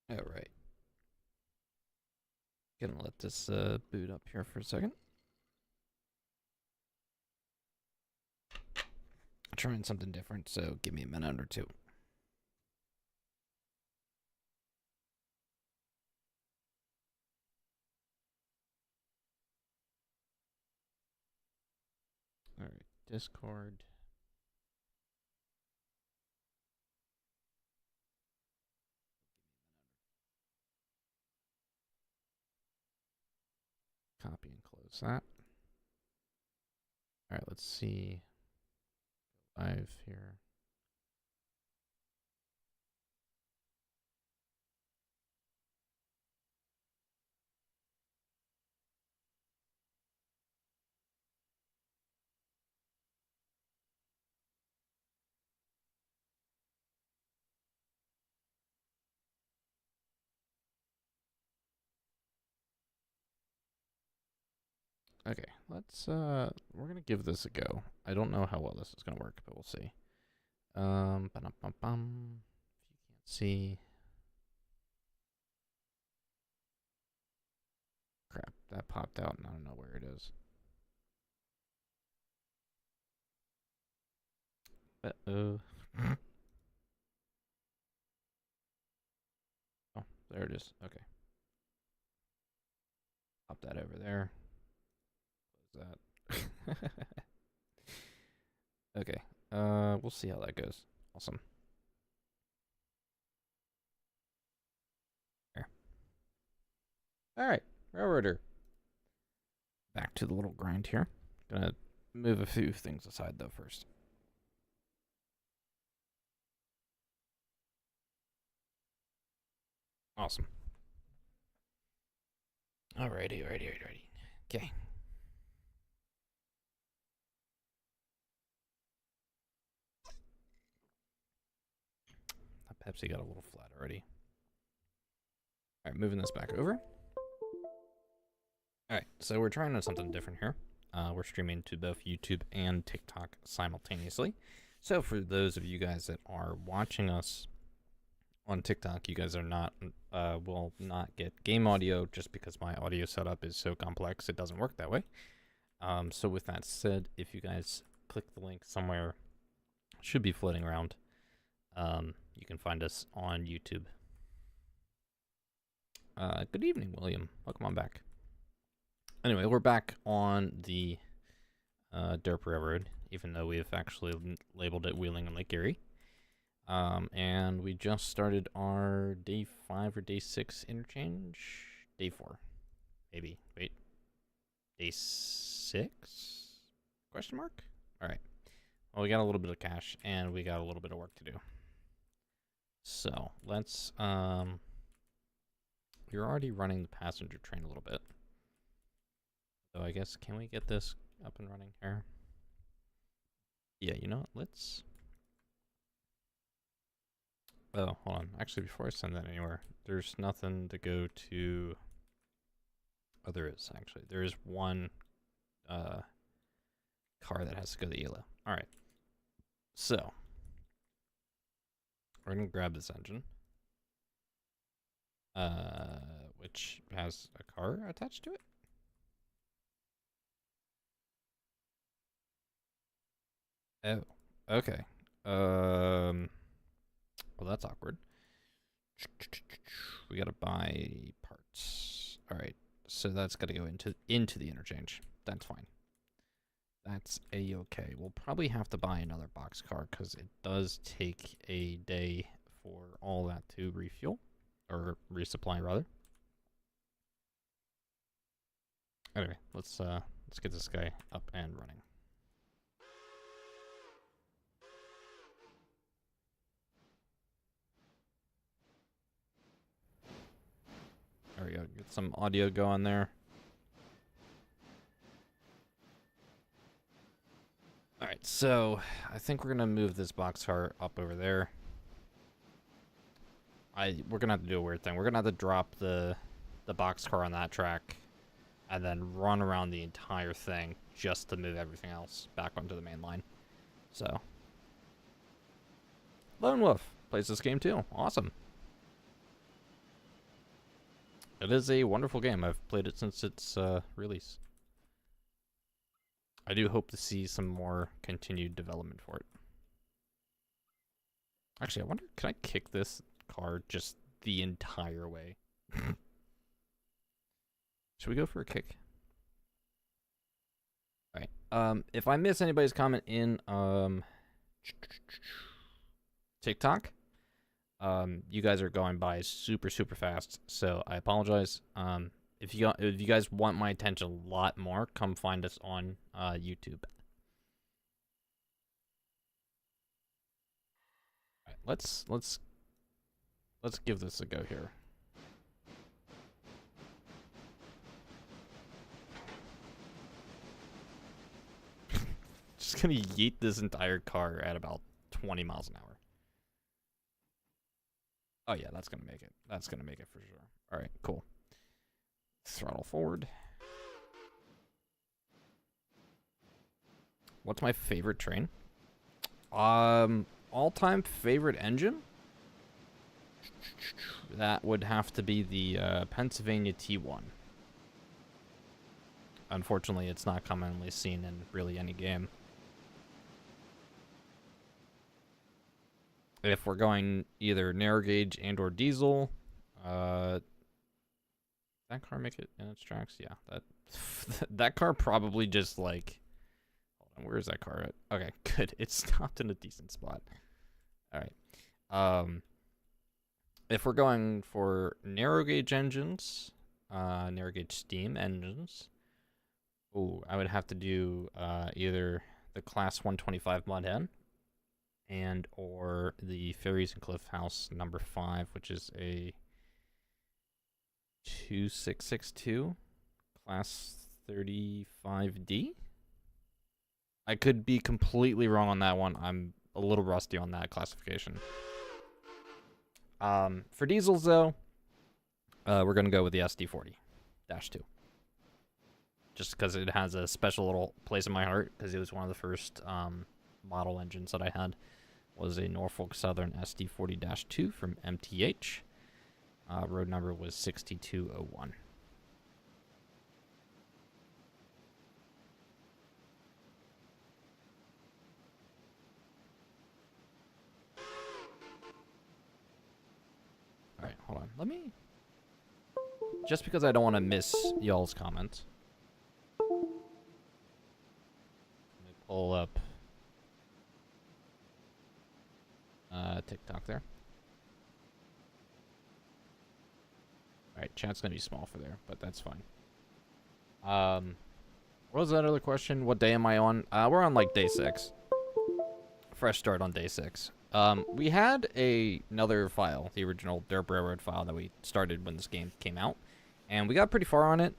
All right. Gonna let this boot up here for a second. Trying something different, so give me a minute or two. All right, Discord. Copy and close that. All right, let's see. Live here. Okay, we're gonna give this a go. I don't know how well this is gonna work, but we'll see. Ba-dum-bum-bum. If you can't see, crap, that popped out, and I don't know where it is. Uh-oh. Oh, there it is. Okay. Pop that over there. Close that. Okay. We'll see how that goes. Awesome. There. All right, railroader. Back to the little grind here. Gonna move a few things aside though first. Awesome. Alrighty. Okay. That Pepsi got a little flat already. All right, moving this back over. All right, so we're trying something different here. We're streaming to both YouTube and TikTok simultaneously. So for those of you guys that are watching us on TikTok, you guys are not will not get game audio just because my audio setup is so complex. It doesn't work that way. So with that said, if you guys click the link somewhere, it should be floating around. You can find us on YouTube. Good evening, William. Welcome on back. Anyway, we're back on the Derp Railroad, even though we have actually labeled it Wheeling and Lake Erie. And we just started our day 5 or day 6 interchange. Day 4, maybe. Wait, day 6? Question mark? All right. Well, we got a little bit of cash, and we got a little bit of work to do. So let's. You're already running the passenger train a little bit. So I guess, can we get this up and running here? Yeah, you know what? Let's. Oh, hold on. Actually, before I send that anywhere, there's nothing to go to. Oh, there is, actually. There is one car that has to go to Ela. All right. So, we're going to grab this engine, which has a car attached to it. Oh, okay. Well, that's awkward. We gotta buy parts. All right, so that's gotta go into the interchange. That's fine. That's a-okay. We'll probably have to buy another boxcar because it does take a day for all that to refuel or resupply rather. Anyway, let's get this guy up and running. There we go. Get some audio going there. All right, so I think we're gonna move this boxcar up over there. We're gonna have to do a weird thing. We're gonna have to drop the boxcar on that track, and then run around the entire thing just to move everything else back onto the main line. So, Lone Wolf plays this game too. Awesome. It is a wonderful game. I've played it since its release. I do hope to see some more continued development for it. Actually, I wonder, can I kick this car just the entire way? Should we go for a kick? Alright. If I miss anybody's comment in TikTok, you guys are going by super fast, so I apologize. If you guys want my attention a lot more, come find us on YouTube. All right, let's give this a go here. Just gonna yeet this entire car at about 20 miles an hour. Oh yeah, that's gonna make it. That's gonna make it for sure. All right, cool. Throttle forward. What's my favorite train? All-time favorite engine? That would have to be the Pennsylvania T1. Unfortunately, it's not commonly seen in really any game. If we're going either narrow gauge and or diesel, that car make it in its tracks? Yeah, that car probably just like, hold on, where is that car at? Okay, good. It stopped in a decent spot. All right. If we're going for narrow gauge engines, narrow gauge steam engines, ooh, I would have to do either the Class 125 Mudhead and or the Ferries and Cliff House number 5, which is a 2662 Class 35D. I could be completely wrong on that one. I'm a little rusty on that classification. For diesels, though, we're going to go with the SD40-2. Just because it has a special little place in my heart, because it was one of the first model engines that I had. Was a Norfolk Southern SD40-2 from MTH. Road number was 6201. Alright, hold on. Let me... Just because I don't want to miss y'all's comments. Let me pull up TikTok there. Alright, chat's gonna be small for there, but that's fine. What was that other question? What day am I on? We're on like day 6. Fresh start on day 6. We had another file, the original Derp Railroad file that we started when this game came out, and we got pretty far on it.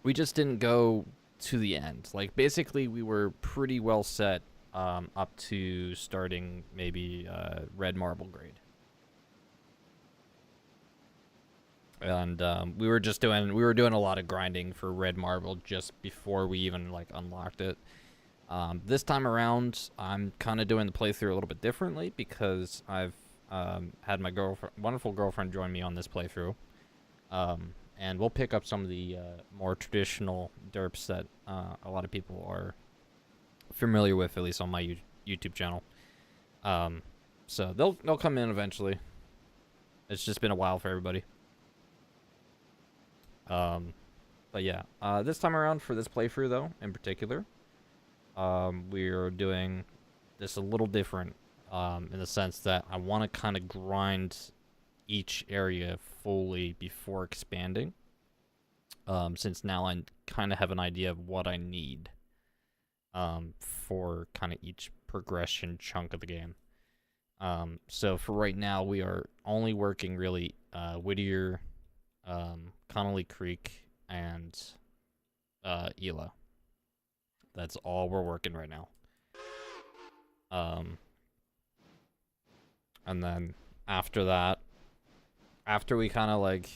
We just didn't go to the end. Like, basically, we were pretty well set up to starting maybe red marble grade. And we were doing a lot of grinding for red marble just before we even like unlocked it. This time around, I'm kind of doing the playthrough a little bit differently because I've had my wonderful girlfriend join me on this playthrough. And we'll pick up some of the more traditional derps that a lot of people are familiar with, at least on my YouTube channel. So they'll come in eventually. It's just been a while for everybody. But yeah, this time around for this playthrough though, in particular, we're doing this a little different, in the sense that I want to kind of grind each area fully before expanding, since now I kind of have an idea of what I need, for kind of each progression chunk of the game. So for right now, we are only working really, Whittier, Connolly Creek, and Ela. That's all we're working right now. And then after that, after we kind of like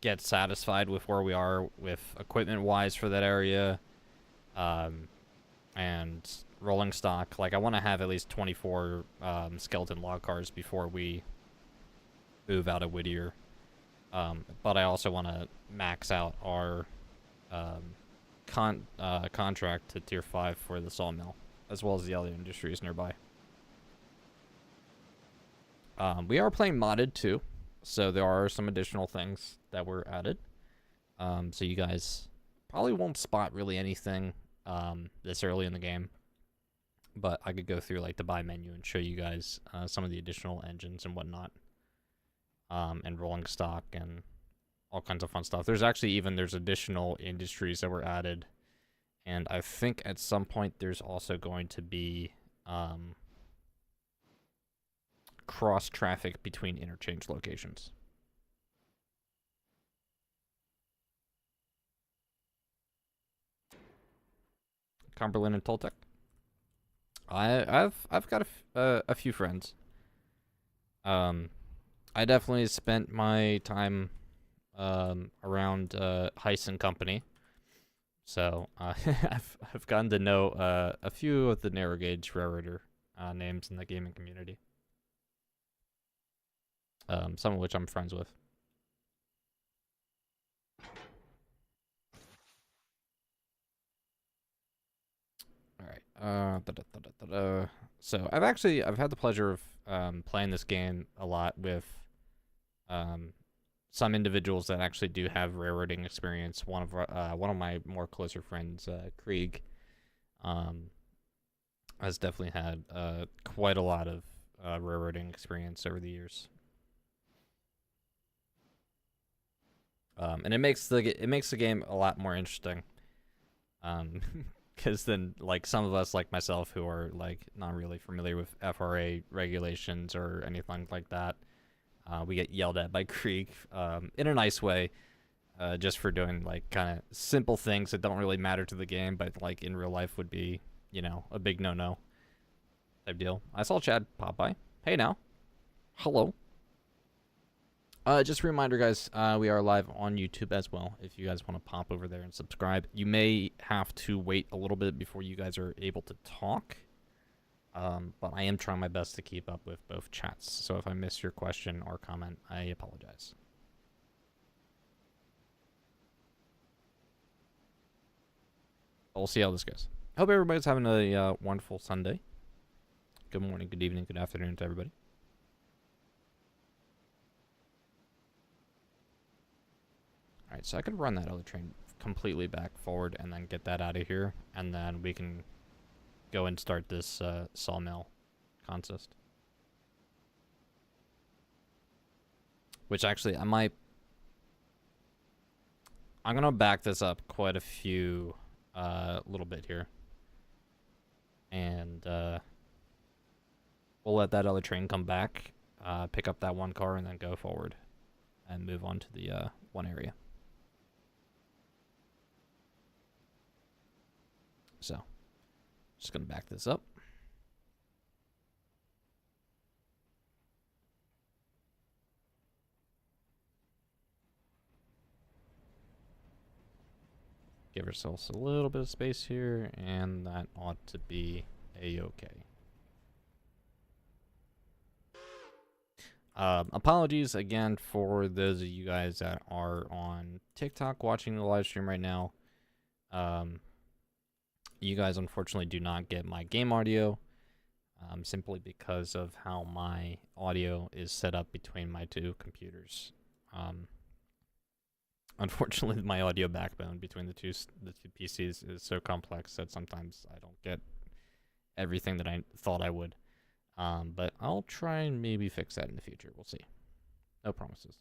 get satisfied with where we are with equipment wise for that area, and rolling stock, like I want to have at least 24 skeleton log cars before we move out of Whittier. But I also want to max out our contract to tier 5 for the sawmill, as well as the other industries nearby. We are playing modded too, so there are some additional things that were added. So you guys probably won't spot really anything this early in the game, but I could go through like the buy menu and show you guys some of the additional engines and whatnot, and rolling stock and all kinds of fun stuff. There's additional industries that were added, and I think at some point there's also going to be cross traffic between interchange locations. Cumberland and Toltec. I've got a few friends. I definitely spent my time around Heiss and Company, so I've gotten to know a few of the narrow gauge railroader names in the gaming community. Some of which I'm friends with. All right. So I've had the pleasure of playing this game a lot with some individuals that actually do have railroading experience. One of my more closer friends, Krieg, has definitely had quite a lot of railroading experience over the years. And it makes the game a lot more interesting. Because then, like, some of us, like myself, who are like not really familiar with FRA regulations or anything like that, we get yelled at by Krieg in a nice way, just for doing like kind of simple things that don't really matter to the game, but like in real life would be, you know, a big no-no type deal. I saw Chad pop by. Hey now, hello. Just a reminder, guys, we are live on YouTube as well. If you guys want to pop over there and subscribe, you may have to wait a little bit before you guys are able to talk. But I am trying my best to keep up with both chats. So if I miss your question or comment, I apologize. We'll see how this goes. Hope everybody's having a wonderful Sunday. Good morning, good evening, good afternoon to everybody. Alright, so I could run that other train completely back forward and then get that out of here, and then we can go and start this sawmill consist. Which actually, I'm gonna back this up quite a few, little bit here. And we'll let that other train come back, pick up that one car, and then go forward and move on to the one area. So, just gonna back this up. Give ourselves a little bit of space here, and that ought to be a-okay. Apologies again for those of you guys that are on TikTok watching the live stream right now. You guys unfortunately do not get my game audio, simply because of how my audio is set up between my two computers. Unfortunately, my audio backbone between the two PCs is so complex that sometimes I don't get everything that I thought I would. But I'll try and maybe fix that in the future. We'll see. No promises.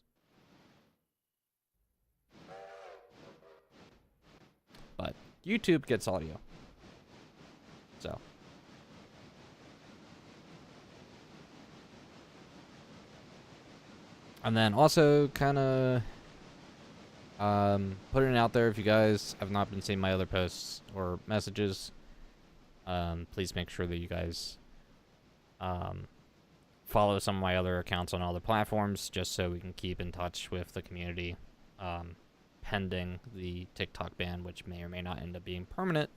But YouTube gets audio. So. And then also kind of putting it out there, if you guys have not been seeing my other posts or messages, please make sure that you guys follow some of my other accounts on other platforms, just so we can keep in touch with the community, pending the TikTok ban, which may or may not end up being permanent,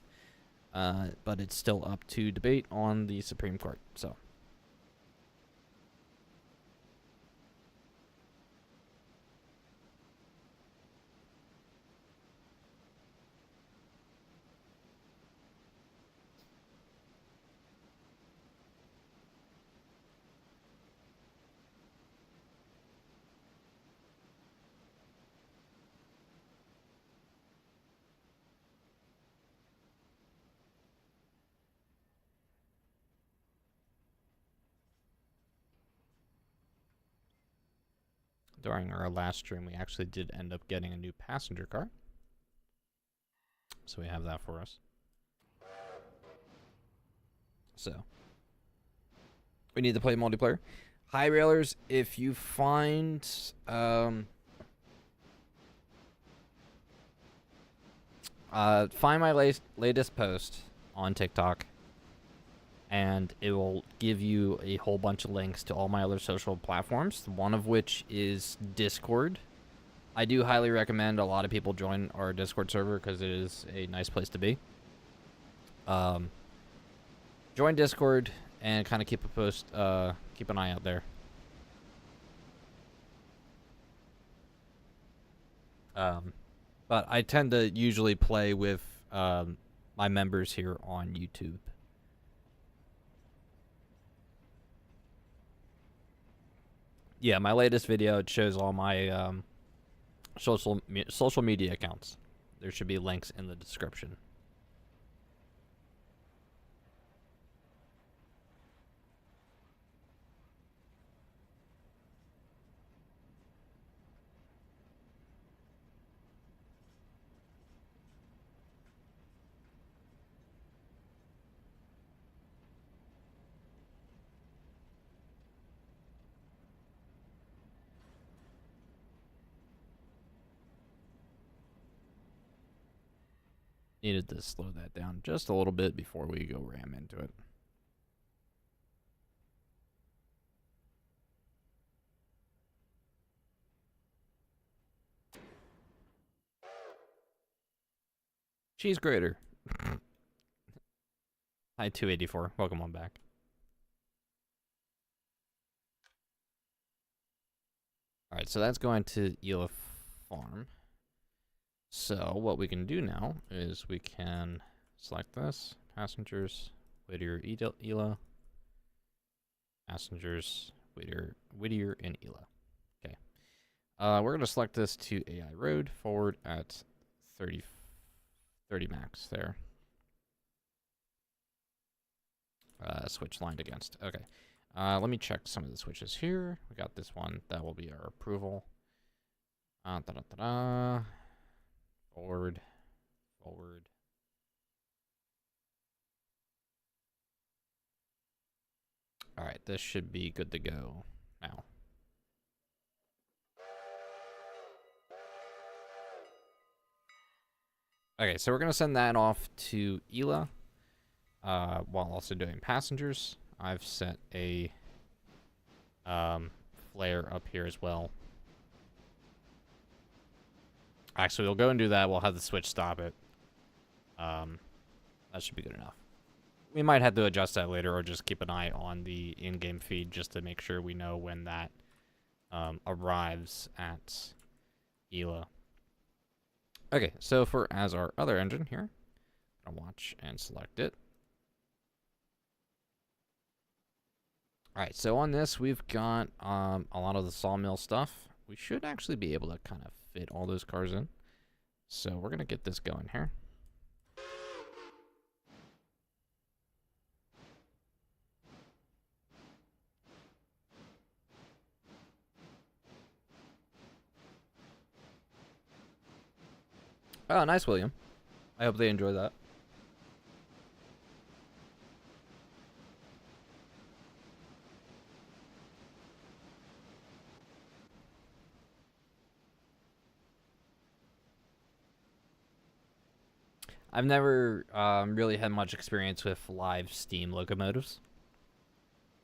but it's still up to debate on the Supreme Court. So during our last stream, we actually did end up getting a new passenger car. So we have that for us. So we need to play multiplayer. Hi, Railers. If you find find my latest post on TikTok, and it will give you a whole bunch of links to all my other social platforms, one of which is Discord. I do highly recommend a lot of people join our Discord server because it is a nice place to be. Join Discord and kind of keep an eye out there. But I tend to usually play with my members here on YouTube. Yeah, my latest video, it shows all my social media accounts. There should be links in the description. Needed to slow that down just a little bit before we go ram into it. Cheese grater. Hi, 284. Welcome on back. Alright, so that's going to Ela Farm. So what we can do now is we can select this. Passengers, Whittier, Ela. Passengers, Whittier, and Ela. Okay. We're going to select this to AI Road, forward at 30 max there. Switch lined against. Okay. Let me check some of the switches here. We got this one. That will be our approval. Forward. Alright, this should be good to go now. Okay, so we're going to send that off to Ela while also doing passengers. I've set a flare up here as well. Actually, we'll go and do that. We'll have the switch stop it. That should be good enough. We might have to adjust that later or just keep an eye on the in-game feed just to make sure we know when that arrives at Ela. Okay, so as our other engine here, I'm gonna watch and select it. Alright, so on this, we've got a lot of the sawmill stuff. We should actually be able to kind of fit all those cars in. So we're going to get this going here. Oh, nice, William. I hope they enjoy that. I've never really had much experience with live steam locomotives.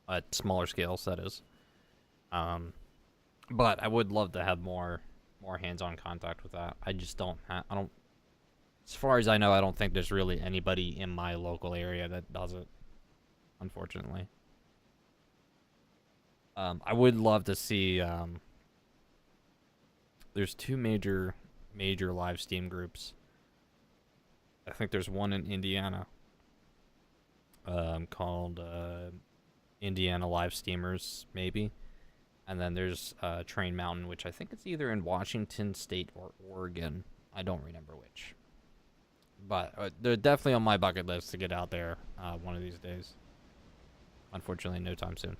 At smaller scales, that is. But I would love to have more hands-on contact with that. I just don't as far as I know, I don't think there's really anybody in my local area that does it, unfortunately. I would love to see, there's two major live steam groups. I think there's one in Indiana, called, Indiana Live Steamers, maybe. And then there's Train Mountain, which I think it's either in Washington State or Oregon. I don't remember which. But they're definitely on my bucket list to get out there one of these days. Unfortunately, no time soon.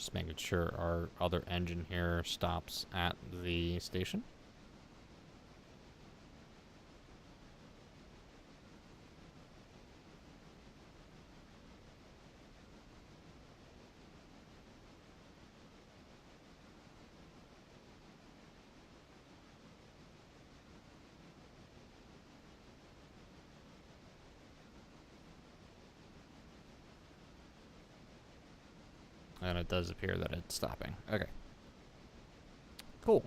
Just making sure our other engine here stops at the station. And it does appear that it's stopping. Okay. Cool.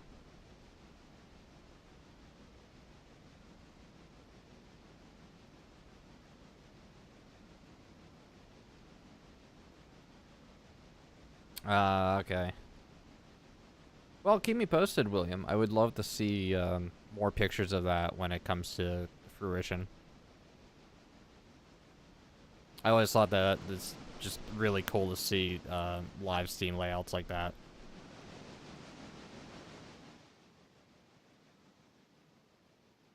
Okay. Well, keep me posted, William. I would love to see more pictures of that when it comes to fruition. I always thought that it's just really cool to see live Steam layouts like that.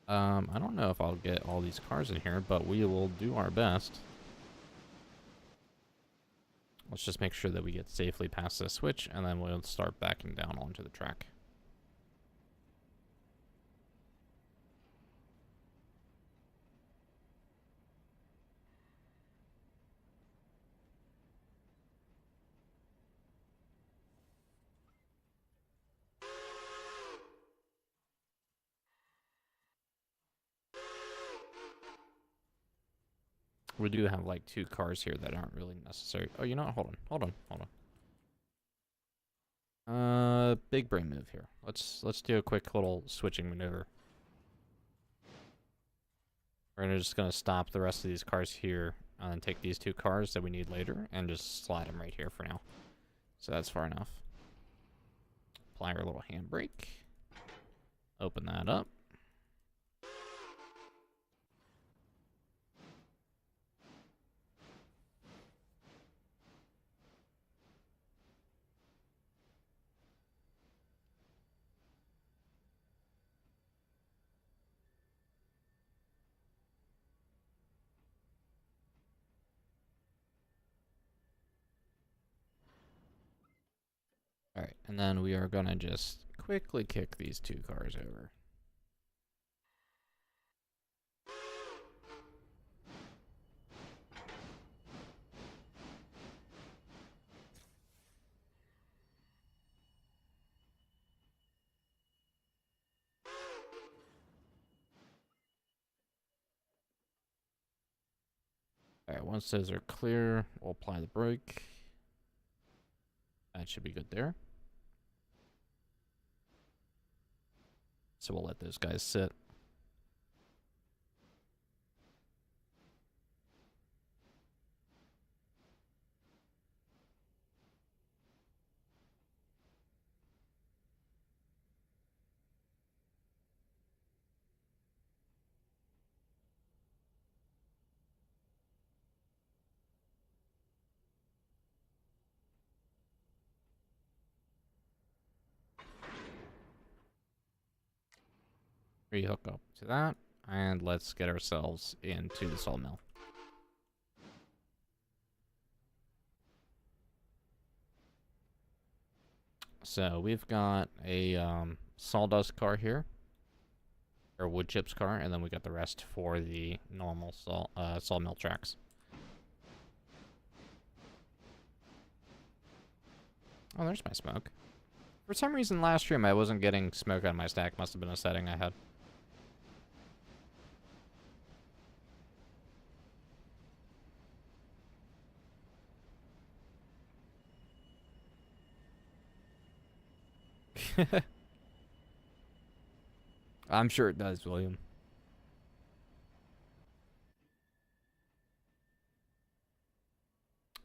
I don't know if I'll get all these cars in here, but we will do our best. Let's just make sure that we get safely past this switch, and then we'll start backing down onto the track. We do have like 2 cars here that aren't really necessary. Oh, you know what? Hold on. Big brain move here. Let's do a quick little switching maneuver. We're just gonna stop the rest of these cars here and then take these 2 cars that we need later and just slide them right here for now. So that's far enough. Apply our little handbrake. Open that up. Alright, and then we are gonna just quickly kick these 2 cars over. Alright, once those are clear, we'll apply the brake. That should be good there. So we'll let those guys sit. Rehook up to that, and let's get ourselves into the sawmill. So we've got a sawdust car here, or wood chips car, and then we got the rest for the normal sawmill tracks. Oh, there's my smoke. For some reason last stream I wasn't getting smoke on my stack. Must have been a setting I had. I'm sure it does, William.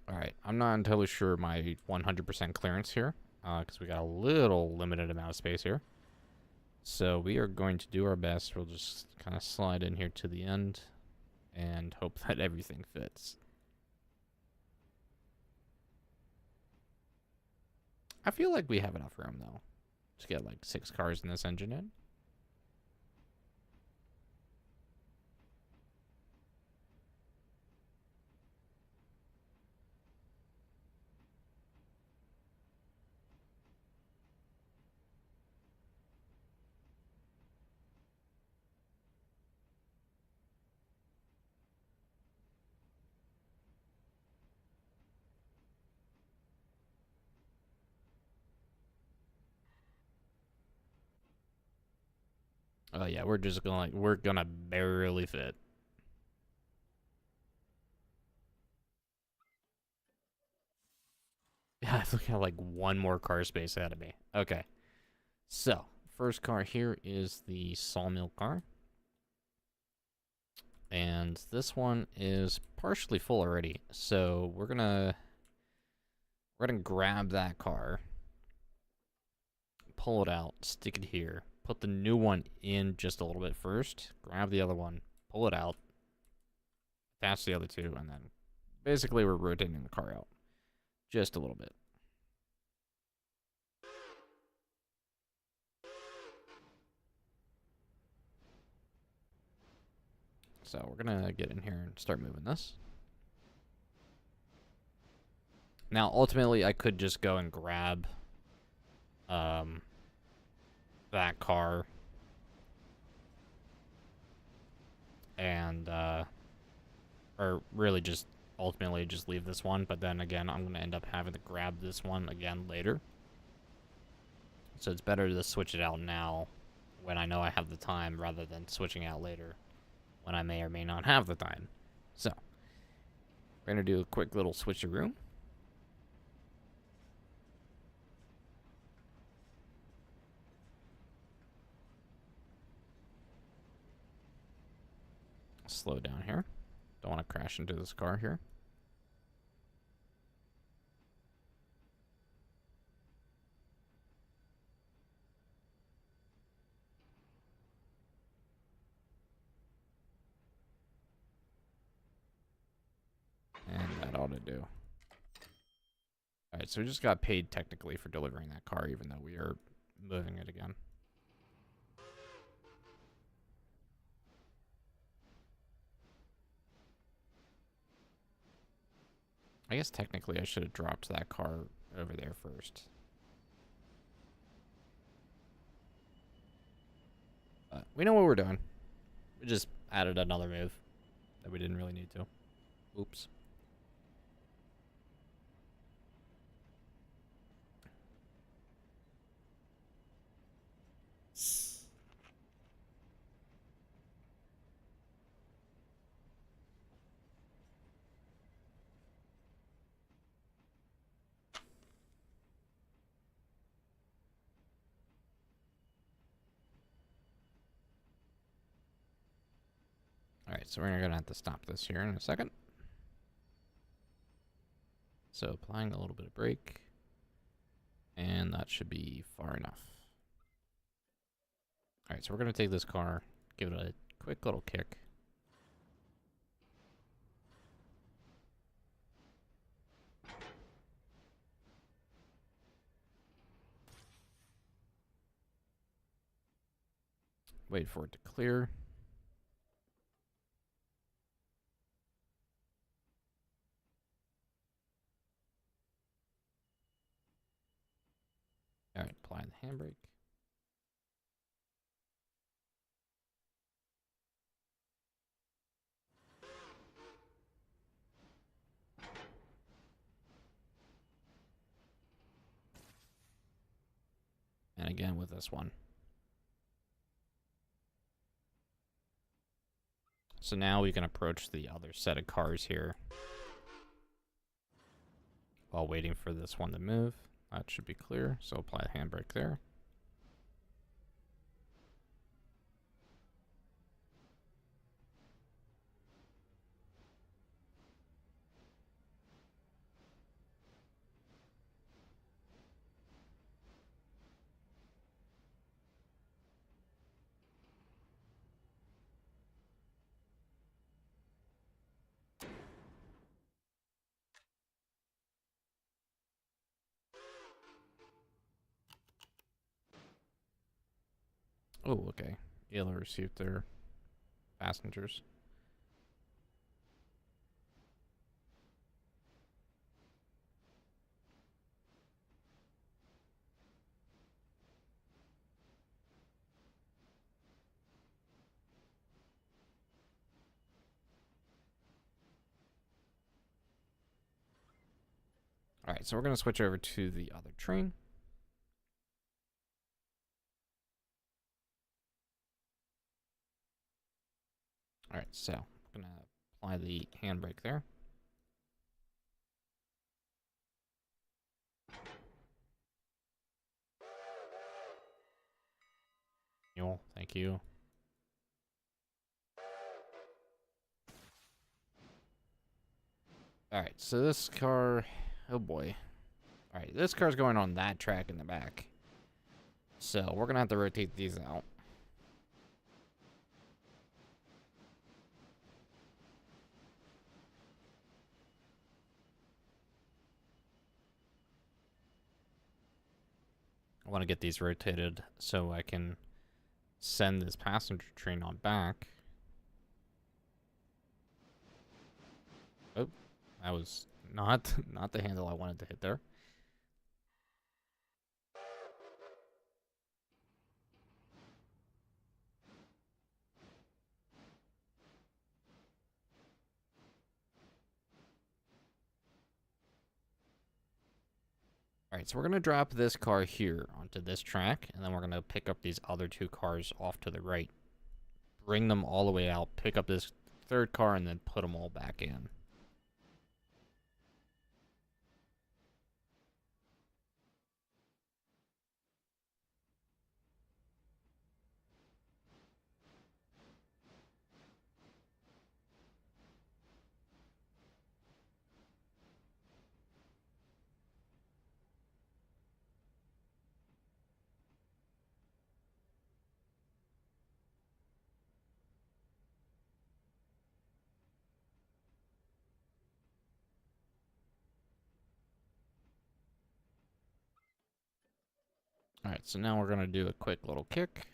Alright, I'm not entirely sure my 100% clearance here, because we got a little limited amount of space here. So we are going to do our best. We'll just kind of slide in here to the end and hope that everything fits. I feel like we have enough room, though, to get like 6 cars in this engine in. Oh yeah, we're just gonna we're gonna barely fit. Yeah, I think I have like one more car space ahead of me. Okay. So, first car here is the sawmill car. And this one is partially full already. So, we're gonna grab that car, pull it out, stick it here, put the new one in just a little bit first, grab the other one, pull it out, attach the other two, and then basically we're rotating the car out just a little bit. So we're gonna get in here and start moving this. Now, ultimately, I could just go and grab that car and or really just ultimately just leave this one, but then again, I'm gonna end up having to grab this one again later. So it's better to switch it out now when I know I have the time rather than switching out later when I may or may not have the time. So we're gonna do a quick little switcheroo. Slow down here. Don't want to crash into this car here. And that ought to do. Alright, so we just got paid technically for delivering that car, even though we are moving it again. I guess technically I should have dropped that car over there first. But we know what we're doing. We just added another move that we didn't really need to. Oops. Alright, so we're gonna have to stop this here in a second. So applying a little bit of brake. And that should be far enough. Alright, so we're gonna take this car, give it a quick little kick. Wait for it to clear. Alright, apply the handbrake. And again with this one. So now we can approach the other set of cars here while waiting for this one to move. That should be clear, so apply the handbrake there. Oh, okay. Yellow received their passengers. Alright, so we're going to switch over to the other train. Alright, so I'm gonna apply the handbrake there. Thank you. Alright, so this car... Oh boy. Alright, this car's going on that track in the back. So, we're gonna have to rotate these out. I want to get these rotated so I can send this passenger train on back. Oh, that was not the handle I wanted to hit there. Alright, so we're going to drop this car here onto this track, and then we're going to pick up these other two cars off to the right. Bring them all the way out, pick up this third car, and then put them all back in. Alright, so now we're going to do a quick little kick.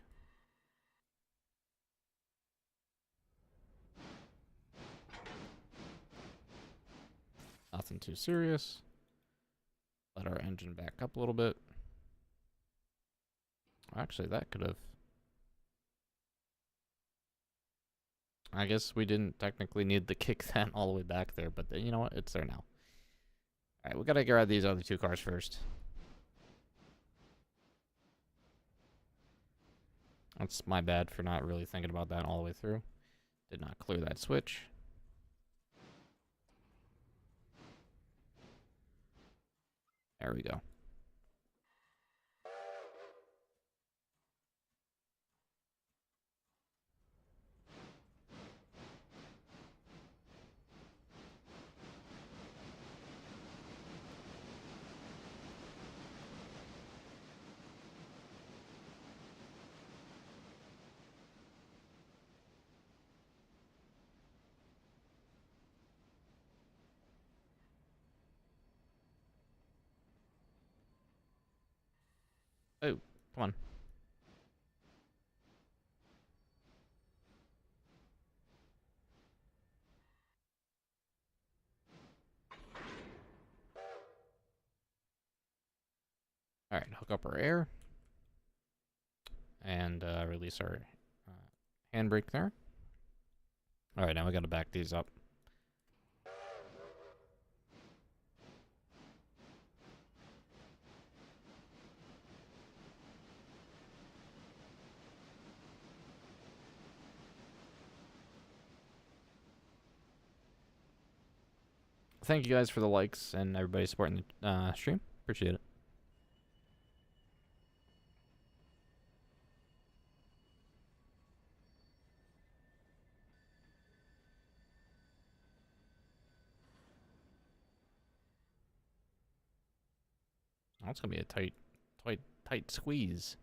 Nothing too serious. Let our engine back up a little bit. Actually, that could have... I guess we didn't technically need to kick that all the way back there, but you know what? It's there now. Alright, we gotta grab these other two cars first. That's my bad for not really thinking about that all the way through. Did not clear that switch. There we go. Oh, come on. Alright, hook up our air. And release our handbrake there. Alright, now we gotta back these up. Thank you guys for the likes and everybody supporting the stream. Appreciate it. That's gonna be a tight squeeze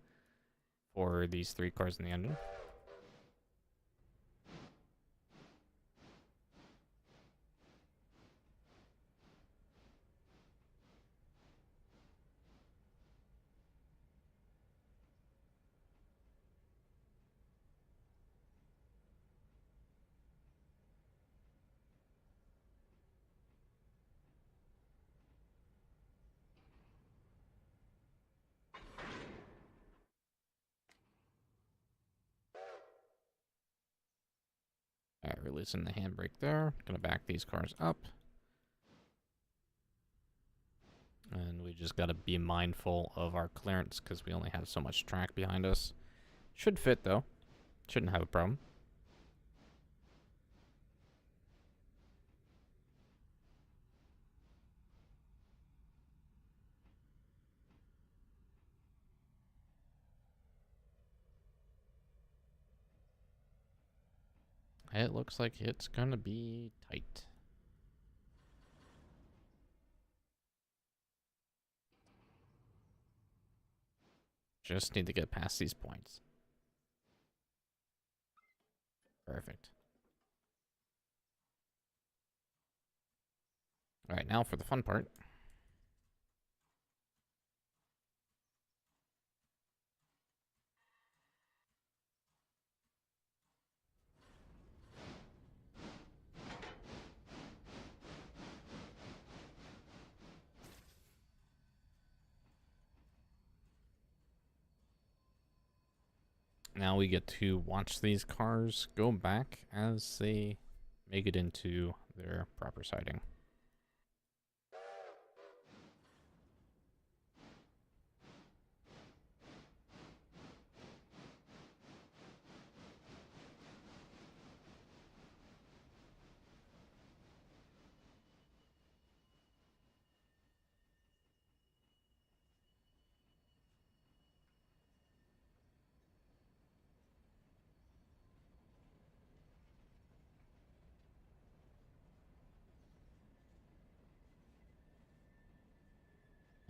for these three cars in the engine. Alright, releasing the handbrake there. Gonna back these cars up. And we just gotta be mindful of our clearance because we only have so much track behind us. Should fit though. Shouldn't have a problem. It looks like it's gonna be tight. Just need to get past these points. Perfect. All right, now for the fun part. Now we get to watch these cars go back as they make it into their proper siding.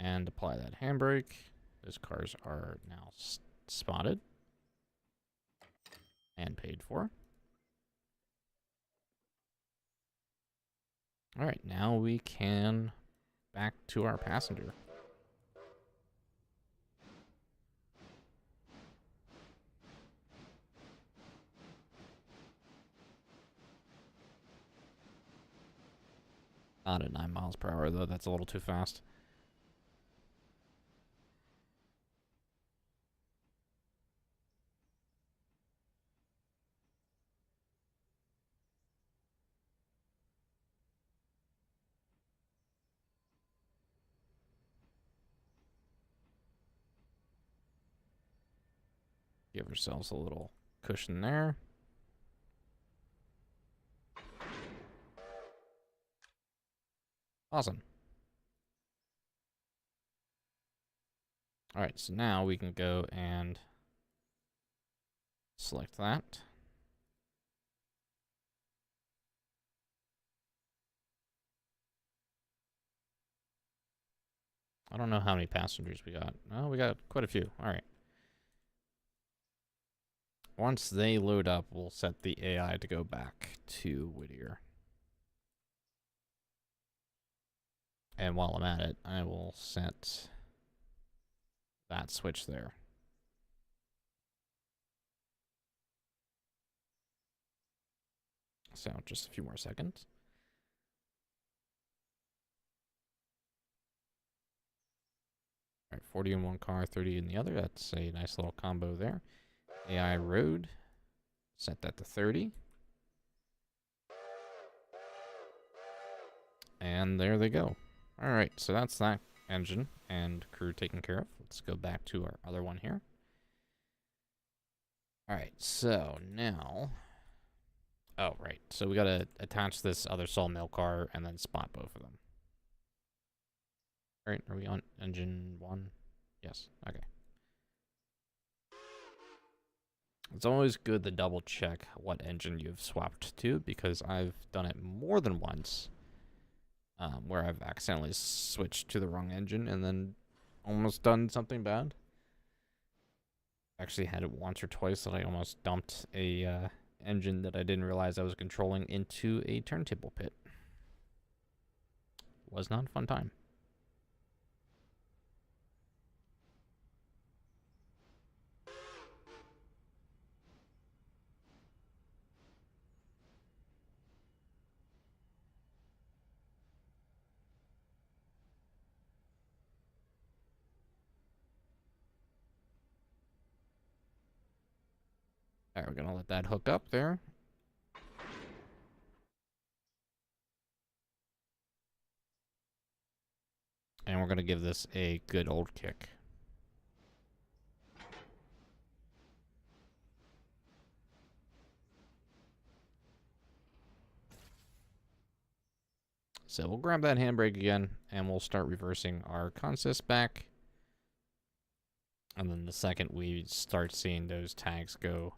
And apply that handbrake. Those cars are now spotted and paid for. All right, now we can back to our passenger. Not at 9 miles per hour, though. That's a little too fast. Give ourselves a little cushion there. Awesome. All right, so now we can go and select that. I don't know how many passengers we got. Oh, we got quite a few. All right. Once they load up, we'll set the AI to go back to Whittier. And while I'm at it, I will set that switch there. So just a few more seconds. All right, 40 in one car, 30 in the other. That's a nice little combo there. AI road. Set that to 30. And there they go. All right, so that's that engine and crew taken care of. Let's go back to our other one here. All right, so now... Oh, right. So we got to attach this other sawmill car and then spot both of them. All right, are we on engine 1? Yes, okay. It's always good to double check what engine you've swapped to, because I've done it more than once where I've accidentally switched to the wrong engine and then almost done something bad. Actually had it once or twice that I almost dumped a engine that I didn't realize I was controlling into a turntable pit. Was not a fun time. All right, we're gonna let that hook up there. And we're gonna give this a good old kick. So we'll grab that handbrake again, and we'll start reversing our consist back. And then the second we start seeing those tags go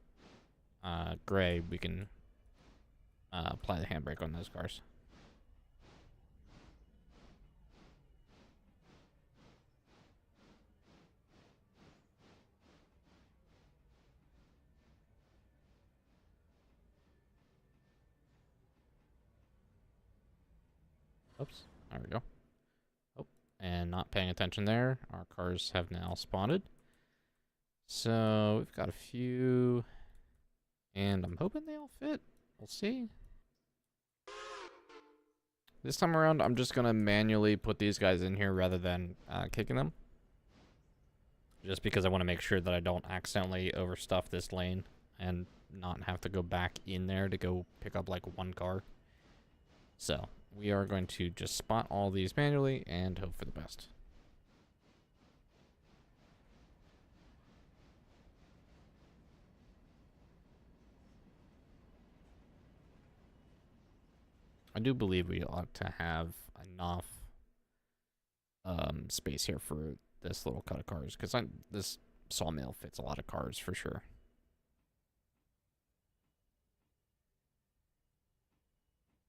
gray, we can apply the handbrake on those cars. Oops, there we go. Oh, and not paying attention there. Our cars have now spotted. So we've got a few, and I'm hoping they all fit. We'll see. This time around, I'm just gonna manually put these guys in here rather than kicking them. Just because I want to make sure that I don't accidentally overstuff this lane and not have to go back in there to go pick up like one car. So we are going to just spot all these manually and hope for the best. I do believe we ought to have enough space here for this little cut of cars, because this sawmill fits a lot of cars for sure.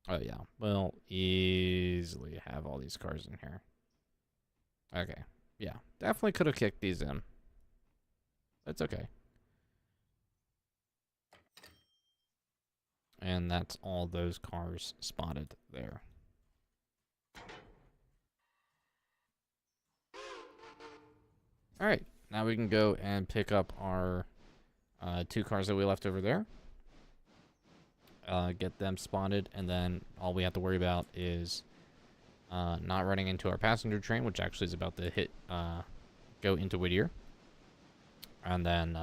Oh yeah, we'll easily have all these cars in here. Okay, yeah, definitely could have kicked these in. That's okay. And that's all those cars spotted there. All right, now we can go and pick up our 2 cars that we left over there. Get them spotted, and then all we have to worry about is not running into our passenger train, which actually is about to go into Whittier. And then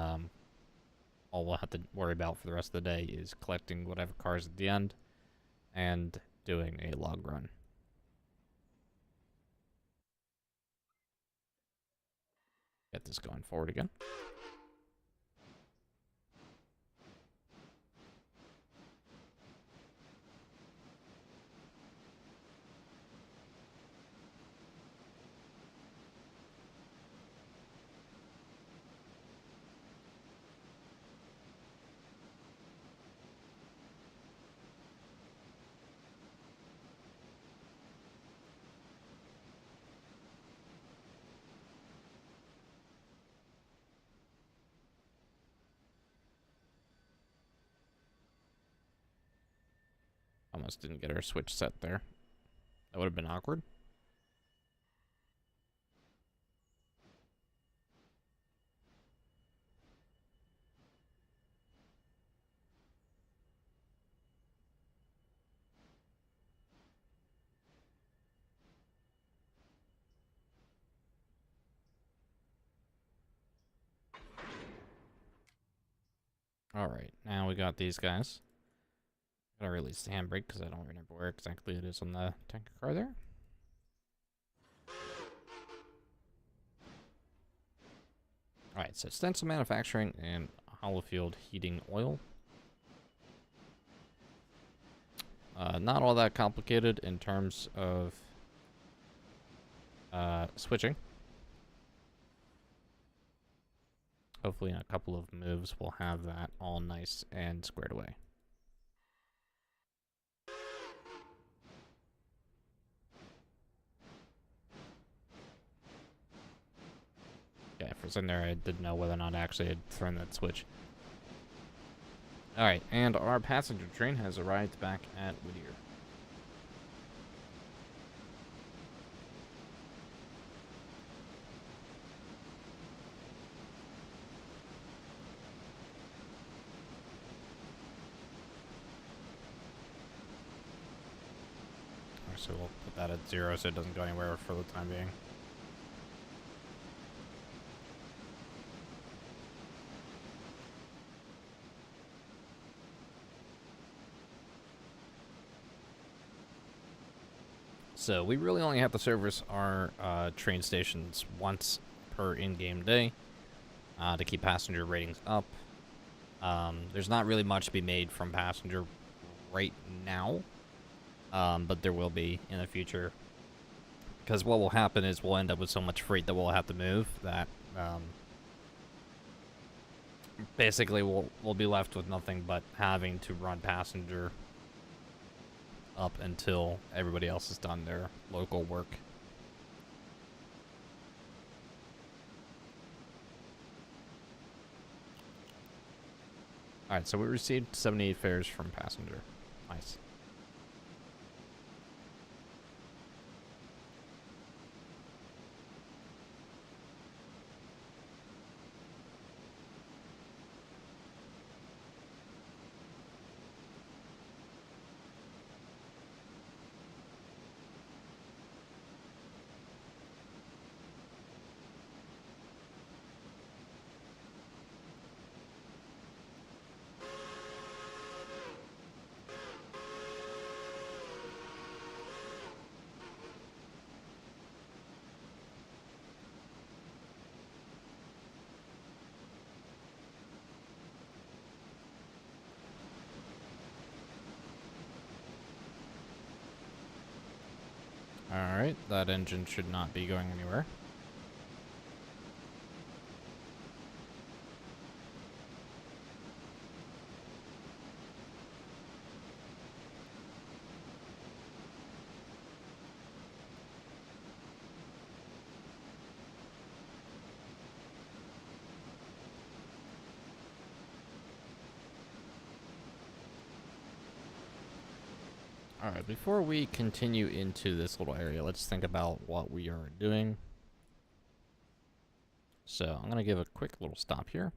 all we'll have to worry about for the rest of the day is collecting whatever cars at the end and doing a log run. Get this going forward again. Almost didn't get our switch set there. That would have been awkward. Alright, now we got these guys. Gotta release the handbrake because I don't remember where exactly it is on the tanker car there. Alright, so stencil manufacturing and Hollowfield heating oil. Not all that complicated in terms of switching. Hopefully in a couple of moves we'll have that all nice and squared away. Yeah, for a second there I didn't know whether or not I actually had thrown that switch. Alright, and our passenger train has arrived back at Whittier. So we'll put that at 0 so it doesn't go anywhere for the time being. So we really only have to service our train stations once per in-game day to keep passenger ratings up. There's not really much to be made from passenger right now. But there will be in the future, because what will happen is we'll end up with so much freight that we'll have to move that basically we'll be left with nothing but having to run passenger up until everybody else has done their local work. Alright, so we received 78 fares from passenger. Nice. Alright, that engine should not be going anywhere. Alright, before we continue into this little area, let's think about what we are doing. So, I'm going to give a quick little stop here.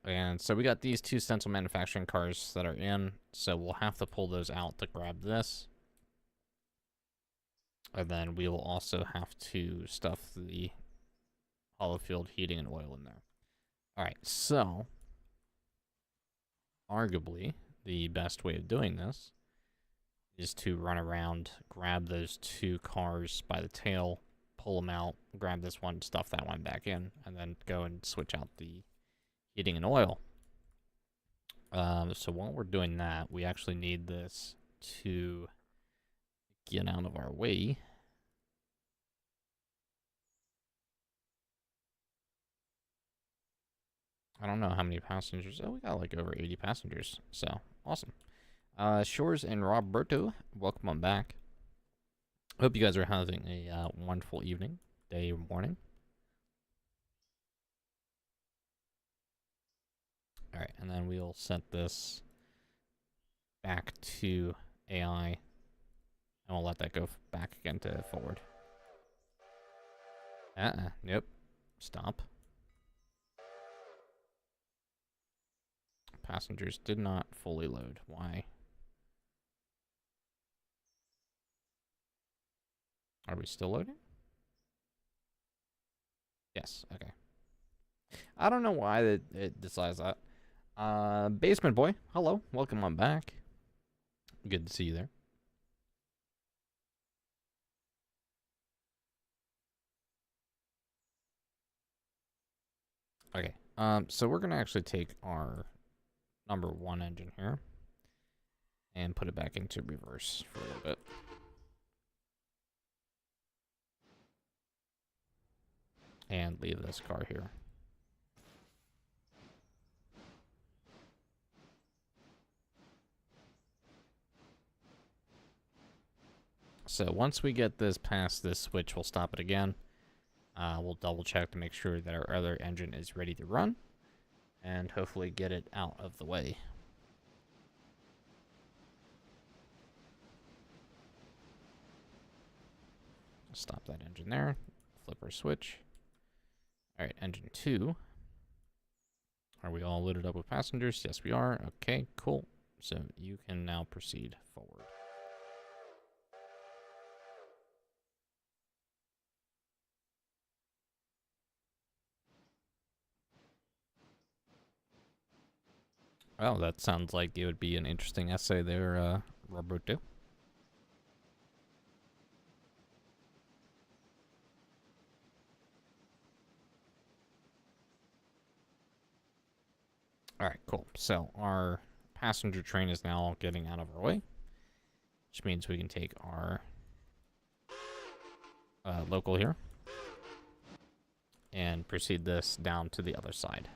And so we got these two stencil manufacturing cars that are in, so we'll have to pull those out to grab this. And then we will also have to stuff the hollow field heating and oil in there. Alright, so arguably the best way of doing this is to run around, grab those two cars by the tail, pull them out, grab this one, stuff that one back in, and then go and switch out the heating and oil. So while we're doing that, we actually need this to get out of our way. I don't know how many passengers. Oh, we got like over 80 passengers. So, awesome. Shores and Roberto, welcome on back. Hope you guys are having a wonderful evening, day, or morning. Alright, and then we'll set this back to AI, and we'll let that go back again to forward. Nope. Stop. Passengers did not fully load. Why? Are we still loading? Yes, okay. I don't know why it decides that. Basement Boy, hello. Welcome on back. Good to see you there. Okay, so we're gonna actually take our number 1 engine here and put it back into reverse for a little bit. And leave this car here. So once we get this past this switch, we'll stop it again. We'll double check to make sure that our other engine is ready to run, and hopefully get it out of the way. Stop that engine there. Flip our switch. Alright, engine 2. Are we all loaded up with passengers? Yes, we are. Okay, cool. So you can now proceed forward. Well, that sounds like it would be an interesting essay there, Roberto. Alright, cool. So our passenger train is now getting out of our way, which means we can take our local here and proceed this down to the other side.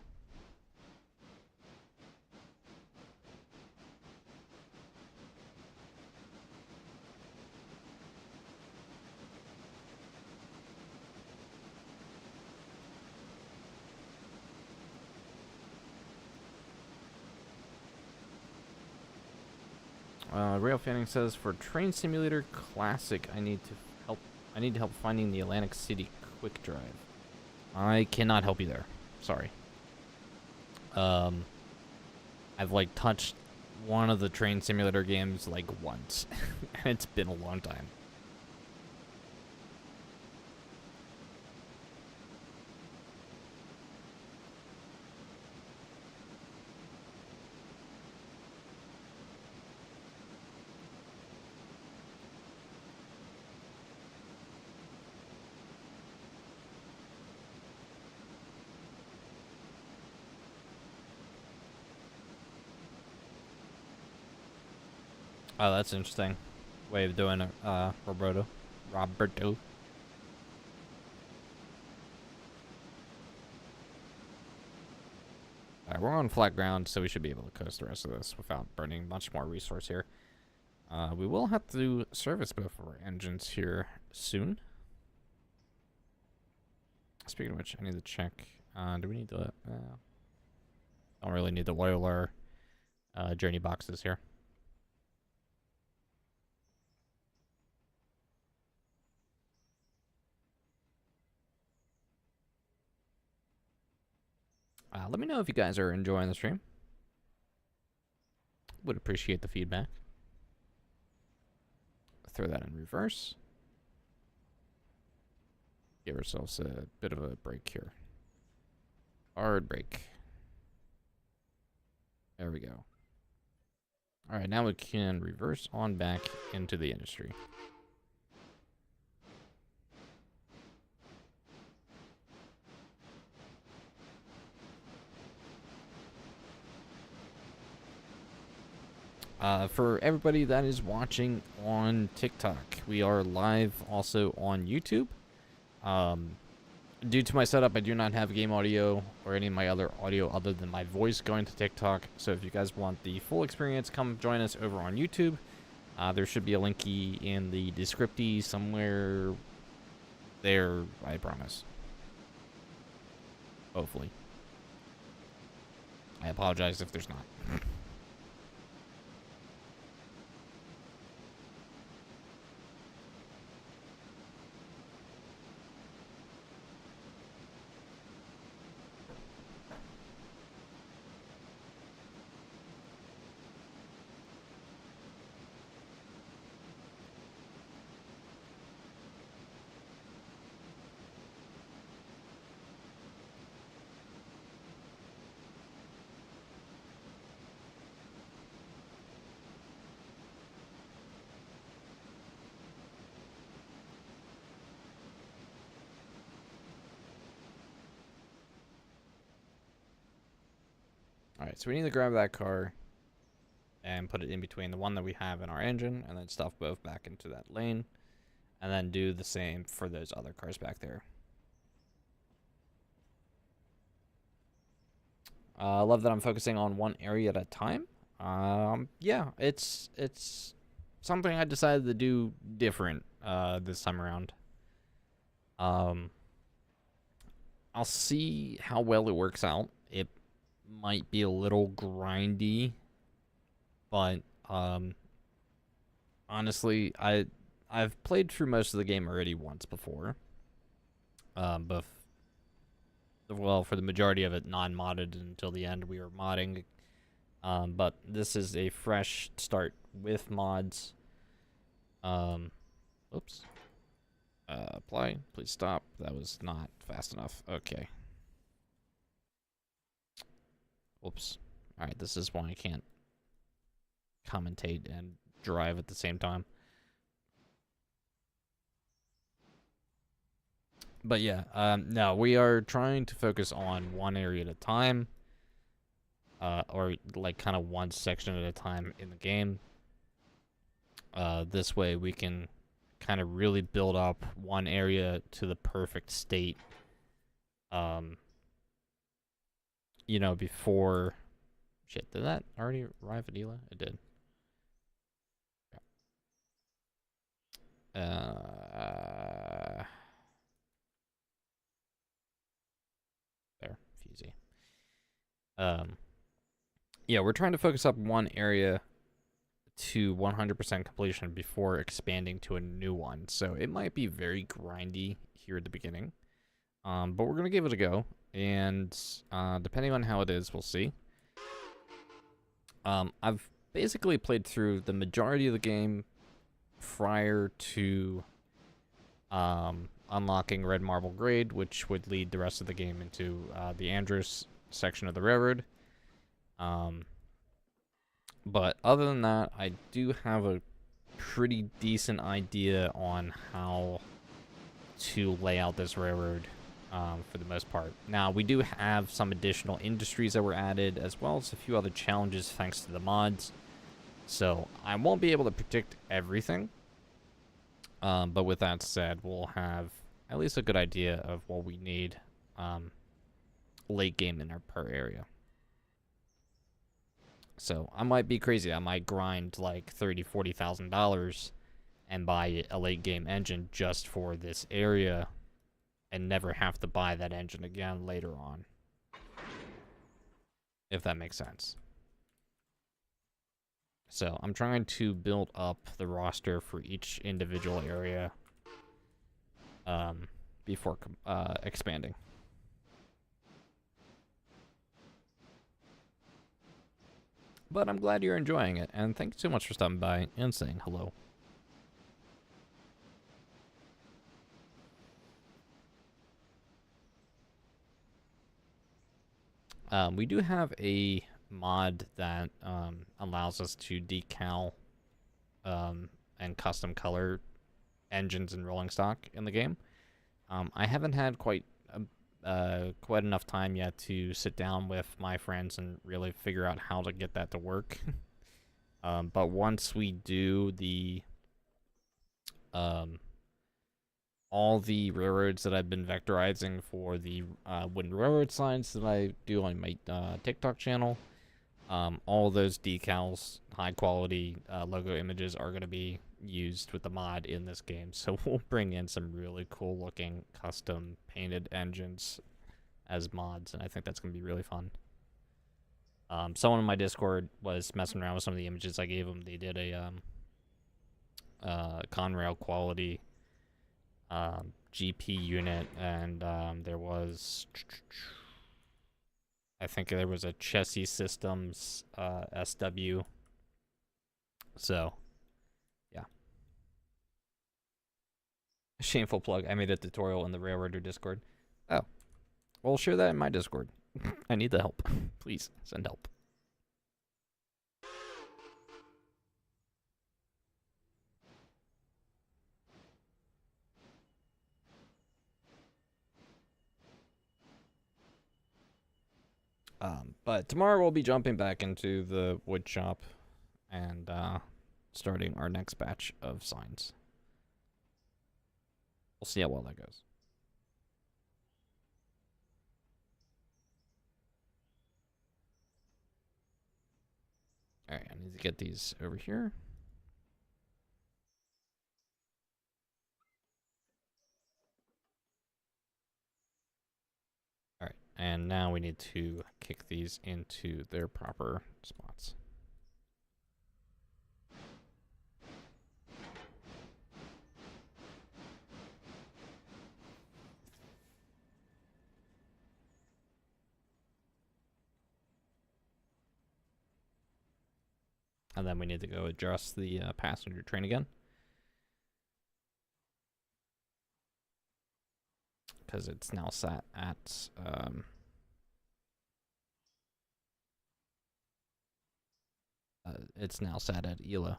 Rail Fanning says for Train Simulator Classic, I need help finding the Atlantic City Quick Drive. I cannot help you there. Sorry. I've like touched one of the Train Simulator games like once, and it's been a long time. Oh, that's interesting way of doing it, Roberto. Alright, we're on flat ground, so we should be able to coast the rest of this without burning much more resource here. We will have to service both of our engines here soon. Speaking of which, I need to check. Do we need to... don't really need to oil our journey boxes here. Let me know if you guys are enjoying the stream. Would appreciate the feedback. Throw that in reverse. Give ourselves a bit of a break here. Hard break. There we go. Alright, now we can reverse on back into the industry. For everybody that is watching on TikTok, we are live also on YouTube. Due to my setup, I do not have game audio or any of my other audio other than my voice going to TikTok. So if you guys want the full experience, come join us over on YouTube. There should be a linky in the descriptee somewhere there, I promise. Hopefully. I apologize if there's not. Alright, so we need to grab that car and put it in between the one that we have in our engine, and then stuff both back into that lane, and then do the same for those other cars back there. I love that I'm focusing on one area at a time. Yeah, it's something I decided to do different this time around. I'll see how well it works out. It might be a little grindy, but honestly, I've played through most of the game already once before. Both, well, for the majority of it non-modded until the end we were modding. But this is a fresh start with mods. Oops. Apply. Please stop. That was not fast enough. Okay. Oops. Alright, this is why I can't commentate and drive at the same time. But yeah, no, we are trying to focus on one area at a time. Or like kind of one section at a time in the game. This way we can kind of really build up one area to the perfect state. You know, before... Shit, did that already arrive at Ela? It did. There, Fusey. Yeah, we're trying to focus up one area to 100% completion before expanding to a new one. So it might be very grindy here at the beginning. But we're going to give it a go. And depending on how it is, we'll see. I've basically played through the majority of the game prior to unlocking Red Marble Grade, which would lead the rest of the game into the Andrews section of the railroad. But other than that, I do have a pretty decent idea on how to lay out this railroad for the most part. Now, we do have some additional industries that were added, as well as a few other challenges thanks to the mods. So I won't be able to predict everything. But with that said, we'll have at least a good idea of what we need late game in our per area. So I might be crazy. I might grind like $30,000-$40,000 and buy a late game engine just for this area and never have to buy that engine again later on. If that makes sense. So I'm trying to build up the roster for each individual area before expanding. But I'm glad you're enjoying it, and thank you so much for stopping by and saying hello. We do have a mod that allows us to decal and custom color engines and rolling stock in the game. I haven't had quite enough time yet to sit down with my friends and really figure out how to get that to work. But once we do the all the railroads that I've been vectorizing for the wooden railroad signs that I do on my TikTok channel, all those decals, high quality logo images are going to be used with the mod in this game. So we'll bring in some really cool looking custom painted engines as mods, and I think that's going to be really fun. Someone in my Discord was messing around with some of the images I gave them. They did a Conrail quality GP unit, and there was, I think there was a Chessie Systems SW. So, yeah. Shameful plug. I made a tutorial in the Railroader Discord. Oh. Well, share that in my Discord. I need the help. Please, send help. But tomorrow we'll be jumping back into the wood shop and starting our next batch of signs. We'll see how well that goes. Alright, I need to get these over here. Alright, and now we need to kick these into their proper spots. And then we need to go adjust the passenger train again. Because it's now sat at ELA.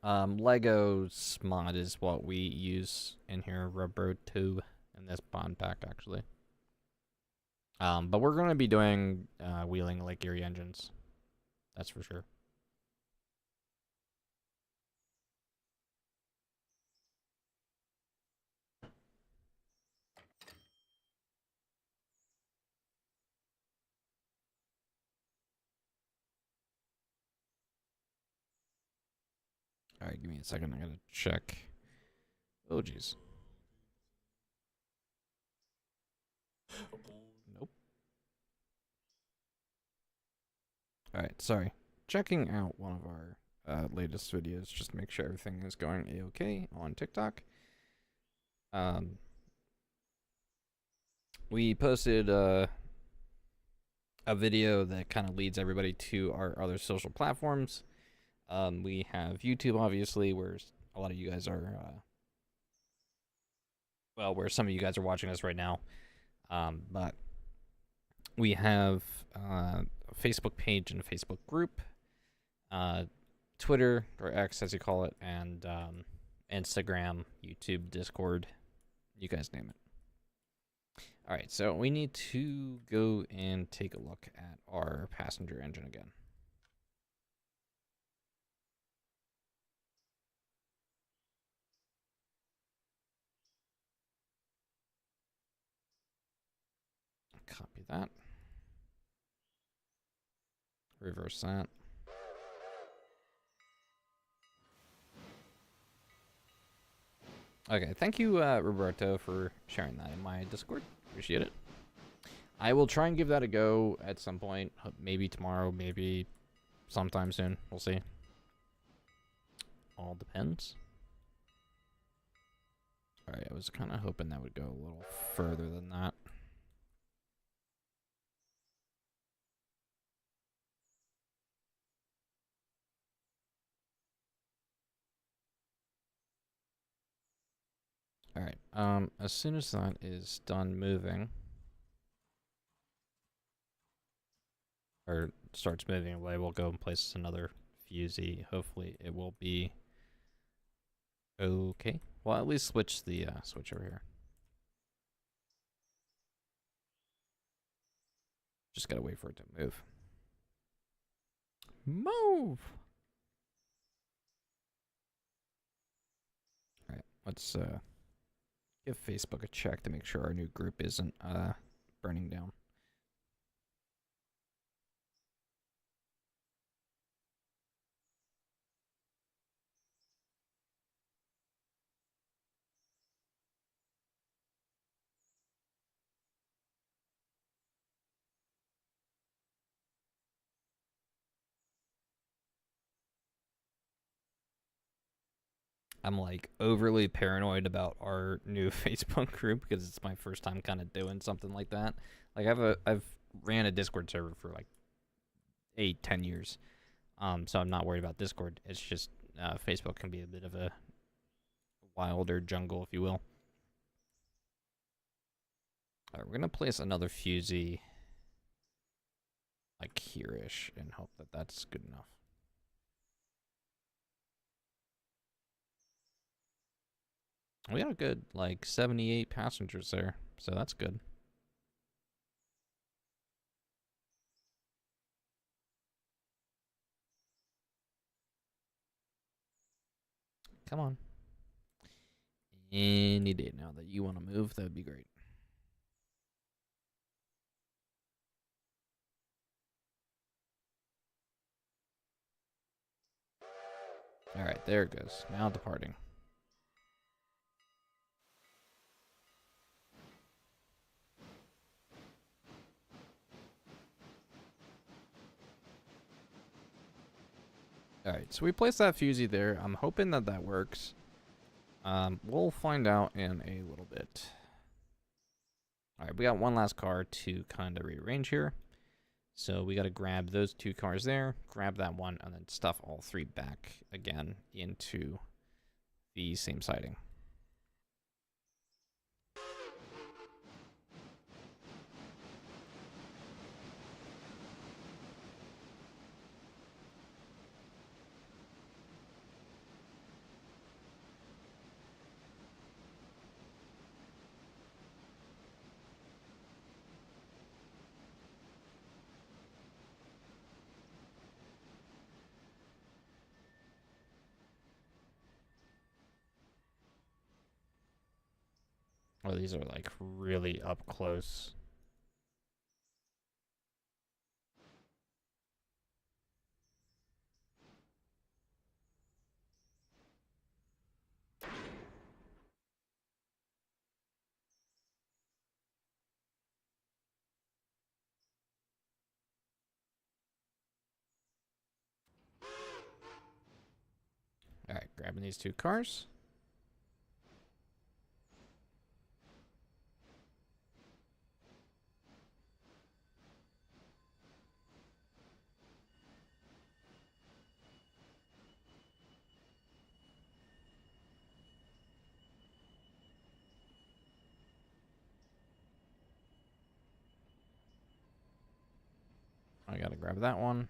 Lego's mod is what we use in here, Rubber 2, in this bond pack, actually. But we're going to be doing wheeling Lake Erie engines. That's for sure. Alright, give me a second. I gotta check. Oh, jeez. Nope. Alright, sorry. Checking out one of our latest videos just to make sure everything is going a-okay on TikTok. We posted a video that kind of leads everybody to our other social platforms. We have YouTube, obviously, where a lot of you guys are, where some of you guys are watching us right now. But we have a Facebook page and a Facebook group, Twitter, or X as you call it, and Instagram, YouTube, Discord, you guys name it. All right, so we need to go and take a look at our passenger engine again. Copy that. Reverse that. Okay, thank you, Roberto, for sharing that in my Discord. Appreciate it. I will try and give that a go at some point. Maybe tomorrow, maybe sometime soon. We'll see. All depends. Alright, I was kind of hoping that would go a little further than that. Alright, as soon as that is done moving, or starts moving away, we'll go and place another fusee. Hopefully it will be okay. Well, at least switch the switch over here. Just gotta wait for it to move. Move! Alright, let's give Facebook a check to make sure our new group isn't burning down. I'm like overly paranoid about our new Facebook group because it's my first time kind of doing something like that. Like I've ran a Discord server for like 8-10 years, so I'm not worried about Discord. It's just Facebook can be a bit of a wilder jungle, if you will. All right, we're gonna place another fusee like here-ish and hope that that's good enough. We got a good like 78 passengers there, so that's good. Come on. Any day now that you want to move, that would be great. All right, there it goes. Now departing. All right, so we placed that fusee there. I'm hoping that that works. We'll find out in a little bit. All right, we got one last car to kind of rearrange here. So we got to grab those two cars there, grab that one, and then stuff all three back again into the same siding. Oh, these are like really up close. Grabbing these 2 cars. I gotta grab that one.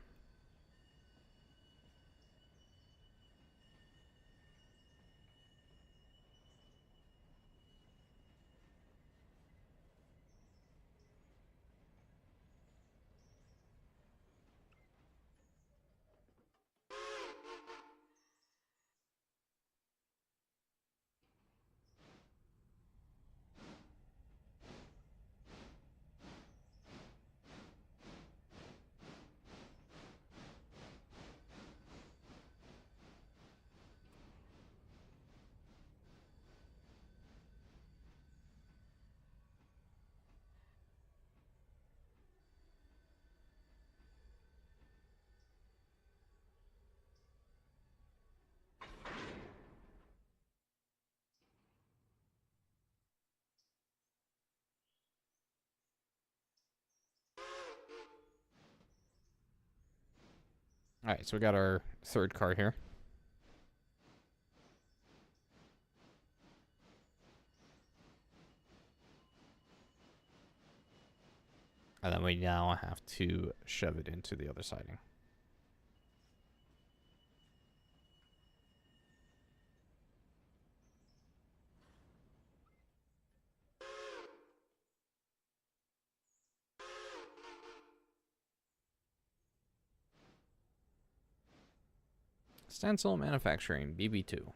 Alright, so we got our 3rd car here. And then we now have to shove it into the other siding. Stencil Manufacturing, BB2.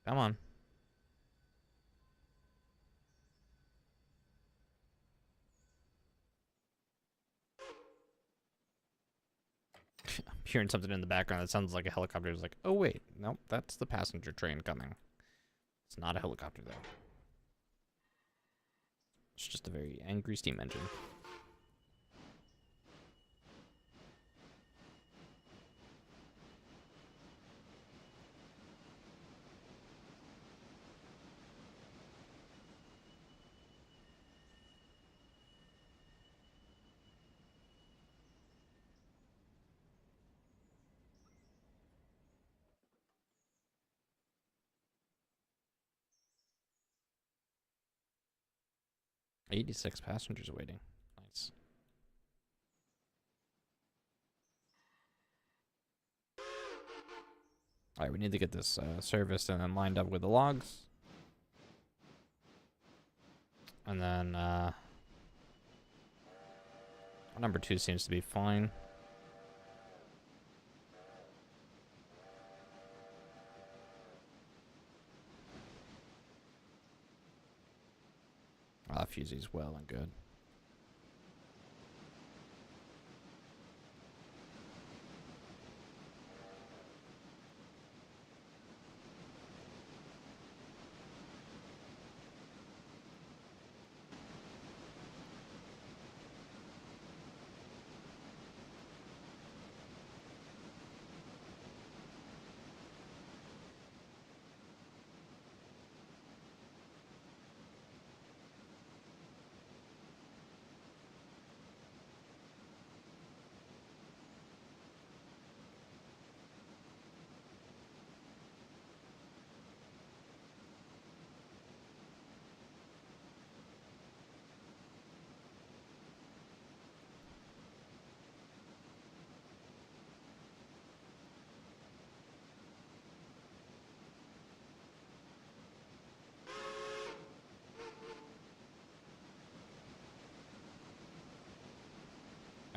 Come on. I'm hearing something in the background that sounds like a helicopter. It's like, oh wait, nope, that's the passenger train coming. It's not a helicopter though. It's just a very angry steam engine. $86 passengers waiting. Nice. Alright, we need to get this serviced and then lined up with the logs. And then number 2 seems to be fine. Fusey's well and good.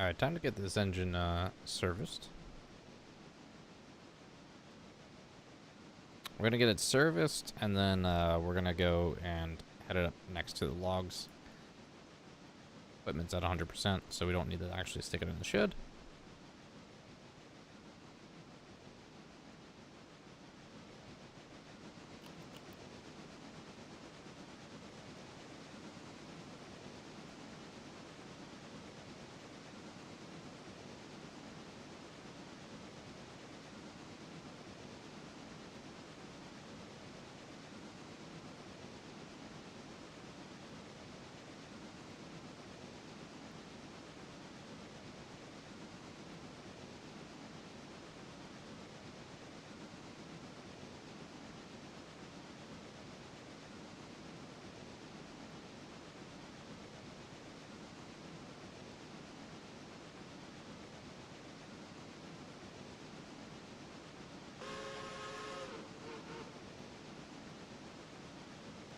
Alright, time to get this engine serviced. We're gonna get it serviced, and then we're gonna go and head it up next to the logs. Equipment's at 100%, so we don't need to actually stick it in the shed.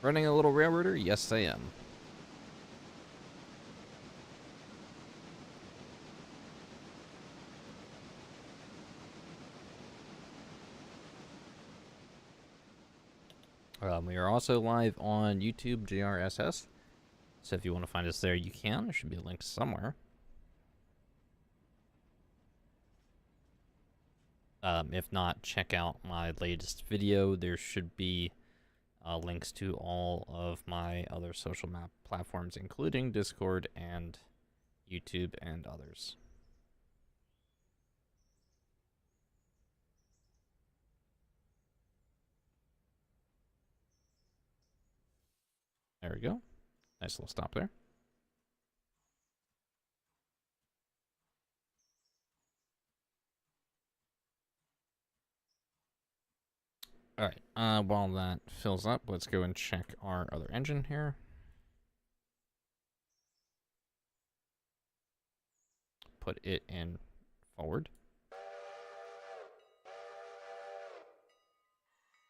Running a little railroader? Yes, I am. We are also live on YouTube, JRSS. So if you want to find us there, you can. There should be a link somewhere. If not, check out my latest video. There should be links to all of my other social map platforms, including Discord and YouTube and others. There we go. Nice little stop there. All right. While that fills up, let's go and check our other engine here. Put it in forward.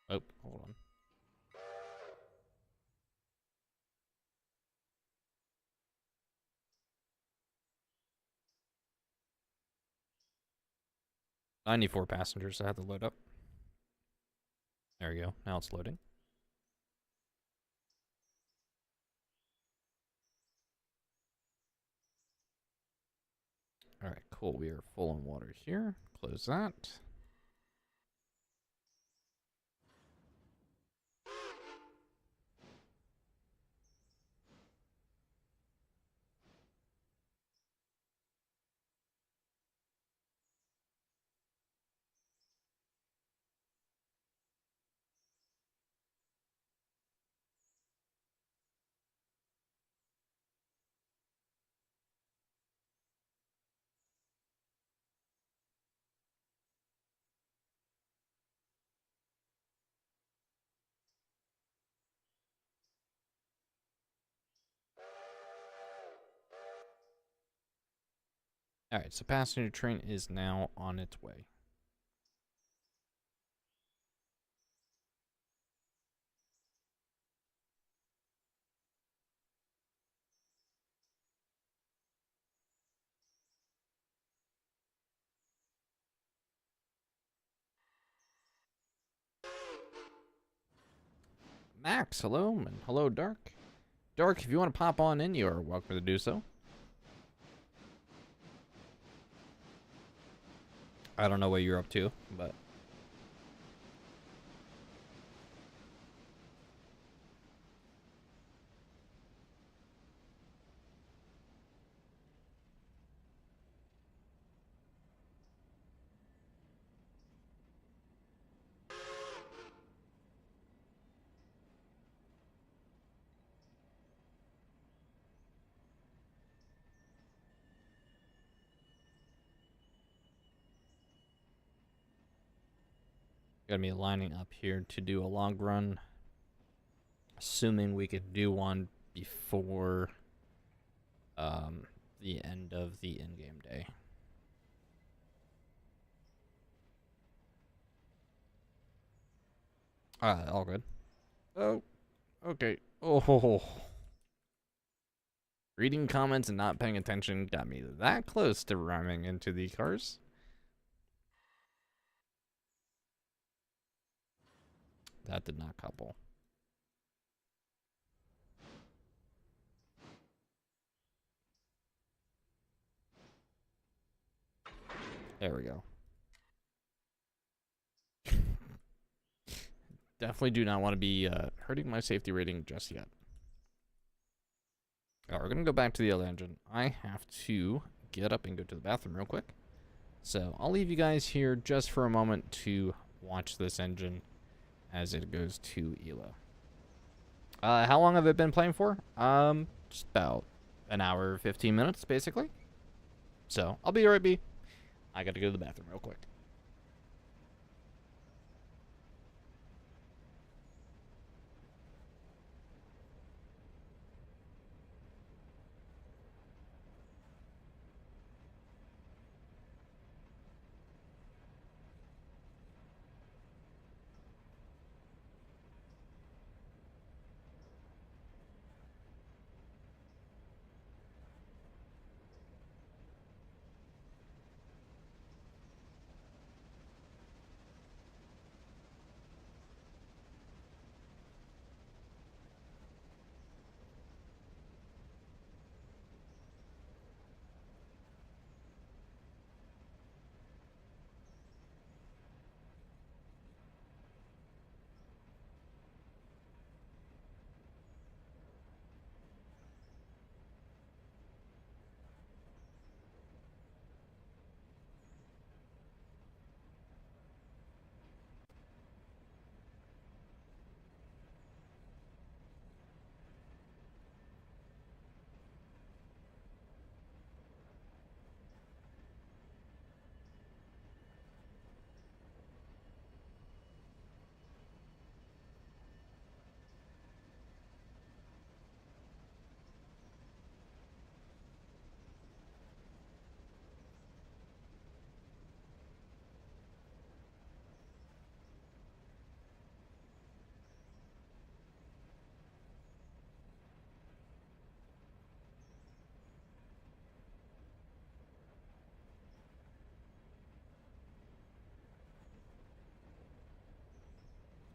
Oh, hold on. I need 4 passengers. I have to load up. There we go. Now it's loading. All right, cool. We are full on water here. Close that. All right, so passenger train is now on its way. Max, hello, and hello, Dark. Dark, if you want to pop on in, you are welcome to do so. I don't know what you're up to, but gonna be lining up here to do a log run, assuming we could do one before the end of the in-game day. All good. Oh, okay. Oh, Reading comments and not paying attention got me that close to ramming into the cars. That did not couple. There we go. Definitely do not want to be hurting my safety rating just yet. All right, we're going to go back to the other engine. I have to get up and go to the bathroom real quick. So I'll leave you guys here just for a moment to watch this engine as it goes to ELO. How long have I been playing for? Just about an hour, 15 minutes, basically. So I'll be right back. I got to go to the bathroom real quick.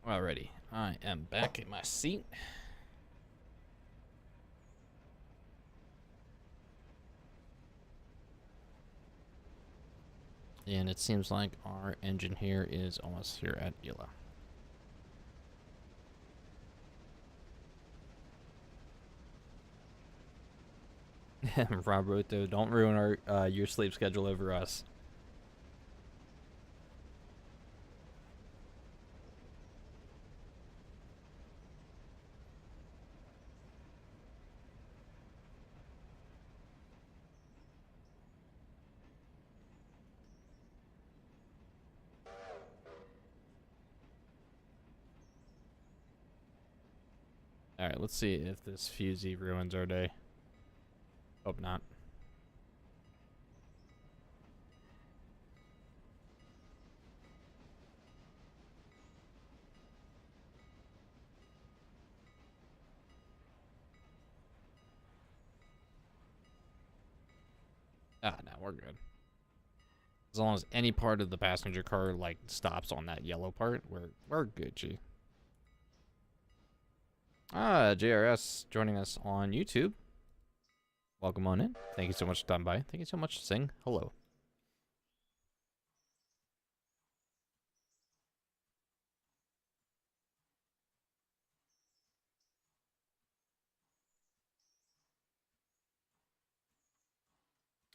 Alrighty, I am back in my seat. And it seems like our engine here is almost here at ELO. Roberto, don't ruin our your sleep schedule over us. Alright, let's see if this fusee ruins our day. Hope not. Ah, no, we're good. As long as any part of the passenger car like stops on that yellow part, we're Gucci. Ah, JRS joining us on YouTube. Welcome on in. Thank you so much for stopping by. Thank you so much for saying hello.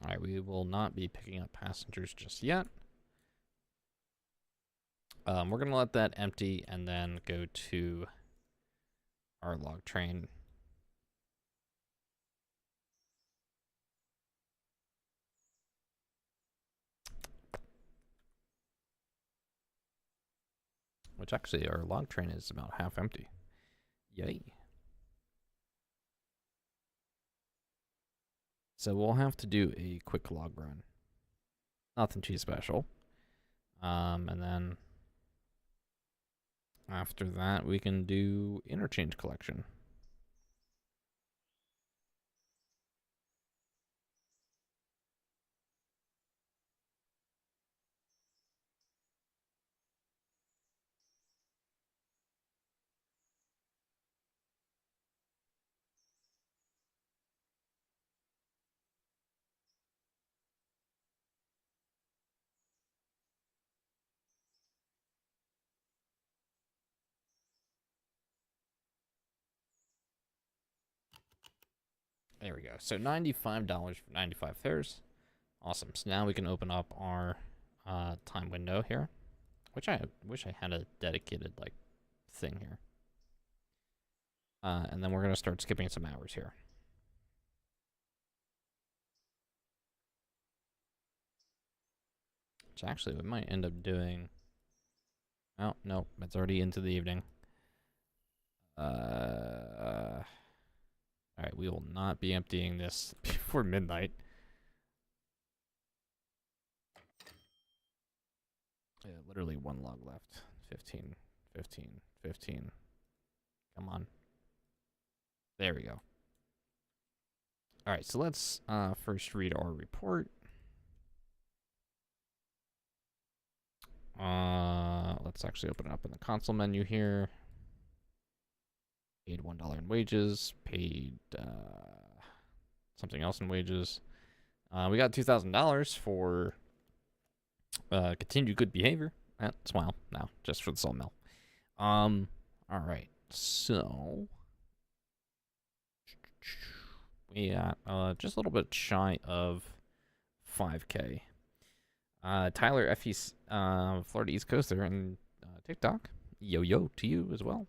All right, we will not be picking up passengers just yet. We're gonna let that empty and then go to our log train. Which actually, our log train is about half empty. Yay. So we'll have to do a quick log run. Nothing too special. And then after that, we can do interchange collection. There we go. So $95 for 95 fares. Awesome. So now we can open up our time window here, which I wish I had a dedicated like thing here. And then we're gonna start skipping some hours here. Which actually we might end up doing. Oh no, it's already into the evening. All right, we will not be emptying this before midnight. Yeah, literally one log left. 15, 15, 15. Come on. There we go. All right, so let's first read our report. Let's actually open it up in the console menu here. Paid $1 in wages. Paid something else in wages. We got $2,000 for continued good behavior. Smile now, just for the sawmill. All right, so we got just a little bit shy of 5K. Tyler, FE's Florida East Coaster, and TikTok. Yo to you as well.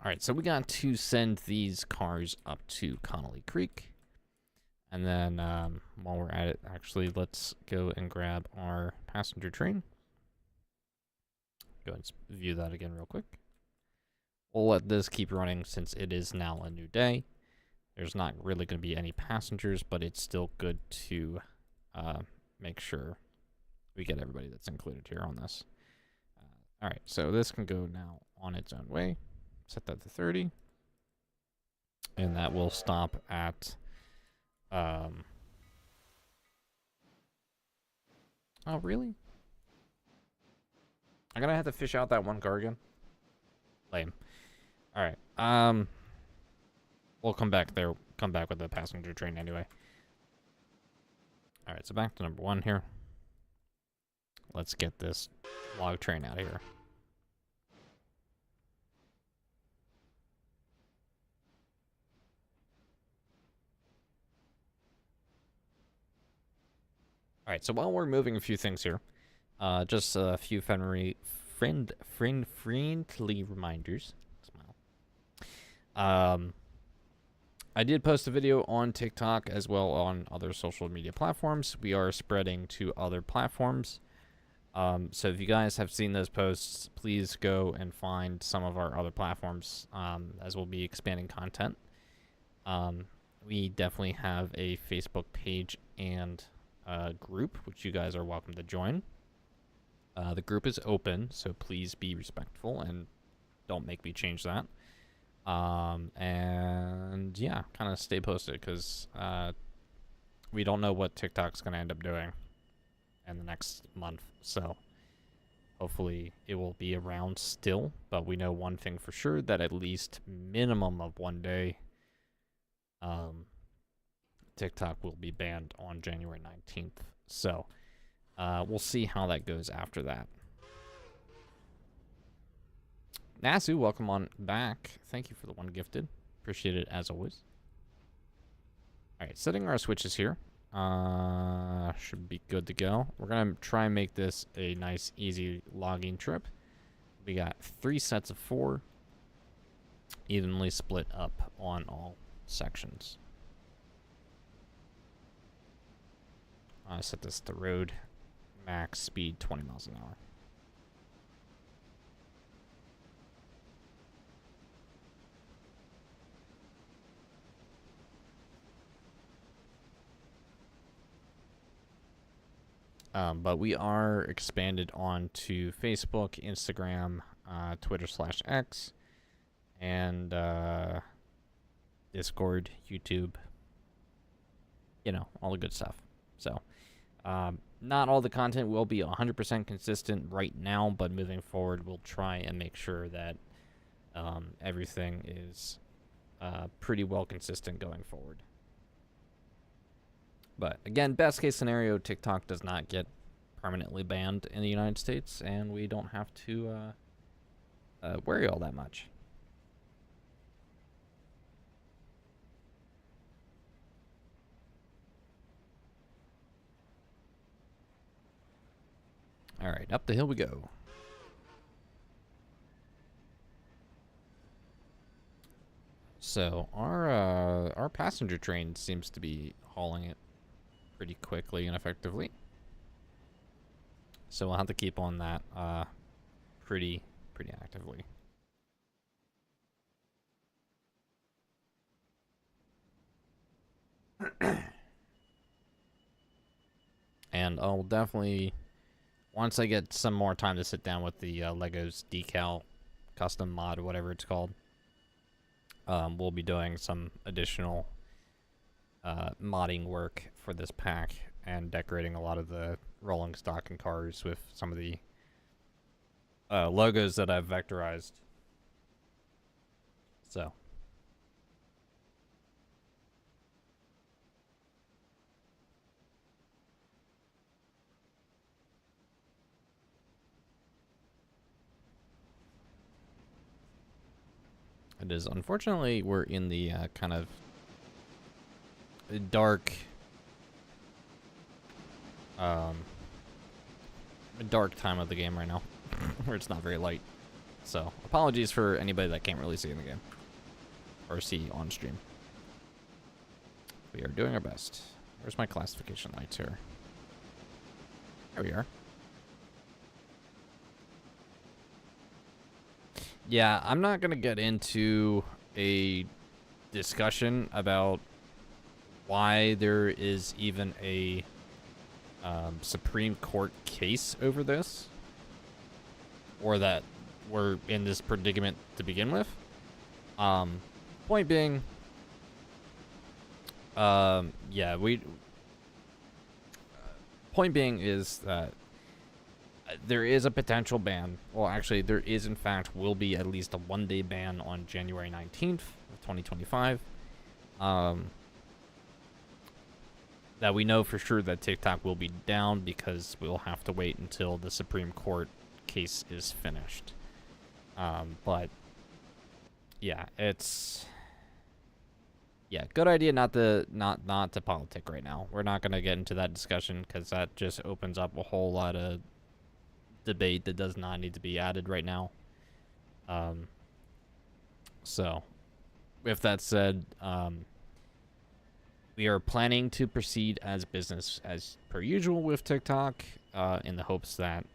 All right, so we got to send these cars up to Connolly Creek. And then while we're at it, actually, let's go and grab our passenger train. Go and view that again real quick. We'll let this keep running since it is now a new day. There's not really going to be any passengers, but it's still good to make sure we get everybody that's included here on this. All right, so this can go now on its own way. Set that to 30. And that will stop at... oh, really? I'm gonna have to fish out that one car again. Lame. Alright, we'll come back there. Come back with the passenger train anyway. Alright, so back to number 1 here. Let's get this log train out of here. All right, so while we're moving a few things here, just a few friendly reminders. Smile. I did post a video on TikTok as well on other social media platforms. We are spreading to other platforms. So if you guys have seen those posts, please go and find some of our other platforms as we'll be expanding content. We definitely have a Facebook page and group, which you guys are welcome to join. The group is open, so please be respectful and don't make me change that. And yeah, kind of stay posted because we don't know what TikTok's going to end up doing in the next month. So hopefully it will be around still, but we know one thing for sure, that at least minimum of one day, TikTok will be banned on January 19th. So we'll see how that goes after that. Nasu, welcome on back. Thank you for the one gifted. Appreciate it as always. All right, setting our switches here. Should be good to go. We're going to try and make this a nice, easy logging trip. We got 3 sets of 4, evenly split up on all sections. I set this to road, max speed 20 miles an hour. But we are expanded onto Facebook, Instagram, Twitter/X, and Discord, YouTube. You know, all the good stuff. So, not all the content will be 100% consistent right now, but moving forward, we'll try and make sure that everything is pretty well consistent going forward. But again, best case scenario, TikTok does not get permanently banned in the United States, and we don't have to worry all that much. All right, up the hill we go. So our passenger train seems to be hauling it pretty quickly and effectively. So we'll have to keep on that pretty actively. And I'll definitely, once I get some more time to sit down with the Legos decal custom mod, whatever it's called, we'll be doing some additional modding work for this pack and decorating a lot of the rolling stock and cars with some of the logos that I've vectorized. So. It is. Unfortunately, we're in the kind of dark time of the game right now, where it's not very light. So, apologies for anybody that can't really see in the game or see on stream. We are doing our best. Where's my classification lights here? There we are. Yeah, I'm not going to get into a discussion about why there is even a Supreme Court case over this, or that we're in this predicament to begin with. Point being, yeah, point being is that there is a potential ban. Well, actually, there is, in fact, will be at least a one-day ban on January 19th of 2025. That we know for sure that TikTok will be down because we'll have to wait until the Supreme Court case is finished. But yeah, it's good idea not to politic right now. We're not gonna get into that discussion because that just opens up a whole lot of debate that does not need to be added right now. So with that said, we are planning to proceed as business as per usual with TikTok, in the hopes that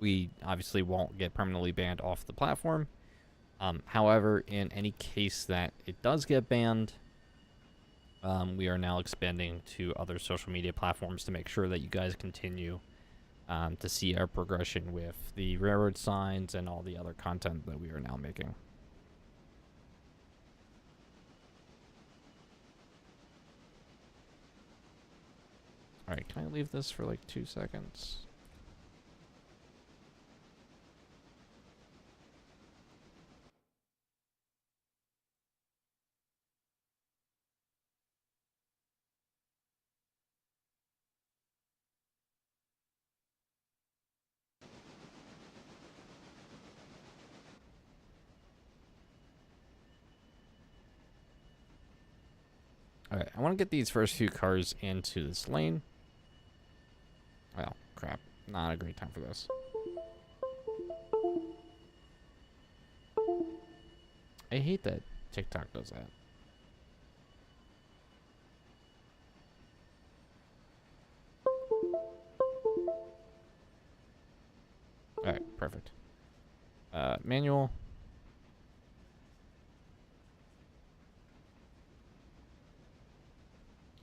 we obviously won't get permanently banned off the platform. However, in any case that it does get banned, we are now expanding to other social media platforms to make sure that you guys continue to see our progression with the railroad signs and all the other content that we are now making. Alright, can I leave this for like 2 seconds? Alright, I want to get these first few cars into this lane. Well, crap. Not a great time for this. I hate that TikTok does that. Alright, perfect. Manual.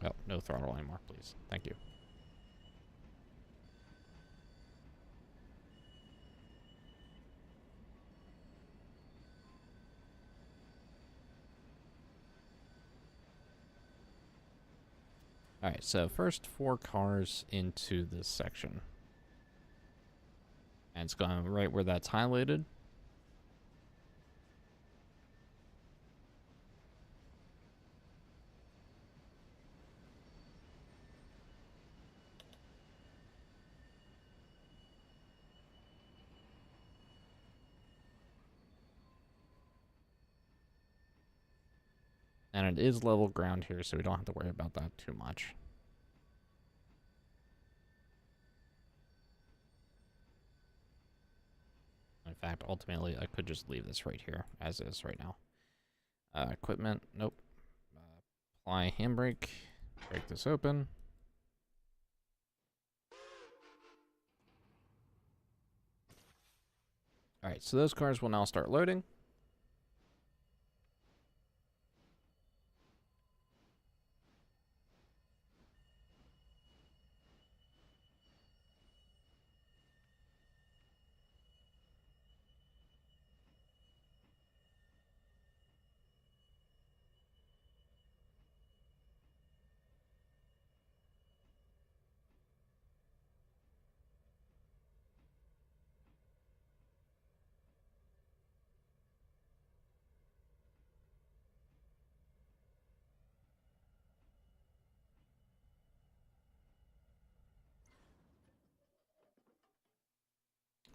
Oh, no throttle anymore, please. Thank you. Alright, so first 4 cars into this section. And it's going right where that's highlighted. And it is level ground here, so we don't have to worry about that too much. fact, ultimately, I could just leave this right here as is right now. Equipment, nope. Apply handbrake. Break this open. Alright, so those cars will now start loading.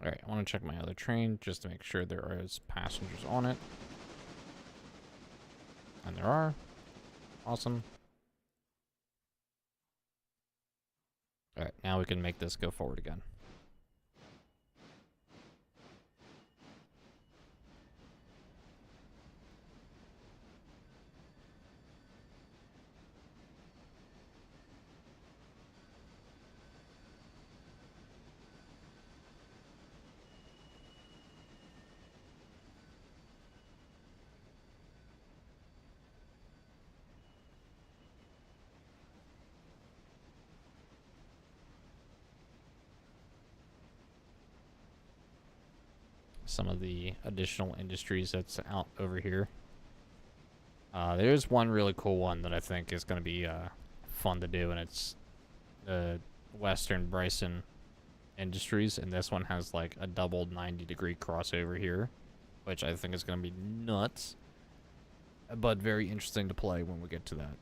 Alright, I want to check my other train just to make sure there is passengers on it. And there are. Awesome. Alright, now we can make this go forward again. Some of the additional industries that's out over here. There's one really cool one that I think is going to be fun to do, and it's the Western Bryson Industries, and this one has like a double 90-degree crossover here, which I think is going to be nuts, but very interesting to play when we get to that.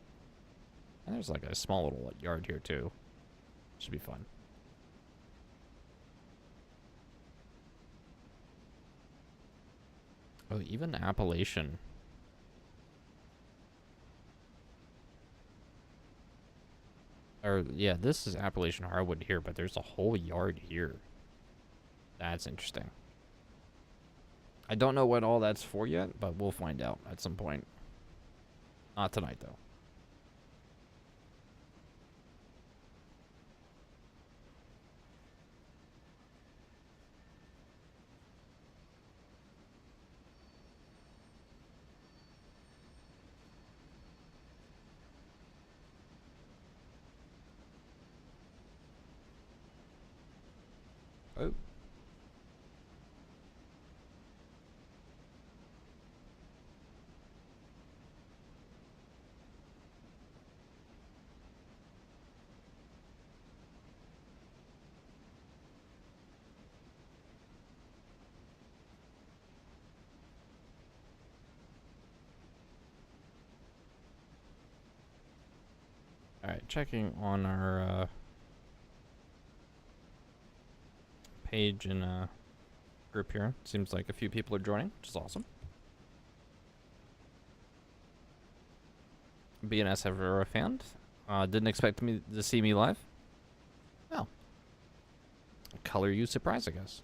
And there's like a small little yard here too. Should be fun. Oh, even Appalachian. Or, yeah, this is Appalachian hardwood here, but there's a whole yard here. That's interesting. I don't know what all that's for yet, but we'll find out at some point. Not tonight, though. Oh. Alright, checking on our page and group here. Seems like a few people are joining, which is awesome. BNS ever a fan? Didn't expect me to see me live? Well, color you surprise, I guess.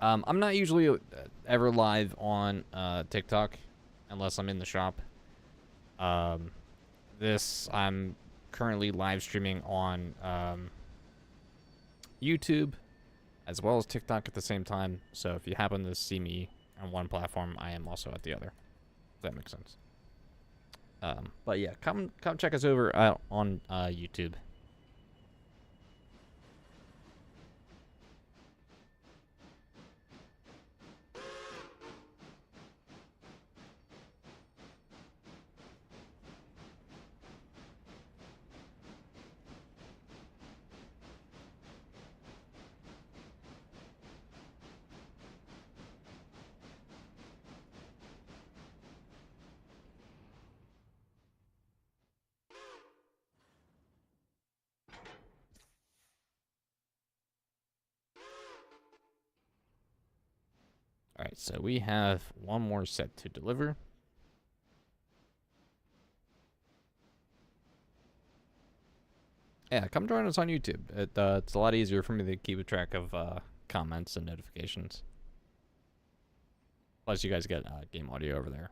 I'm not usually ever live on TikTok unless I'm in the shop. This I'm currently live streaming on YouTube as well as TikTok at the same time. So if you happen to see me on one platform, I am also at the other. If that makes sense. But yeah, come check us over out on YouTube. Alright, so we have one more set to deliver. Yeah, come join us on YouTube. It's a lot easier for me to keep a track of comments and notifications. Plus, you guys get game audio over there.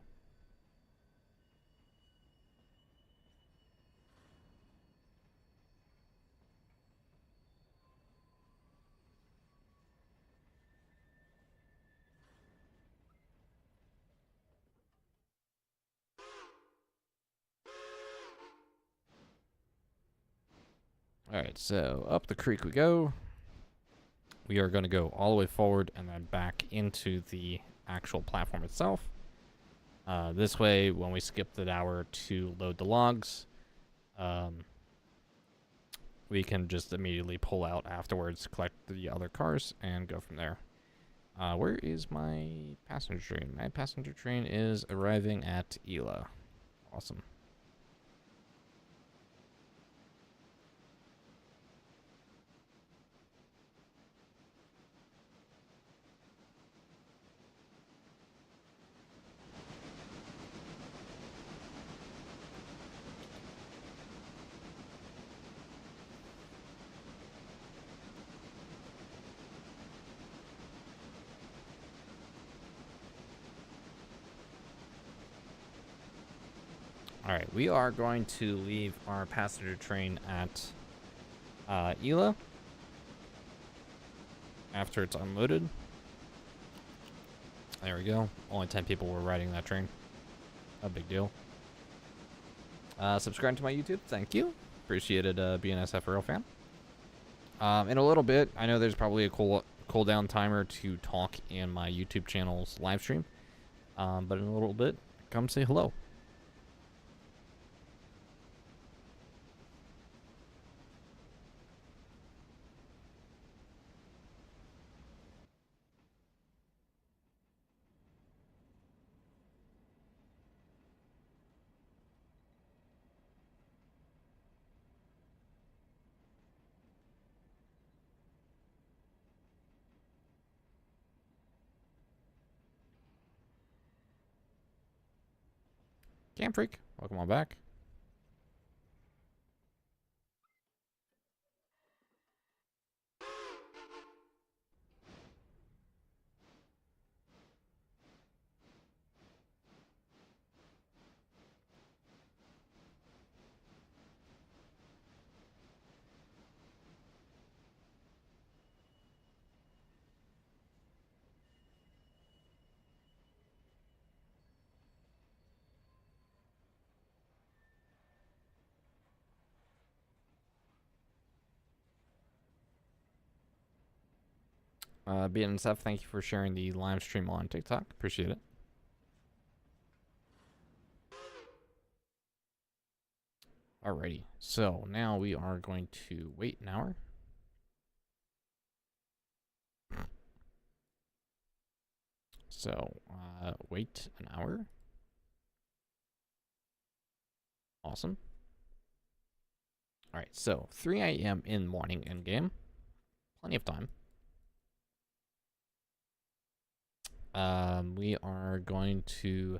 Alright, so up the creek we go. We are going to go all the way forward and then back into the actual platform itself. This way, when we skip the hour to load the logs, we can just immediately pull out afterwards, collect the other cars, and go from there. Where is my passenger train? My passenger train is arriving at Ela. Awesome. Alright, we are going to leave our passenger train at Ela after it's unloaded. There we go. Only 10 people were riding that train. No big deal. Subscribe to my YouTube. Thank you. Appreciate it, being an SFRL fan. In a little bit, I know there's probably a cooldown timer to talk in my YouTube channel's live stream. But in a little bit, come say hello. Camp Freak, welcome on back. BNSF, thank you for sharing the live stream on TikTok. Appreciate it. Alrighty, so now we are going to wait an hour. So, wait an hour. Awesome. Alright, so 3 a.m. in the morning in game. Plenty of time. We are going to...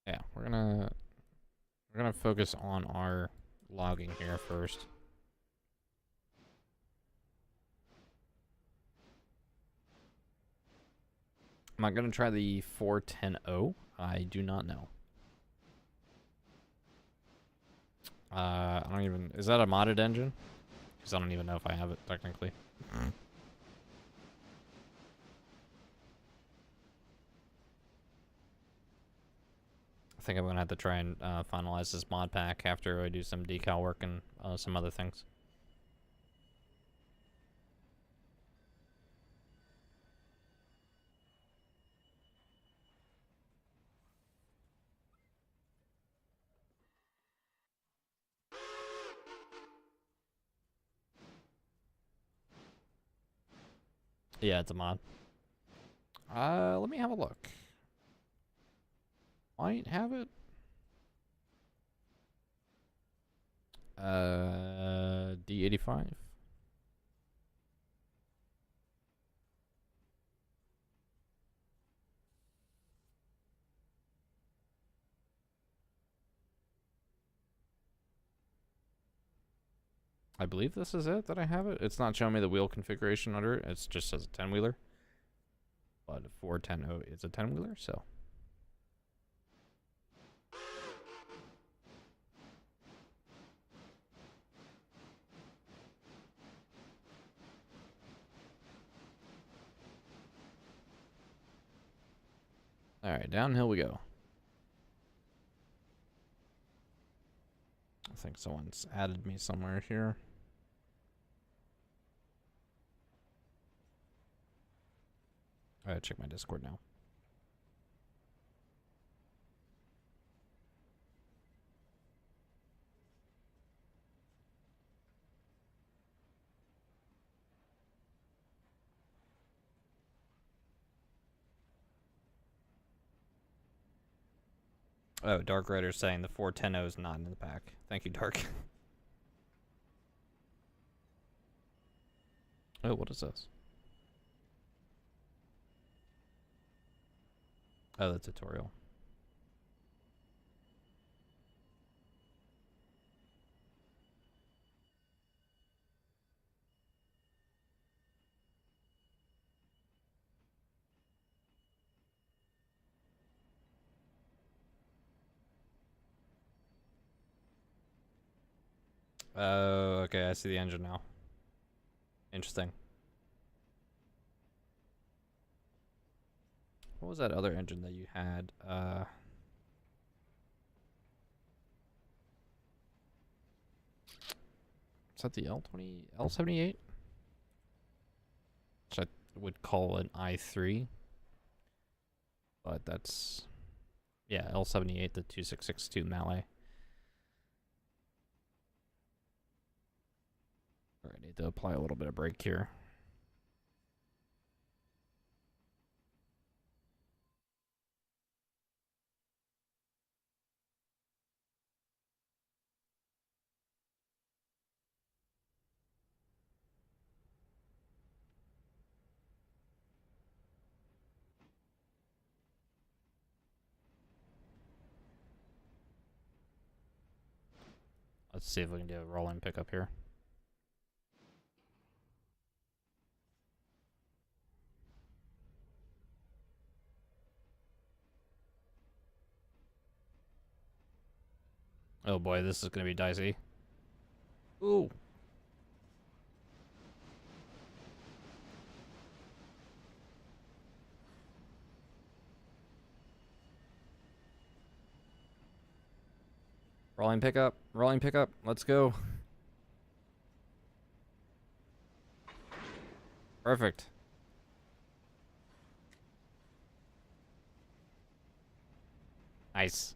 Yeah, we're gonna focus on our logging here first. Am I gonna try the 410.0? I do not know. I don't even... Is that a modded engine? Because I don't even know if I have it, technically. I think I'm gonna have to try and finalize this mod pack after I do some decal work and some other things. Yeah, it's a mod. Let me have a look. Might have it. D85. I believe this is it that I have it. It's not showing me the wheel configuration under it. It just says a 10-wheeler. But 410 is a 10-wheeler, so. Alright, downhill we go. I think someone's added me somewhere here. I gotta check my Discord now. Oh, Dark Rider's saying the 410 is not in the pack. Thank you, Dark. Oh, what is this? Oh, the tutorial. Oh, okay, I see the engine now. Interesting. What was that other engine that you had? Is that the L78? Which I would call an i3. But that's, yeah, L78, the 2662 Mallet. All right, need to apply a little bit of brake here. Let's see if we can do a rolling pickup here. Oh boy, this is gonna be dicey. Ooh. Rolling pickup, let's go. Perfect. Nice.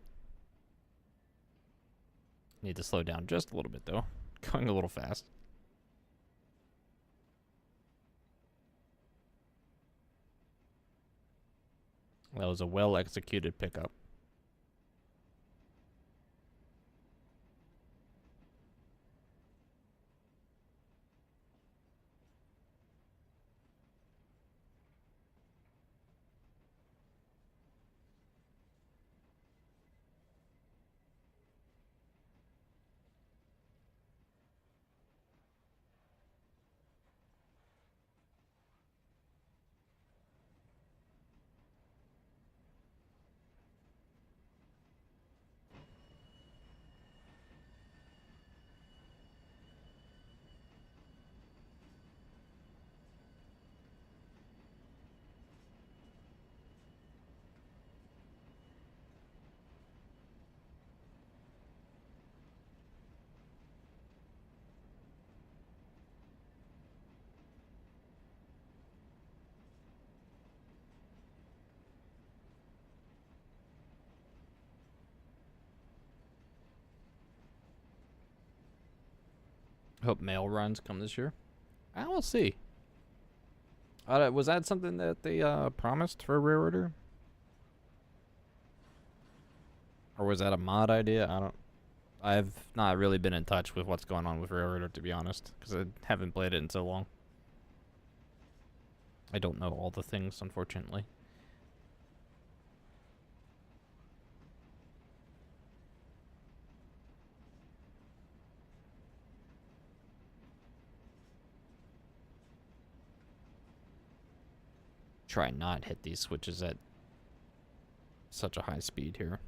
Need to slow down just a little bit though. Going a little fast. That was a well executed pickup. Hope mail runs come this year. I will see. Was that something that they promised for Rare Order? Or was that a mod idea? I've not really been in touch with what's going on with Rare Order, to be honest, because I haven't played it in so long. I don't know all the things, unfortunately. try and not hit these switches at such a high speed here.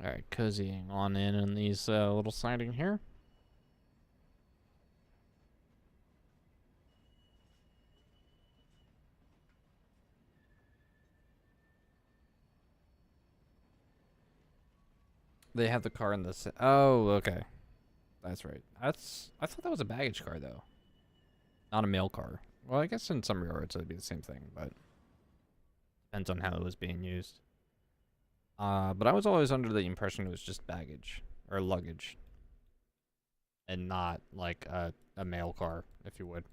Alright, cozying on in these little siding here. They have the car in the... Oh, okay. That's right. I thought that was a baggage car, though. Not a mail car. Well, I guess in some regards it would be the same thing, but... Depends on how it was being used. But I was always under the impression it was just baggage. Or luggage. And not, like, a mail car, if you would.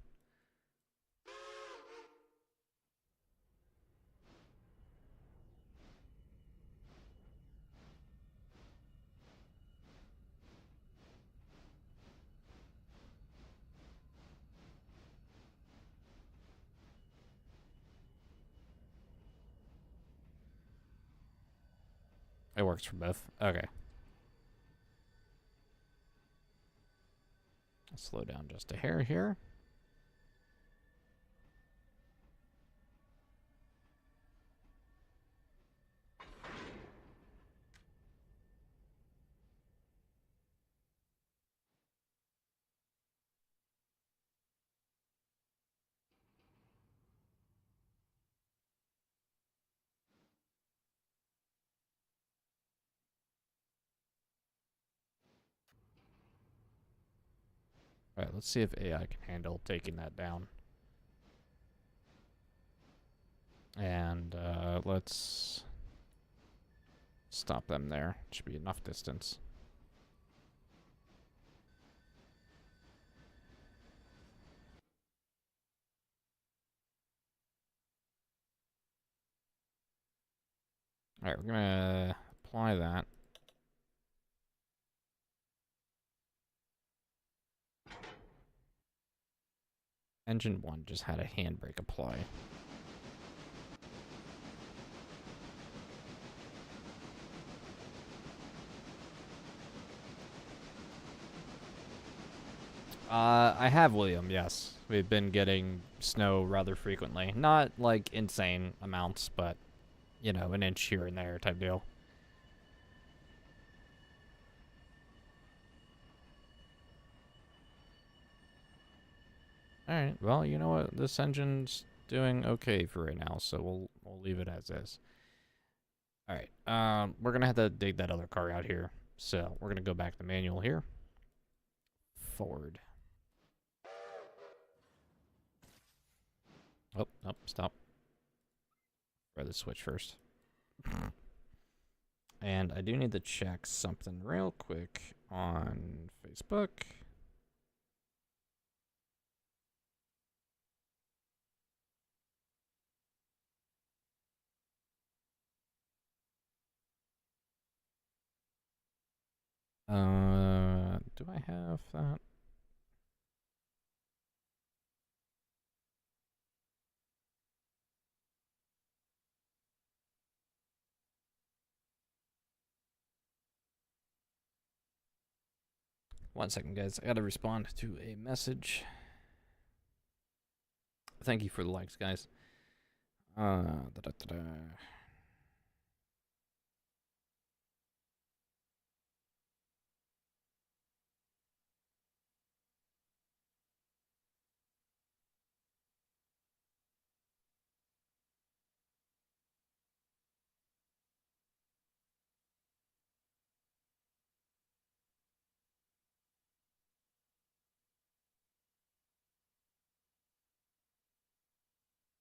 It works for both. Okay. I'll slow down just a hair here. Alright, let's see if AI can handle taking that down. And let's stop them there. Should be enough distance. Alright, we're gonna apply that. Engine 1 just had a handbrake apply. I have, William, yes. We've been getting snow rather frequently. Not, like, insane amounts, but, you know, an inch here and there type deal. Alright, well, you know what? This engine's doing okay for right now, so we'll leave it as is. Alright, we're gonna have to dig that other car out here. So, we're gonna go back to manual here. Forward. Oh, nope, stop. Try the switch first. And I do need to check something real quick on Facebook. Do I have that? One second, guys. I gotta respond to a message. Thank you for the likes, guys.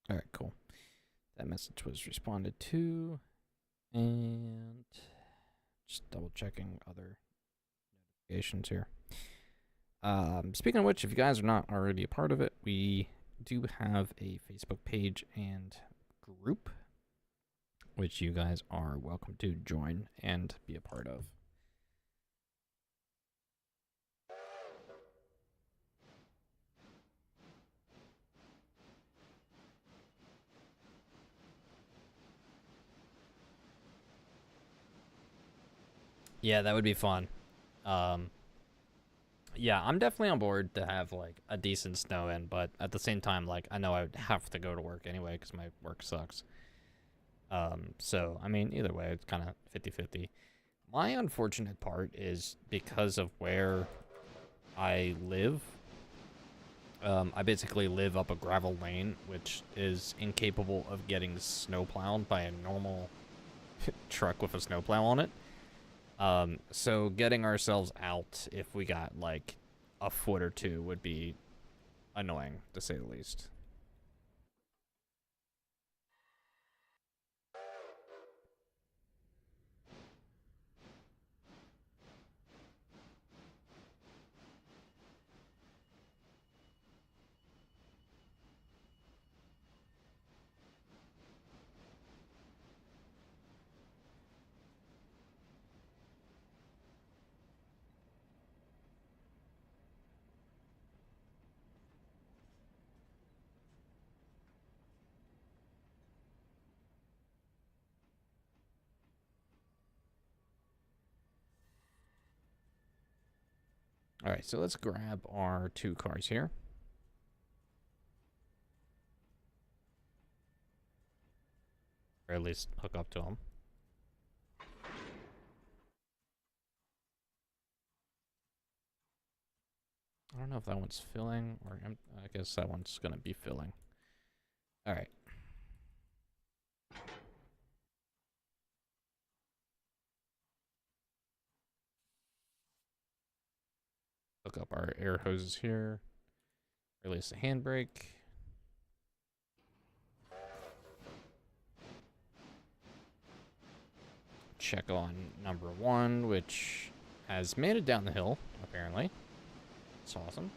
All right, cool. That message was responded to, and just double checking other notifications here. Speaking of which, if you guys are not already a part of it, we do have a Facebook page and group, which you guys are welcome to join and be a part of. Yeah, that would be fun. Yeah, I'm definitely on board to have like a decent snow in, but at the same time, like I know I would have to go to work anyway because my work sucks. So I mean, either way, it's kind of 50-50. My unfortunate part is because of where I live. I basically live up a gravel lane, which is incapable of getting snowplowed by a normal truck with a snowplow on it. So getting ourselves out if we got like a foot or two would be annoying, to say the least. All right, so let's grab our 2 cars here. Or at least hook up to them. I don't know if that one's filling or I guess that one's going to be filling. All right. Hook up our air hoses here. Release the handbrake. Check on number 1, which has made it down the hill, apparently. It's awesome.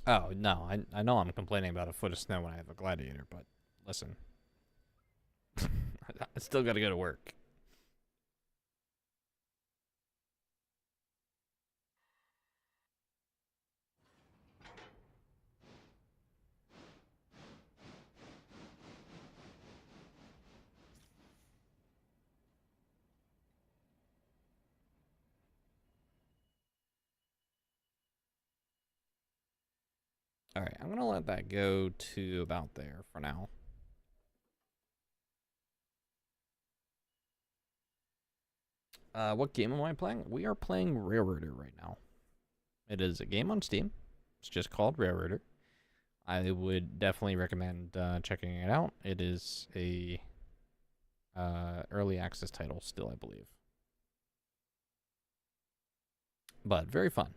Oh, no, I know I'm complaining about a foot of snow when I have a Gladiator, but listen. I still gotta go to work. All right, I'm gonna let that go to about there for now. What game am I playing? We are playing Railroader right now. It is a game on Steam. It's just called Railroader. I would definitely recommend checking it out. It is a early access title still, I believe. But very fun.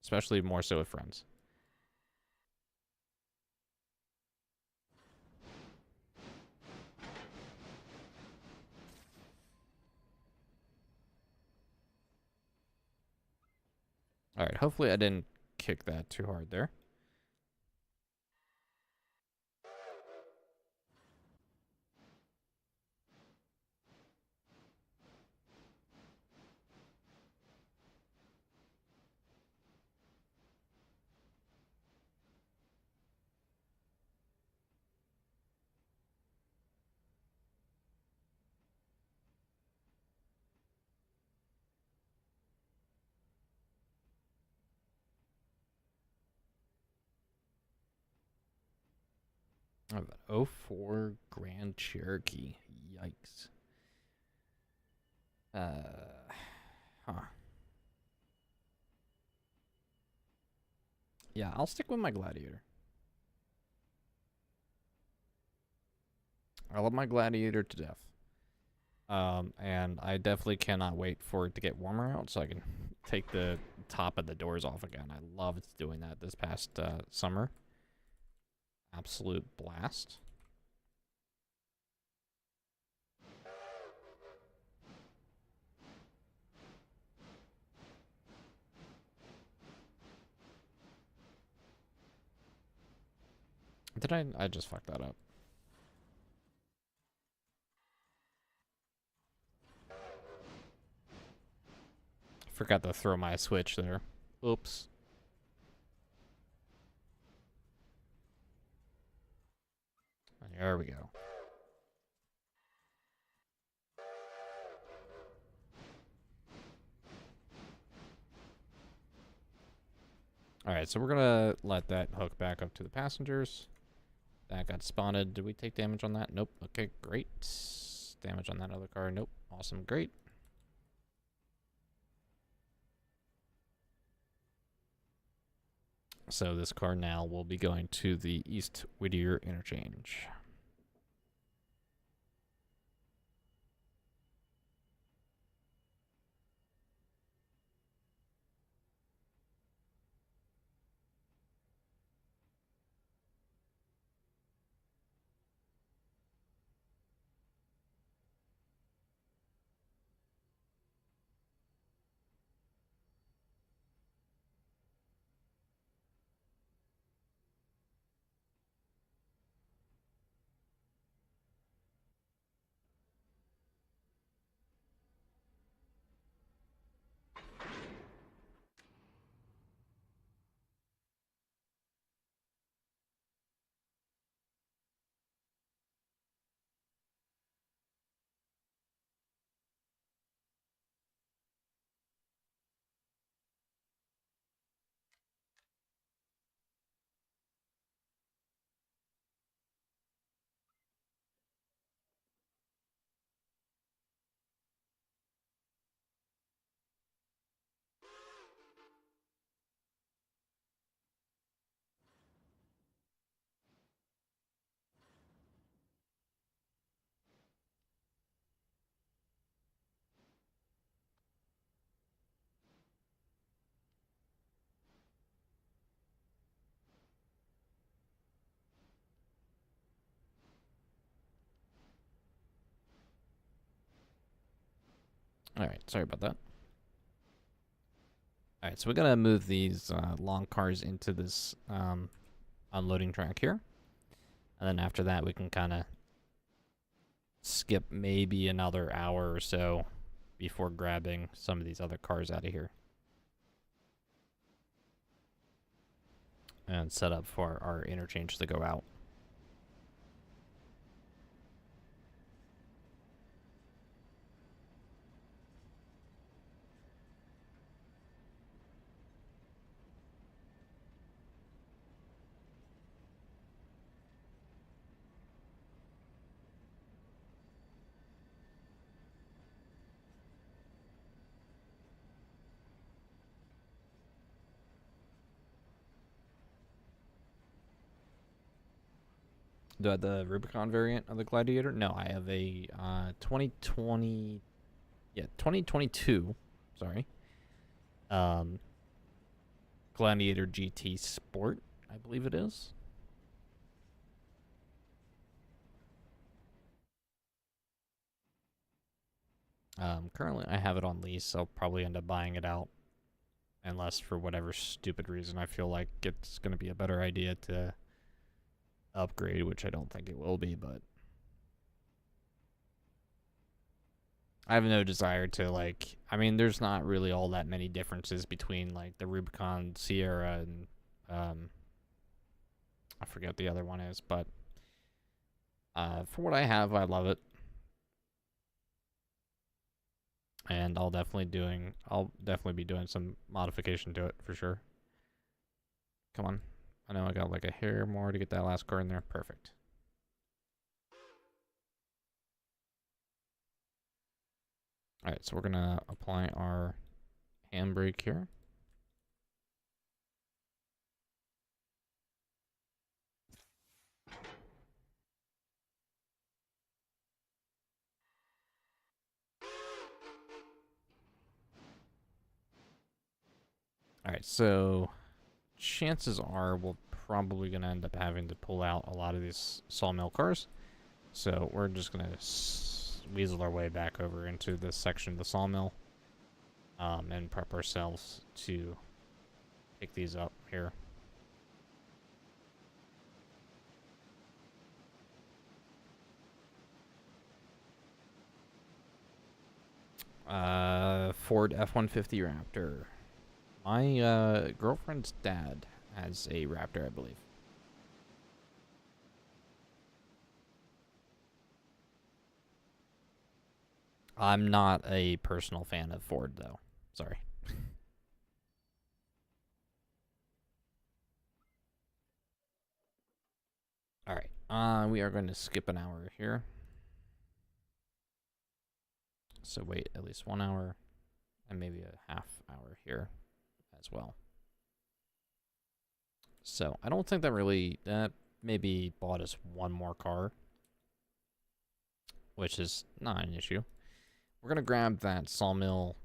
Especially more so with friends. Alright, hopefully I didn't kick that too hard there. I have an 04 Grand Cherokee. Yikes. Huh. Yeah, I'll stick with my Gladiator. I love my Gladiator to death. And I definitely cannot wait for it to get warmer out so I can take the top of the doors off again. I loved doing that this past summer. Absolute blast. Did I? I just fucked that up. Forgot to throw my switch there. Oops. There we go. Alright, so we're gonna let that hook back up to the passengers. That got spotted. Did we take damage on that? Nope. Okay, great. Damage on that other car? Nope. Awesome, great. So this car now will be going to the East Whittier interchange. Alright, sorry about that. Alright, so we're gonna move these long cars into this unloading track here. And then after that, we can kind of skip maybe another hour or so before grabbing some of these other cars out of here. And set up for our interchange to go out. Do I have the Rubicon variant of the Gladiator? No, I have a 2020, 2022, sorry. Gladiator GT Sport, I believe it is. Currently I have it on lease, so I'll probably end up buying it out. Unless for whatever stupid reason I feel like it's going to be a better idea to upgrade, which I don't think it will be, but I have no desire to, like, I mean, there's not really all that many differences between, like, the Rubicon Sierra and, I forget what the other one is, but for what I have, I love it. And I'll definitely be doing some modification to it for sure. Come on. I know I got like a hair more to get that last car in there. Perfect. Alright, so we're gonna apply our handbrake here. Alright, so chances are we're probably gonna end up having to pull out a lot of these sawmill cars. So we're just gonna weasel our way back over into this section of the sawmill and prep ourselves to pick these up here. Ford F-150 Raptor. My girlfriend's dad has a Raptor, I believe. I'm not a personal fan of Ford, though. Sorry. All right. We are going to skip an hour here. So wait at least 1 hour and maybe a half hour here as well. So I don't think that really, that maybe bought us one more car, which is not an issue. We're going to grab that sawmill,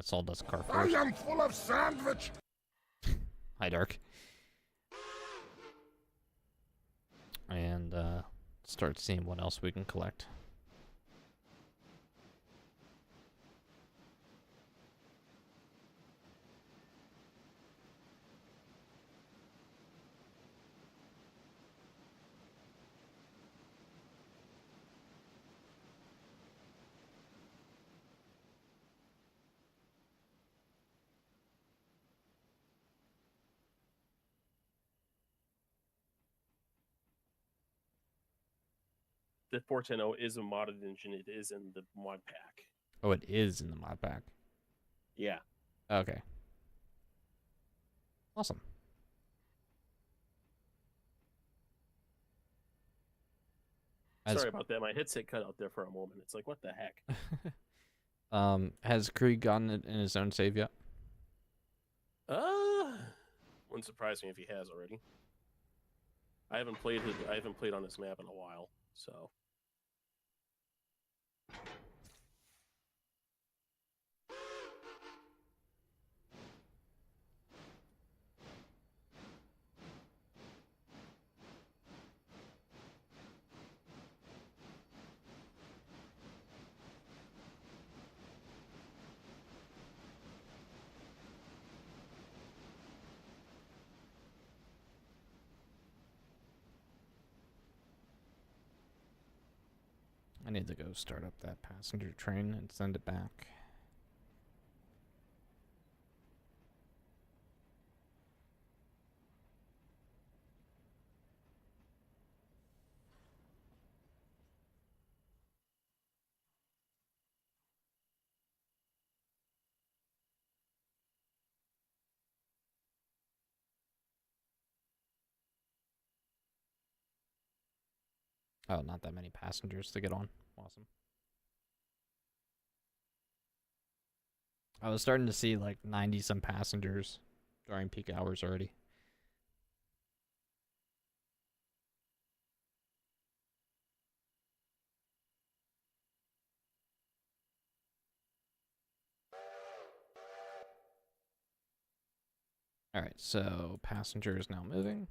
sawdust car first. I am full of sandwich. Hi, Dark. And start seeing what else we can collect. The 410 is a modded engine. It is in the mod pack. Oh, it is in the mod pack. Yeah. Okay. Awesome. Sorry about that. My headset cut out there for a moment. It's like, what the heck? Has Krieg gotten it in his own save yet? Wouldn't surprise me if he has already. I haven't played on this map in a while, so. I need to go start up that passenger train and send it back. Oh, not that many passengers to get on. Awesome. I was starting to see like 90 some passengers during peak hours already. All right, so passenger is now moving.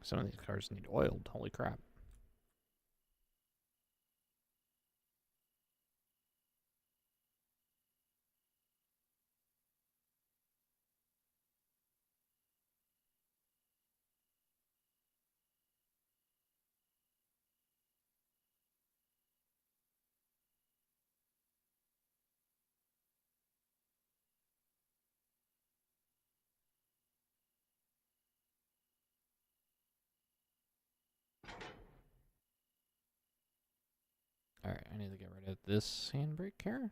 Some of these cars need oiled. Holy crap. All right, I need to get rid of this handbrake here.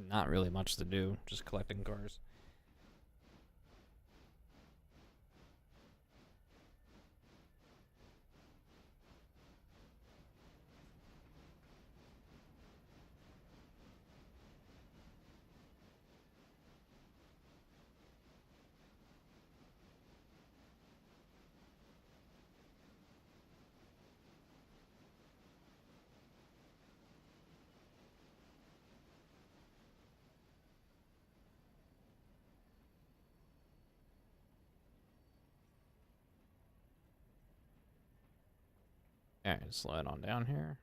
not really much to do, just collecting cars. Alright, slide on down here.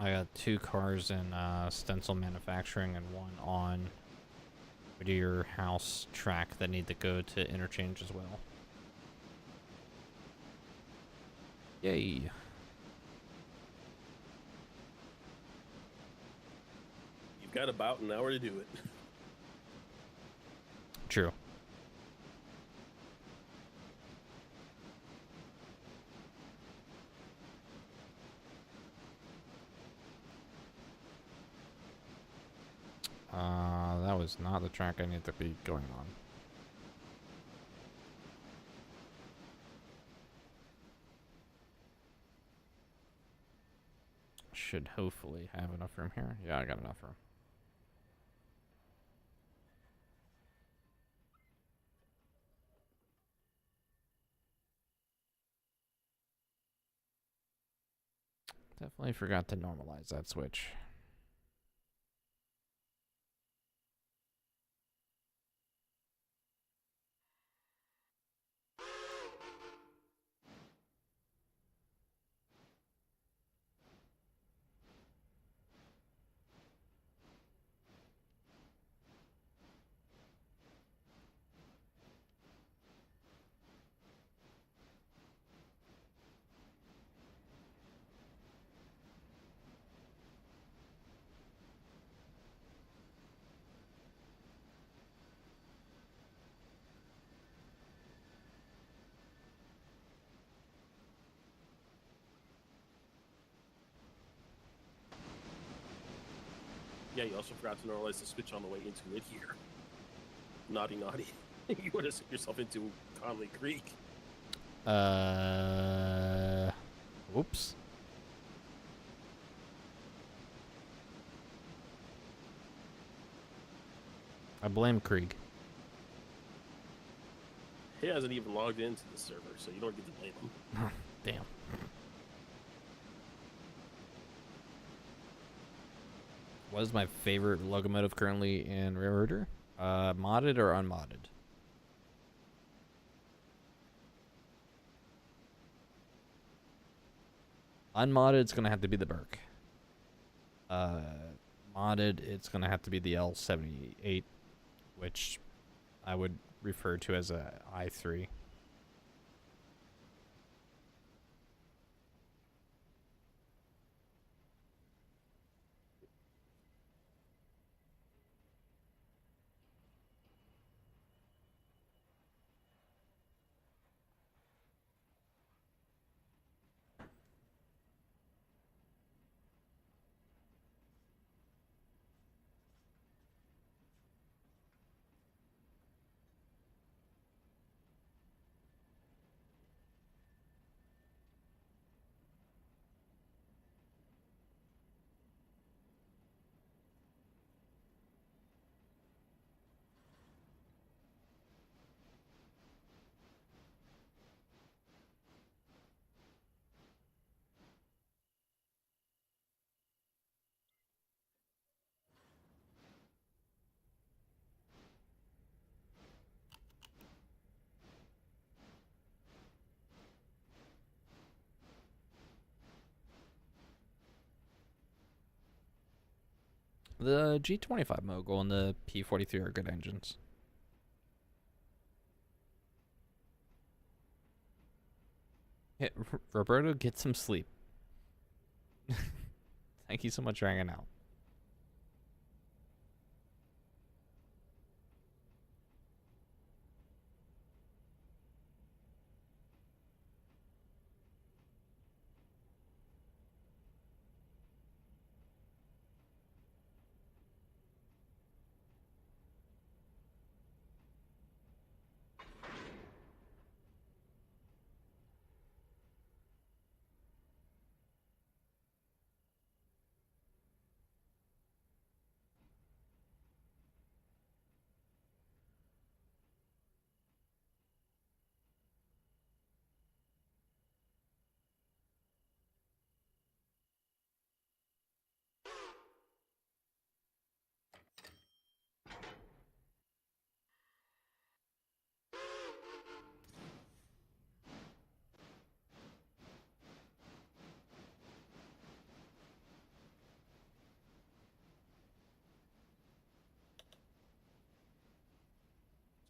I got 2 cars in stencil manufacturing and 1 on your house track that need to go to interchange as well. Yay. You've got about an hour to do it. True. That was not the track I need to be going on. Should hopefully have enough room here. Yeah, I got enough room. Definitely forgot to normalize that switch. Yeah, you also forgot to normalize the switch on the way into it here. Naughty, naughty. You would have sent yourself into Conley Creek. Whoops. I blame Krieg. He hasn't even logged into the server, so you don't get to blame him. Damn. What is my favorite locomotive currently in Railroader? Modded or unmodded? Unmodded, it's gonna have to be the Burke. Modded, it's gonna have to be the L78, which I would refer to as a I3. The G25 Mogul and the P43 are good engines. Yeah, Roberto, get some sleep. Thank you so much for hanging out.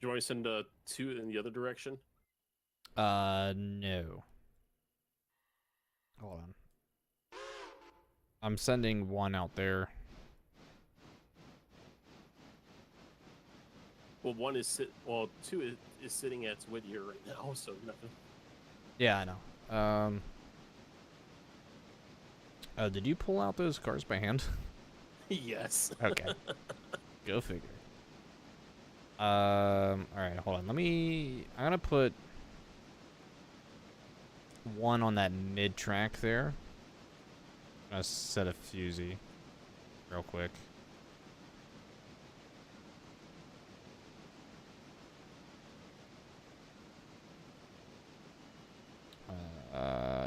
Do you want me to send two in the other direction? No. Hold on. I'm sending one out there. Well, two is sitting at Whittier right now, so nothing. Yeah, I know. Oh, did you pull out those cars by hand? Yes. Okay. Go figure. All right, hold on. I'm gonna put one on that mid track there. I'm gonna set a fusee real quick.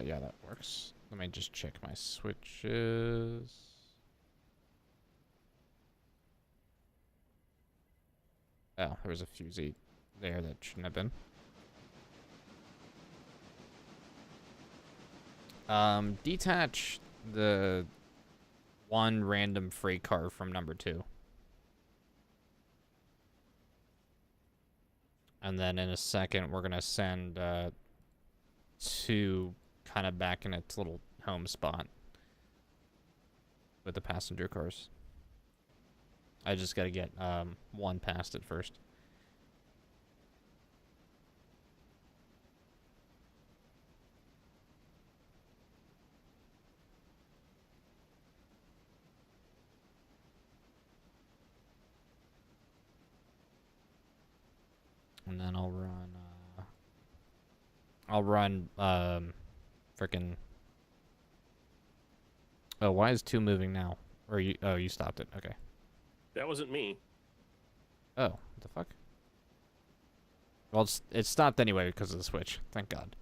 Yeah, that works. Let me just check my switches. Oh, there was a fusee there that shouldn't have been. Detach the one random freight car from number 2. And then in a second, we're gonna send 2 kind of back in its little home spot with the passenger cars. I just gotta get 1 past it first. And then I'll run frickin' oh, why is 2 moving now? Or you stopped it. Okay. That wasn't me. Oh, what the fuck? Well, it stopped anyway because of the switch. Thank God.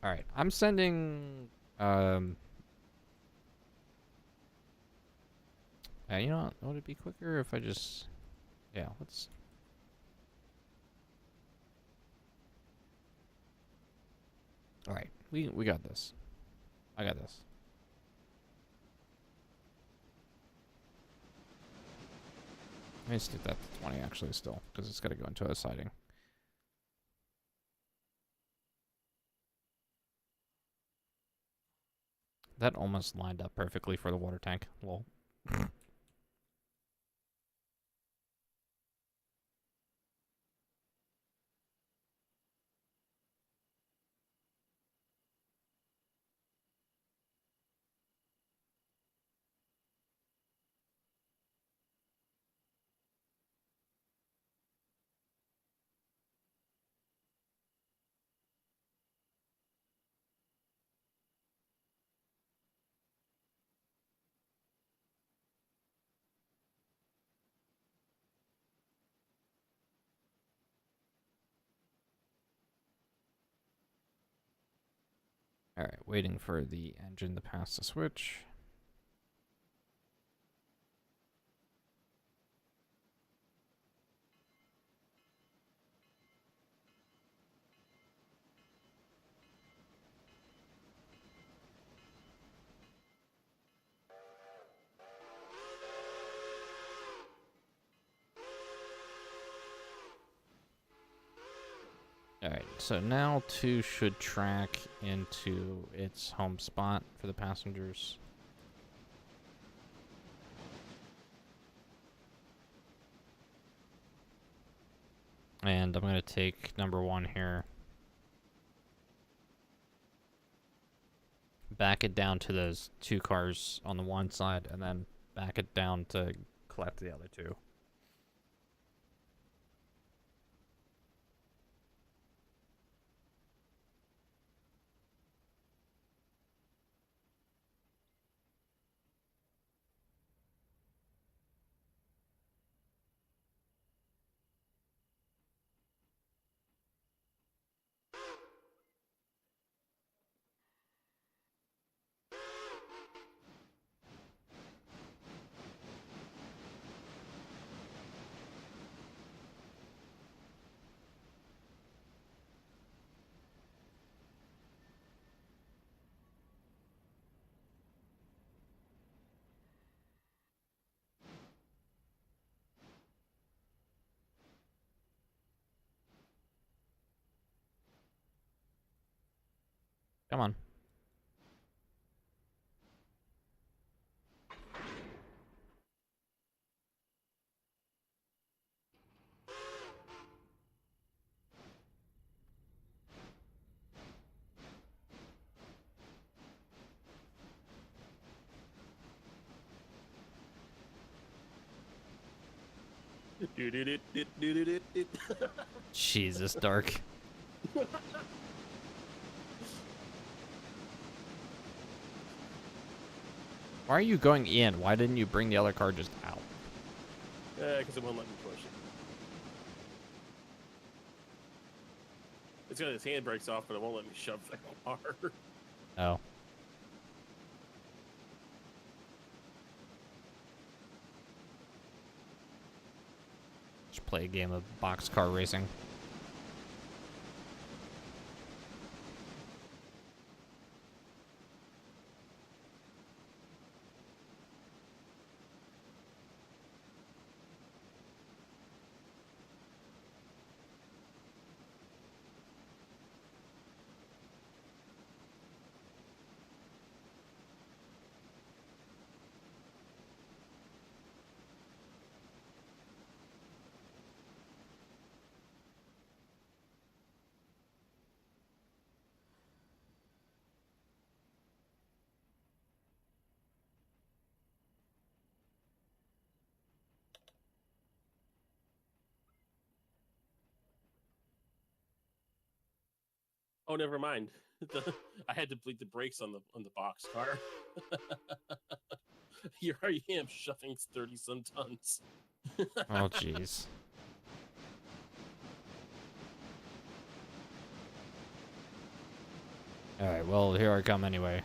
All right, I'm sending you know what, would it be quicker if I just let's all right, we got this. I got this. Let me stick that to 20 actually still, because it's got to go into a siding. That almost lined up perfectly for the water tank. Lol. All right, waiting for the engine to pass the switch. Alright, so now 2 should track into its home spot for the passengers. And I'm going to take number 1 here. Back it down to those 2 cars on the one side, and then back it down to collect the other 2. Come on. Jesus, Dark. Why are you going in? Why didn't you bring the other car just out? Because it won't let me push it. It's got its handbrakes off, but it won't let me shove the car. Oh. Just play a game of boxcar racing. Oh, never mind. I had to bleed the brakes on the box car. Here I am shoving 30-some tons. Oh, jeez. Alright, well, here I come anyway.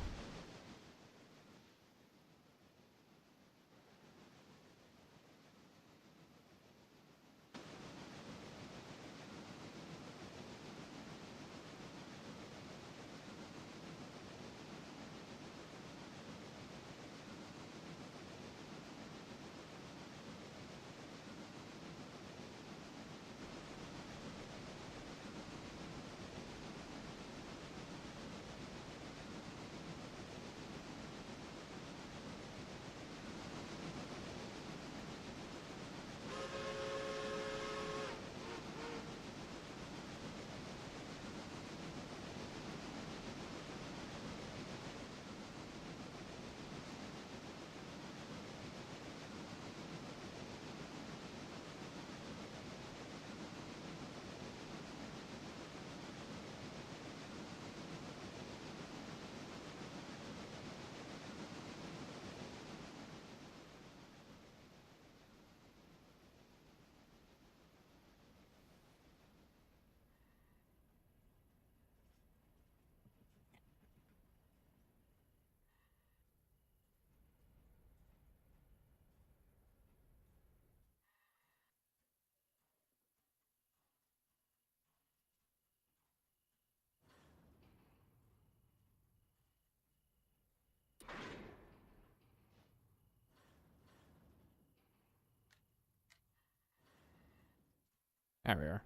There we are.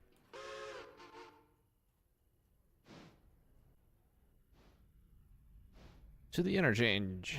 To the interchange.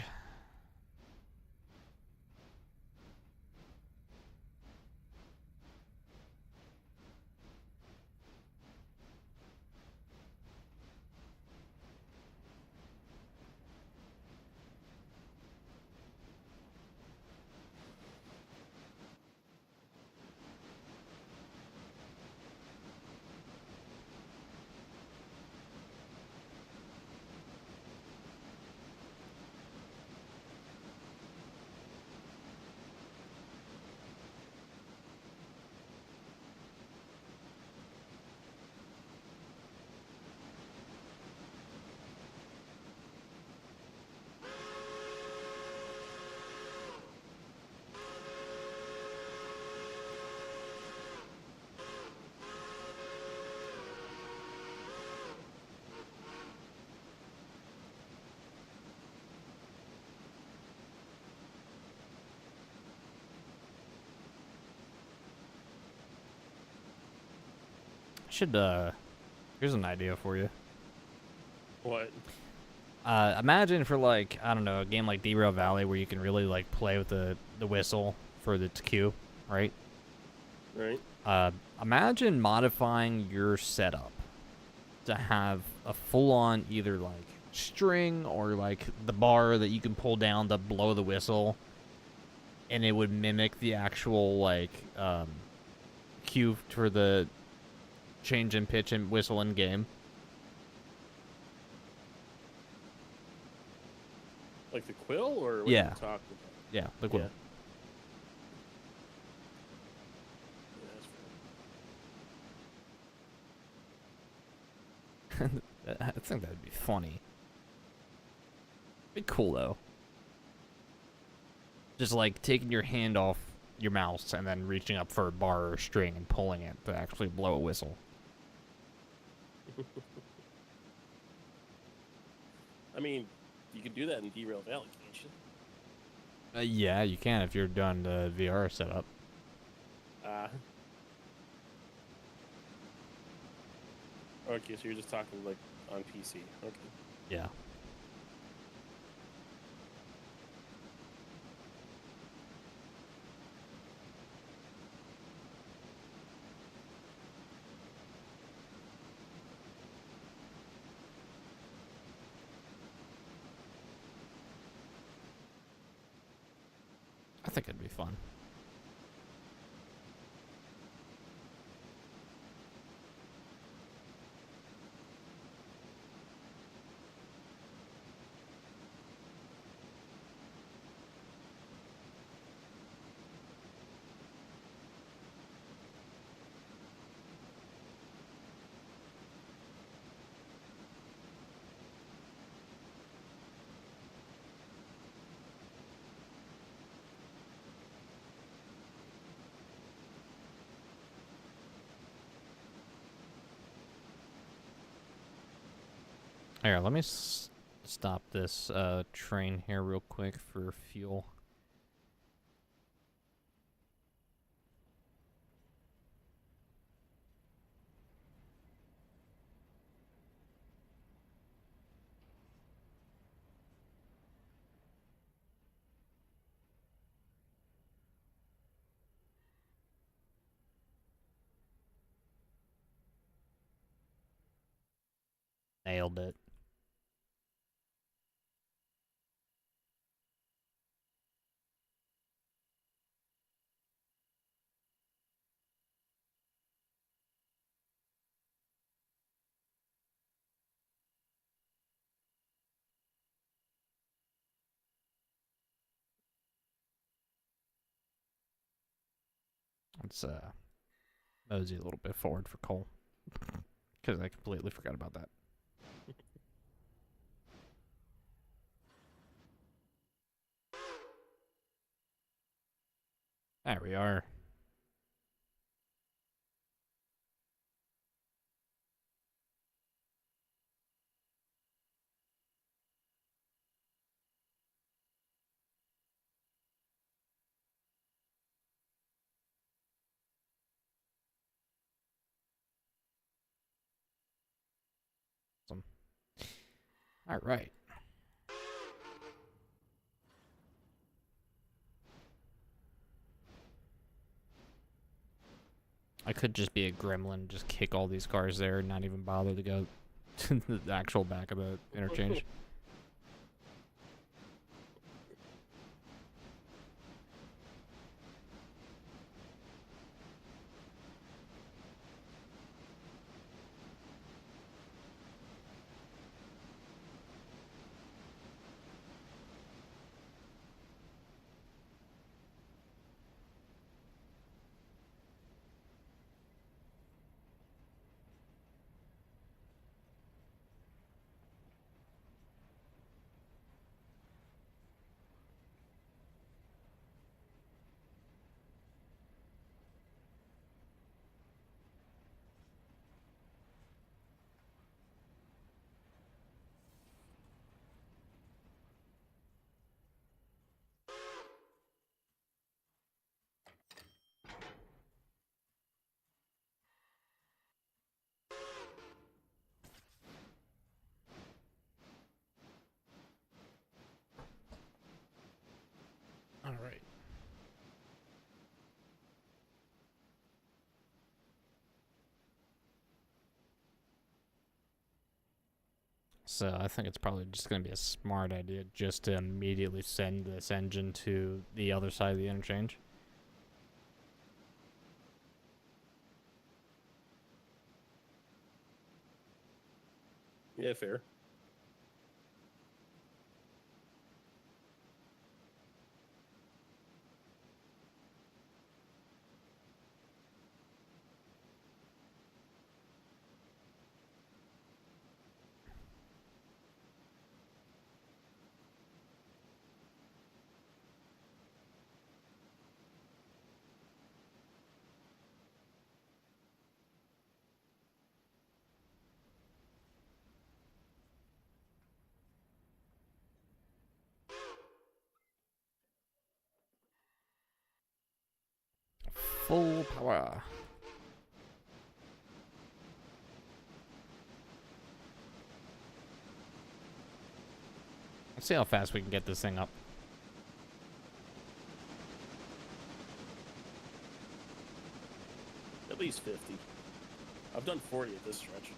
Should here's an idea for you. What? Imagine for like, I don't know, a game like Derail Valley where you can really like play with the whistle for the queue, right? Right. Imagine modifying your setup to have a full-on either like string or like the bar that you can pull down to blow the whistle, and it would mimic the actual like cue for the change in pitch and whistle in game. Like the quill, or what Yeah. are you talking about? Yeah, the quill. Yeah. Yeah, that's fair. I think that'd be funny. Be cool though. Just like taking your hand off your mouse and then reaching up for a bar or string and pulling it to actually blow a whistle. I mean, you can do that in Derail Valley, can't you? Yeah, you can if you're done the VR setup. Okay, so you're just talking like on PC. Okay. Yeah. I think it'd be fun. Here, let me stop this train here real quick for fuel. Nailed it. Let's mosey a little bit forward for coal. Because I completely forgot about that. There we are. Awesome. All right. I could just be a gremlin, just kick all these cars there and not even bother to go to the actual back of the interchange. All right. So I think it's probably just going to be a smart idea just to immediately send this engine to the other side of the interchange. Yeah, fair. Full power. Let's see how fast we can get this thing up. At least 50. I've done 40 at this stretch.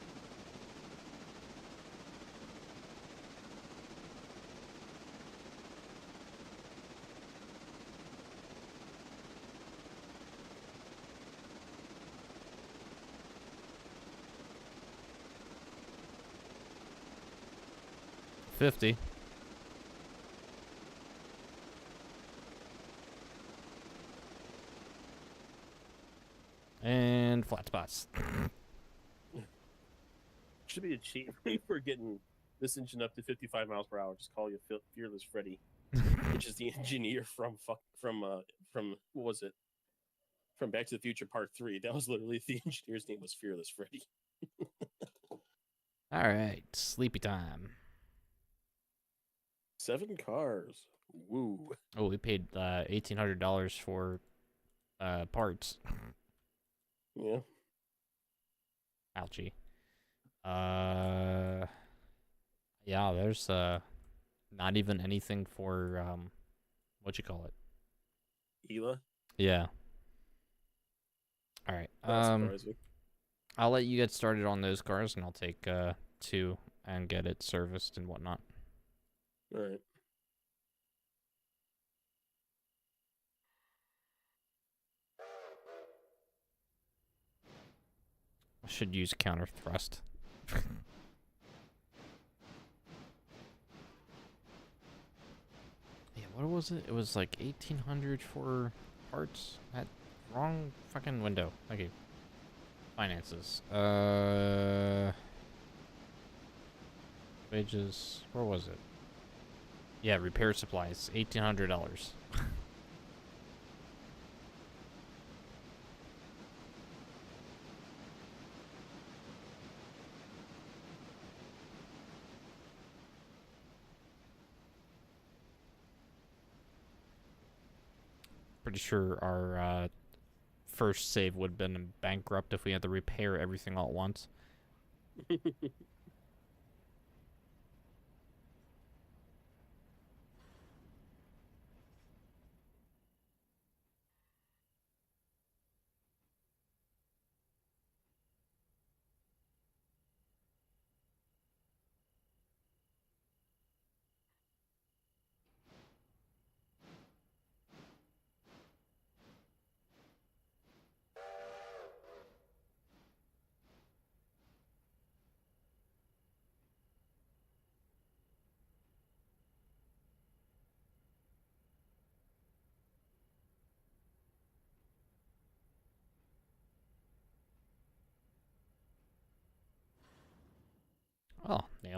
$50. And flat spots. Should be a cheat for getting this engine up to 55 miles per hour. Just call you Fearless Freddy, which is the engineer from what was it? From Back to the Future Part 3. That was literally the engineer's name was Fearless Freddy. All right, sleepy time. 7 cars. Woo. Oh, we paid $1,800 for parts. Yeah. Ouchie. Yeah, there's not even anything for what you call it? Hila. Yeah. All right. Not surprising. I'll let you get started on those cars, and I'll take 2 and get it serviced and whatnot. All right. I should use counter thrust. Yeah, what was it? It was like 1,800 for parts. That wrong fucking window. Okay. Finances. Wages. Where was it? Yeah, repair supplies. $1,800. Pretty sure our first save would have been bankrupt if we had to repair everything all at once.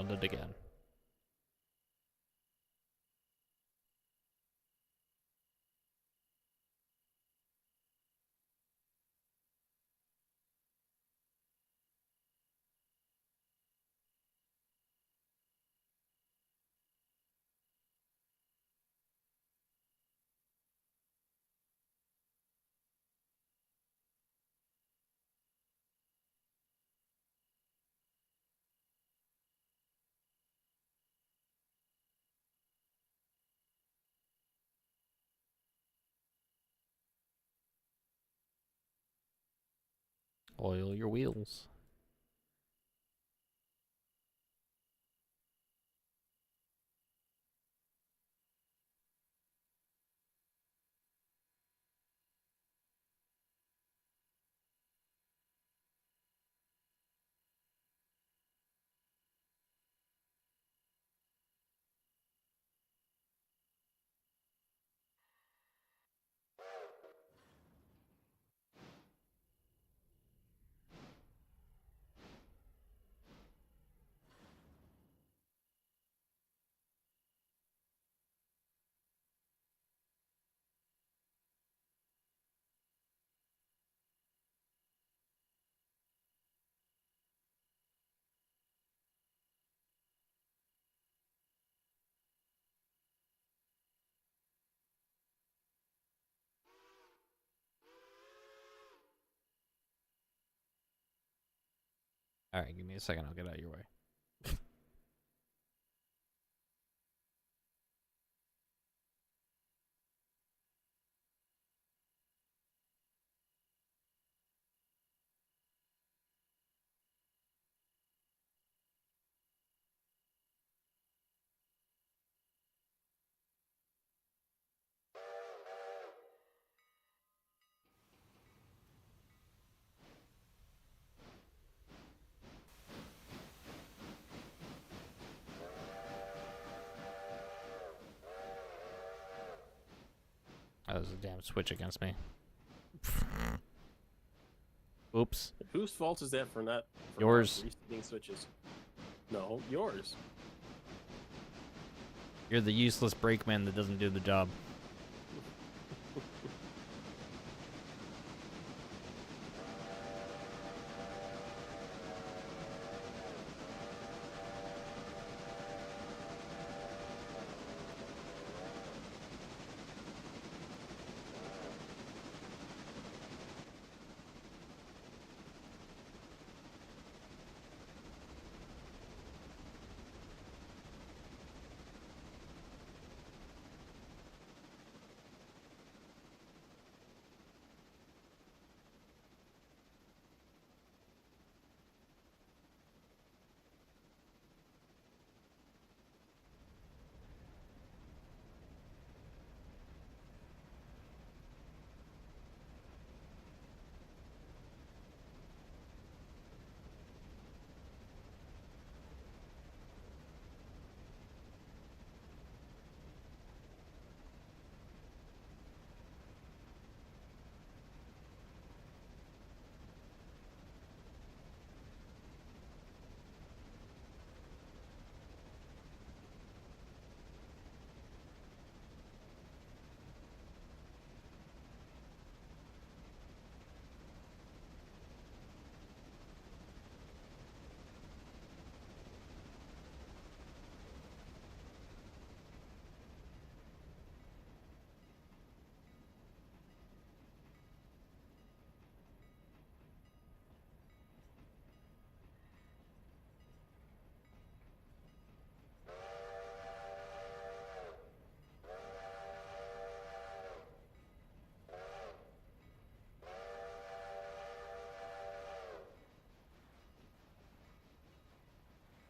Nailed it again. Oil your wheels. All right, give me a second. I'll get out of your way. That was a damn switch against me. Oops. Whose fault is that for not? Yours. Resetting switches. No, yours. You're the useless brakeman that doesn't do the job.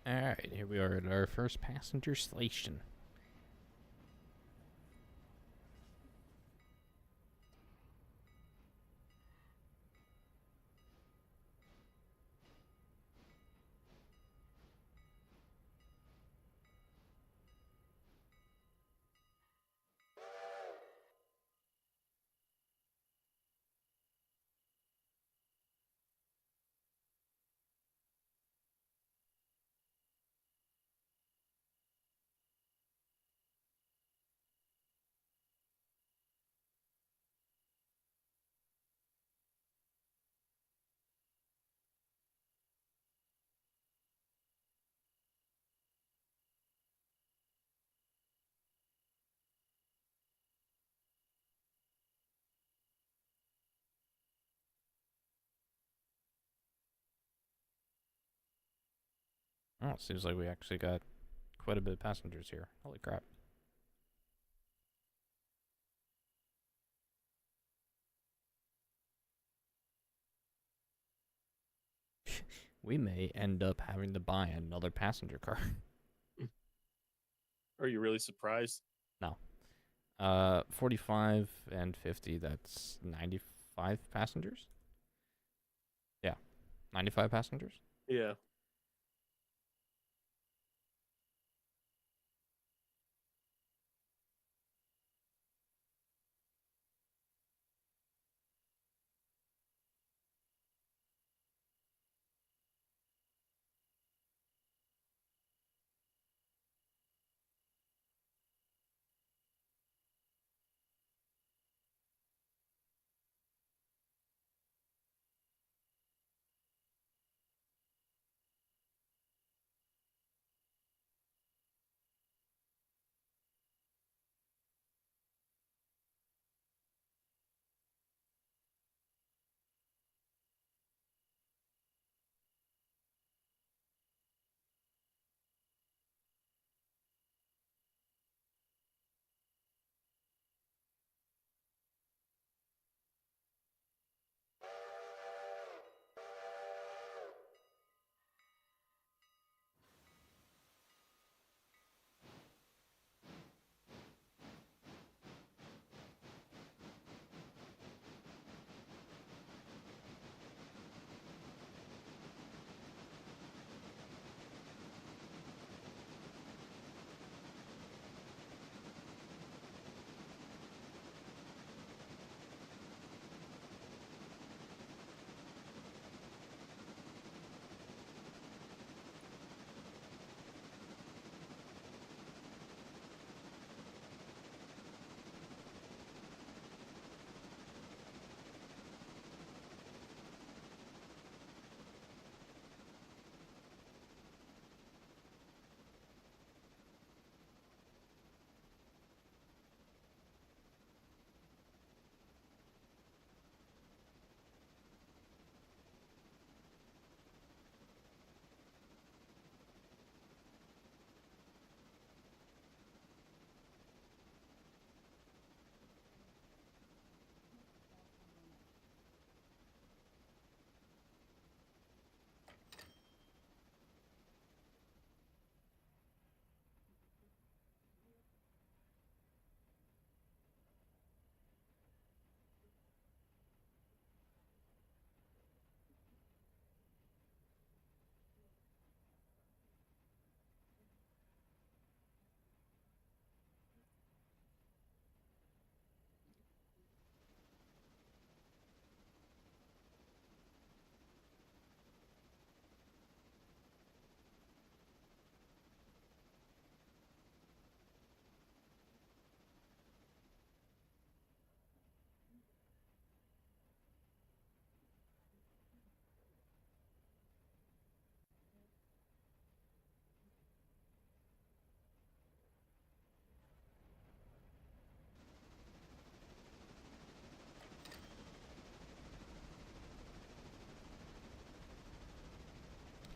Alright, here we are at our first passenger station. Oh, it seems like we actually got quite a bit of passengers here. Holy crap. We may end up having to buy another passenger car. Are you really surprised? No. 45 and 50, that's 95 passengers? Yeah. 95 passengers? Yeah.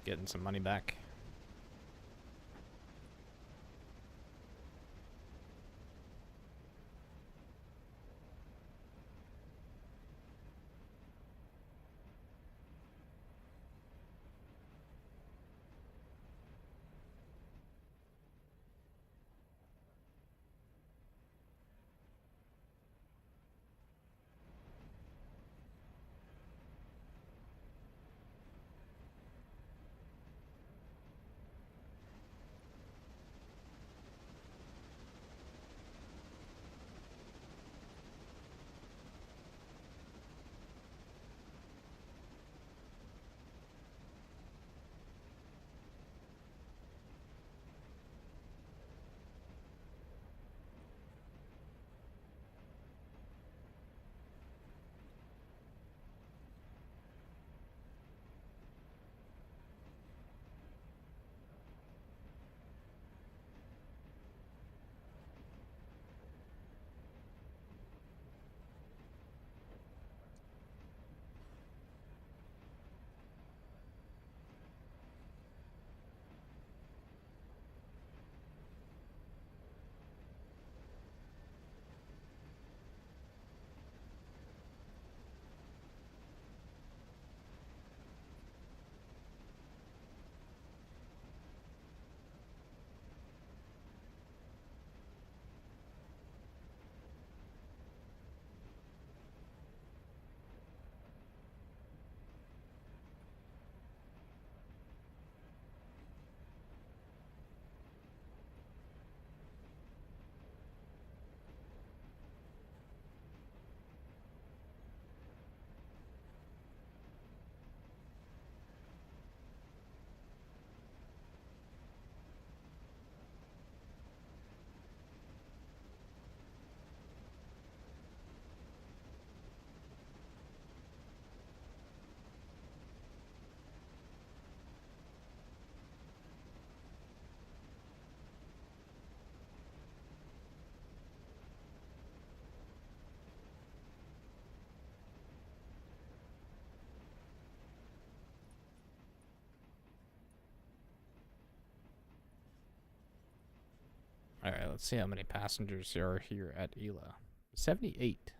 Getting some money back. All right, let's see how many passengers there are here at Ela. 78.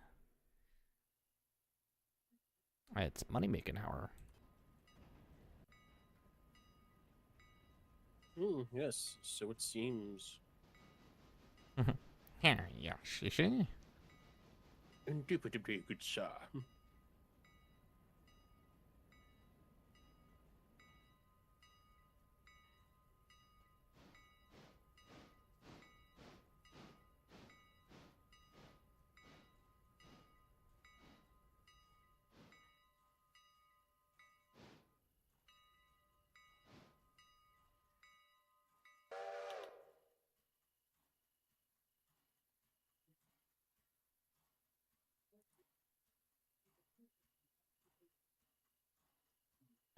All right, it's money making hour. Yes, so it seems. Here, yeah, shishi. Indubitably, good sir.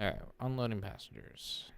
All right, unloading passengers.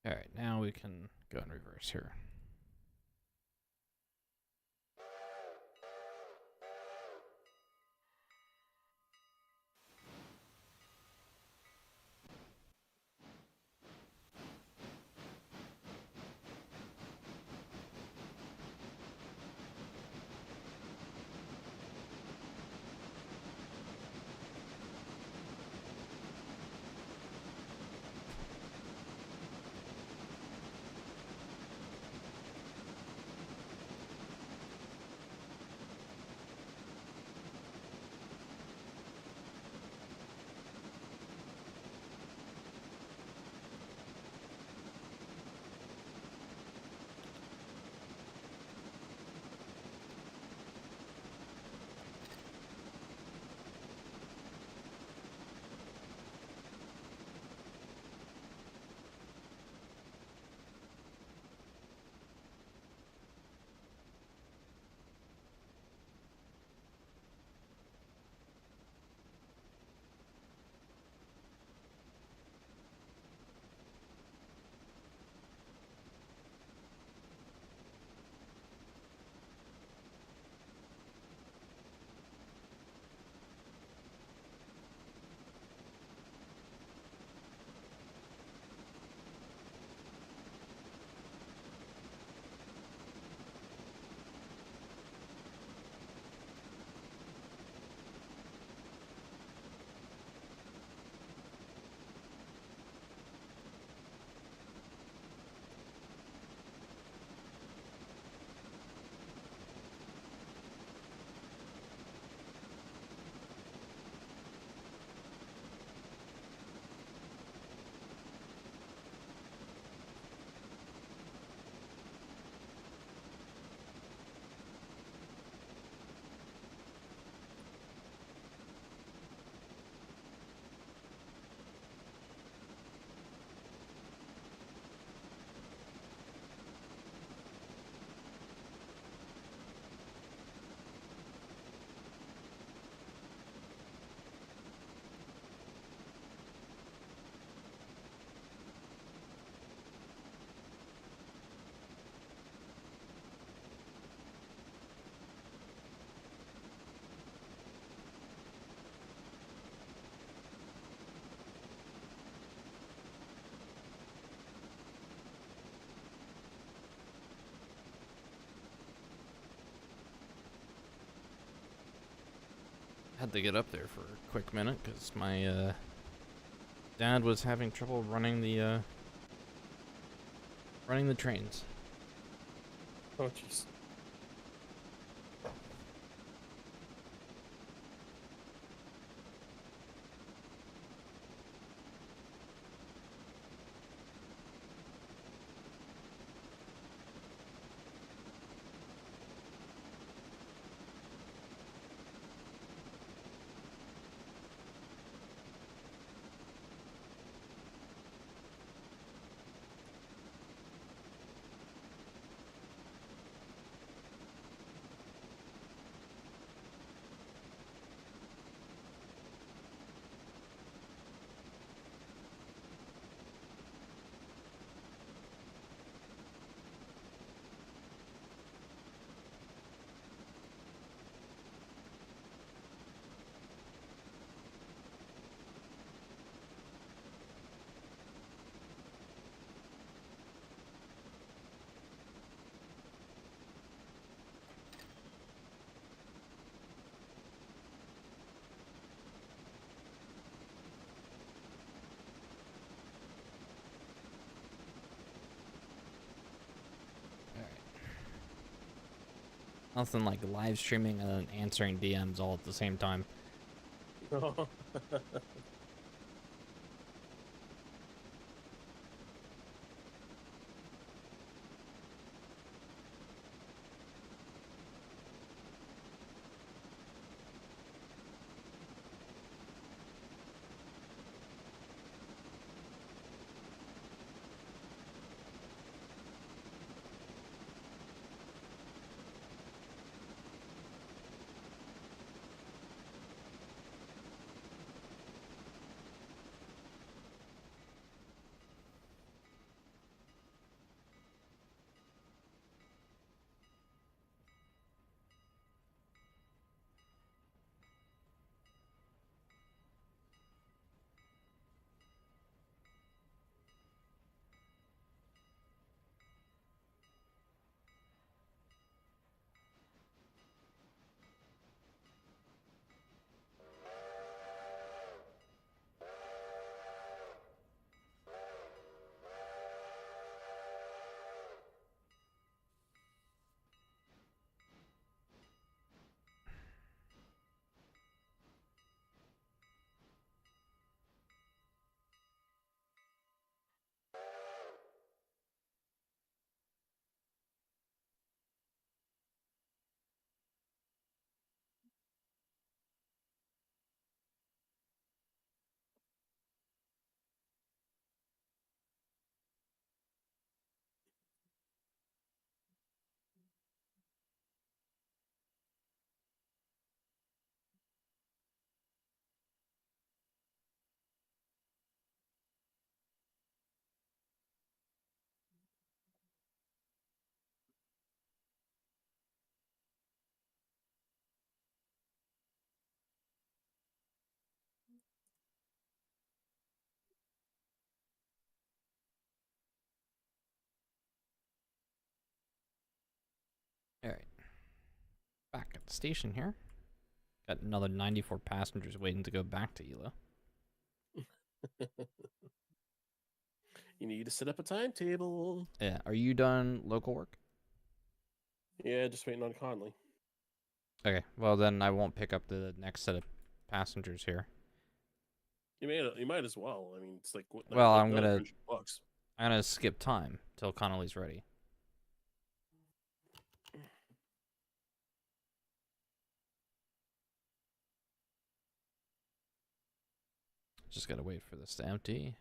All right, now we can go in reverse here. had to get up there for a quick minute because my dad was having trouble running the trains. Oh, jeez. Nothing like live streaming and then answering DMs all at the same time. Alright. Back at the station here. Got another 94 passengers waiting to go back to Elo. You need to set up a timetable. Yeah. Are you done local work? Yeah, just waiting on Conley. Okay. Well, then I won't pick up the next set of passengers here. You might as well. I mean, it's like what? Well, like I'm gonna $100. skip time till Connolly's ready. Just gotta wait for this to empty.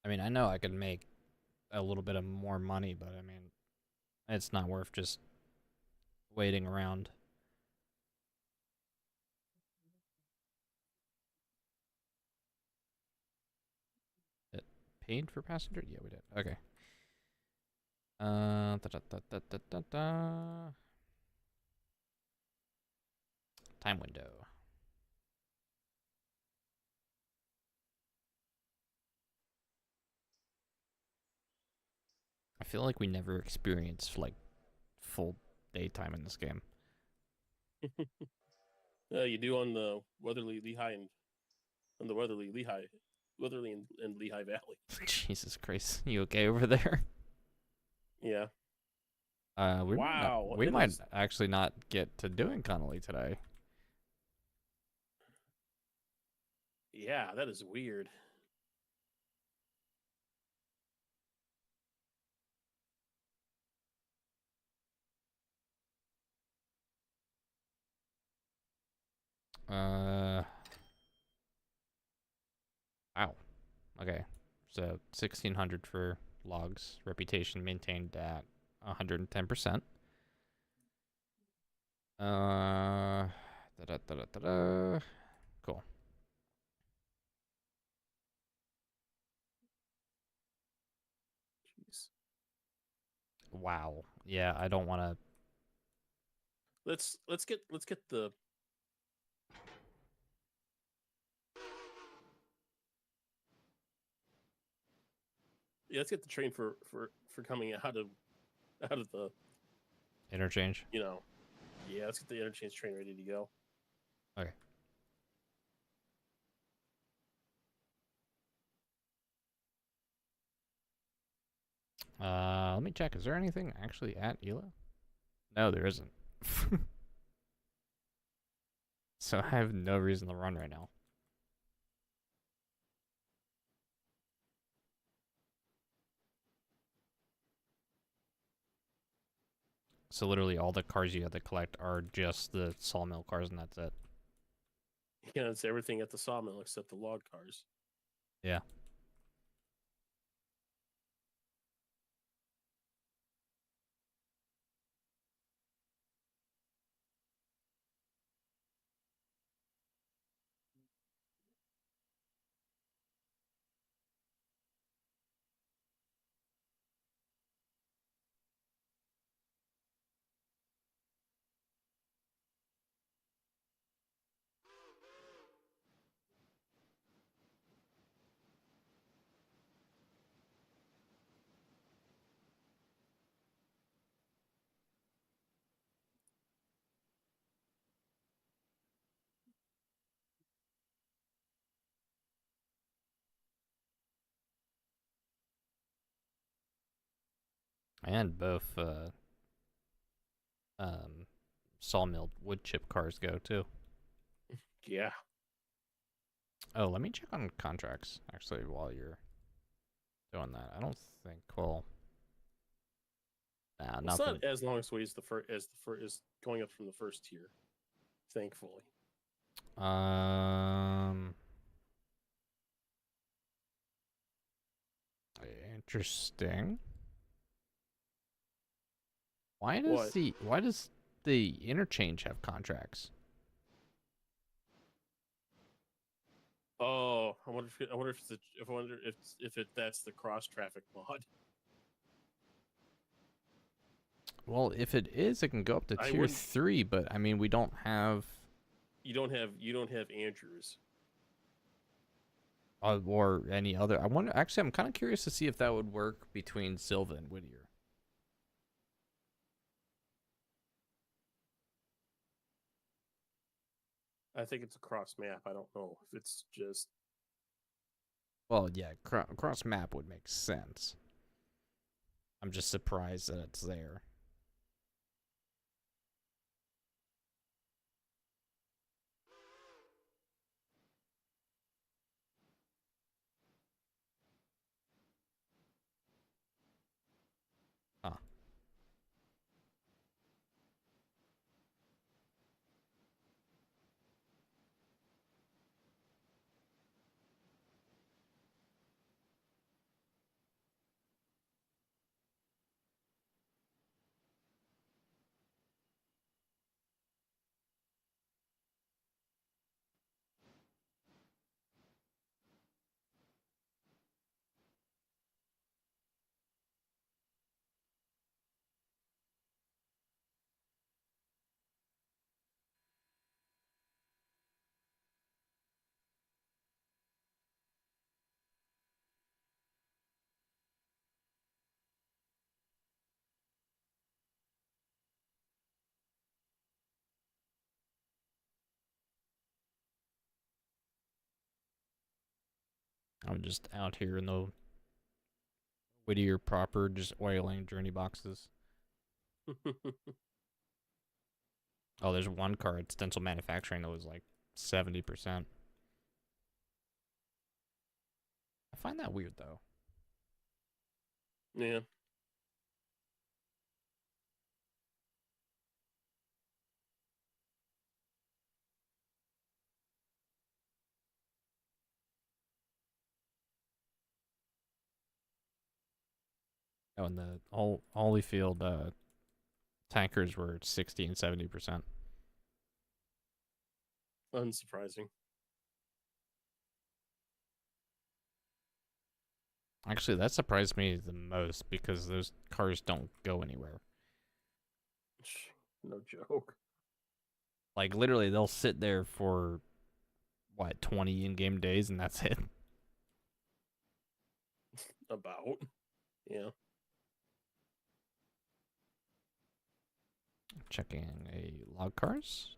I mean, I know I could make a little bit of more money, but I mean, it's not worth just waiting around. It paid for passenger? Yeah, we did. Okay. Da, da, da, da, da, da, da. Time window. I feel like we never experienced like full daytime in this game. You do on the Weatherly Lehigh and on the Weatherly and Lehigh Valley. Jesus Christ, you okay over there? Yeah. We Wow. we might actually not get to doing Connolly today. Yeah, that is weird. Wow. Okay. So 1,600 for logs. Reputation maintained at 110%. Da-da-da-da-da. Cool. Jeez. Wow. Yeah, I don't want to. Let's get the let's get the train for coming out of the Interchange. Yeah, let's get the interchange train ready to go. Okay. Let me check. Is there anything actually at Ela? No, there isn't. So I have no reason to run right now. So literally all the cars you have to collect are just the sawmill cars, and that's it. Yeah, it's everything at the sawmill except the log cars. Yeah. And both sawmill wood chip cars go too. Yeah. Oh, let me check on contracts actually while you're doing that. I don't think. Well, nah, It's nothing. not as long as way as the first is going up from the first tier, thankfully. Interesting. Why What? does the interchange have contracts? Oh, I wonder if that's the cross traffic mod. Well, if it is, it can go up to I tier wouldn't. 3, but I mean, we don't have You don't have Andrews. or any other. I wonder. Actually, I'm kind of curious to see if that would work between Silva and Whittier. I think it's a cross map. I don't know if it's just. Well, yeah, cross map would make sense. I'm just surprised that it's there. Huh. I'm just out here in the Whittier proper, just oiling journey boxes. Oh, there's one car at Stencil Manufacturing that was like 70%. I find that weird though. Yeah. Oh, and the Holyfield tankers were 60 and 70%. Unsurprising. Actually, that surprised me the most because those cars don't go anywhere. No joke. Like literally, they'll sit there for what 20 in-game days, and that's it. About. Yeah. Checking a log cars.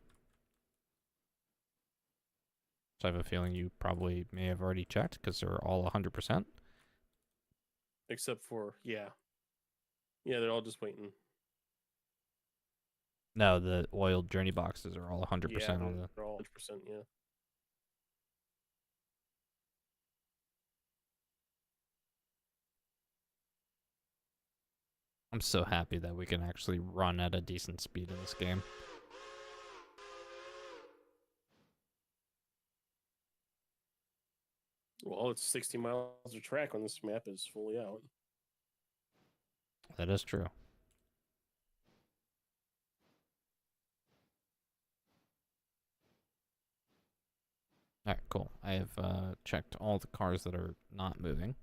So I have a feeling you probably may have already checked because they're all 100%. Except for yeah, they're all just waiting. No, the oiled journey boxes are all 100% Yeah, on the. they're all 100%. Yeah. I'm so happy that we can actually run at a decent speed in this game. Well, it's 60 miles of track when this map is fully out. That is true. Alright, cool. I have checked all the cars that are not moving.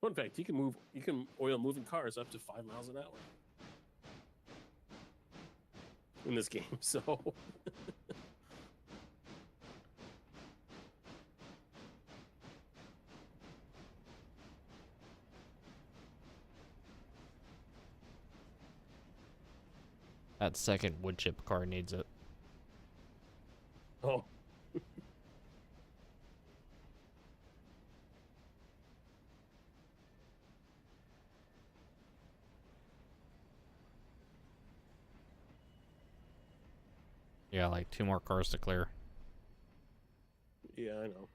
Fun fact: you can oil moving cars up to 5 miles an hour in this game. So That second wood chip car needs it. oh, Yeah, like 2 more cars to clear. yeah, I know.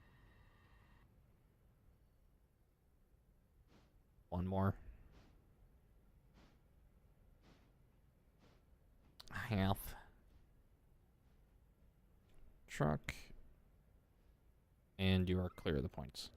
1 more. Half. Truck. And you are clear of the points.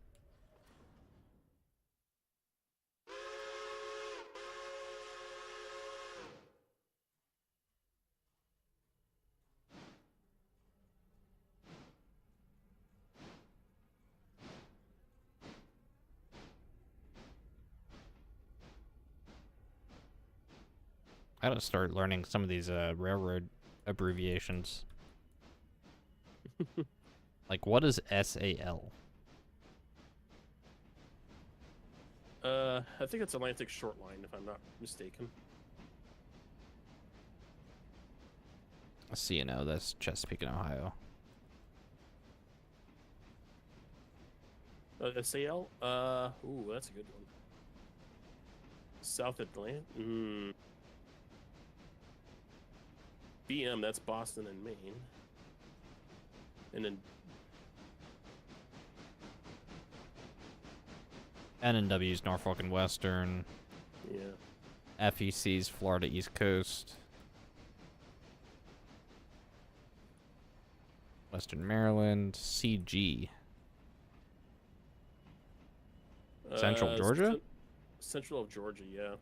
I gotta start learning some of these railroad abbreviations. Like, what is SAL? I think it's Atlantic Short Line, if I'm not mistaken. CNO, that's Chesapeake and Ohio. SAL? Ooh, that's a good one. South Atlantic? BM, that's Boston and Maine. And then NNW's Norfolk and Western. yeah. FEC's Florida East Coast. Western Maryland. CG. Central Georgia? Central of Georgia, yeah.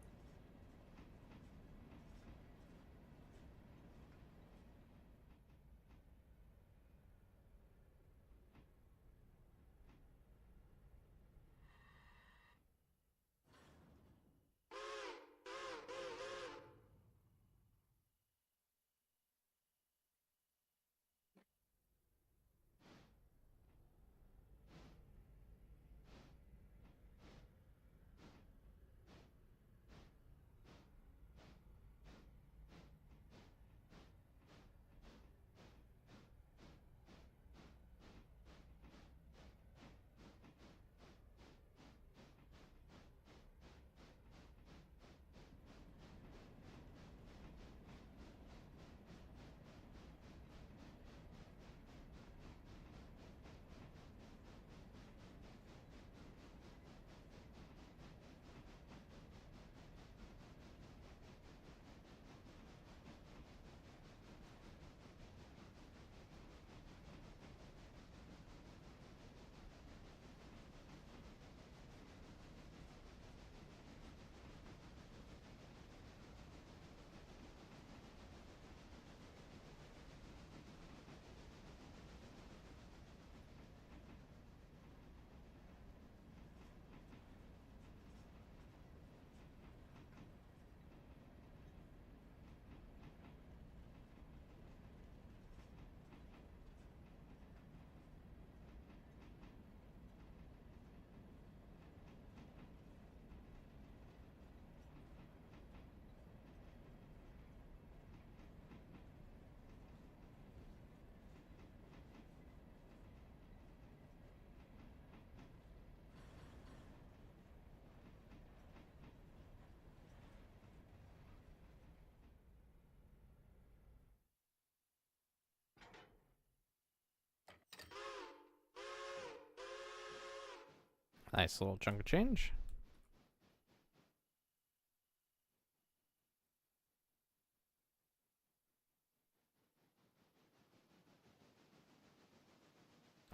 Nice little chunk of change.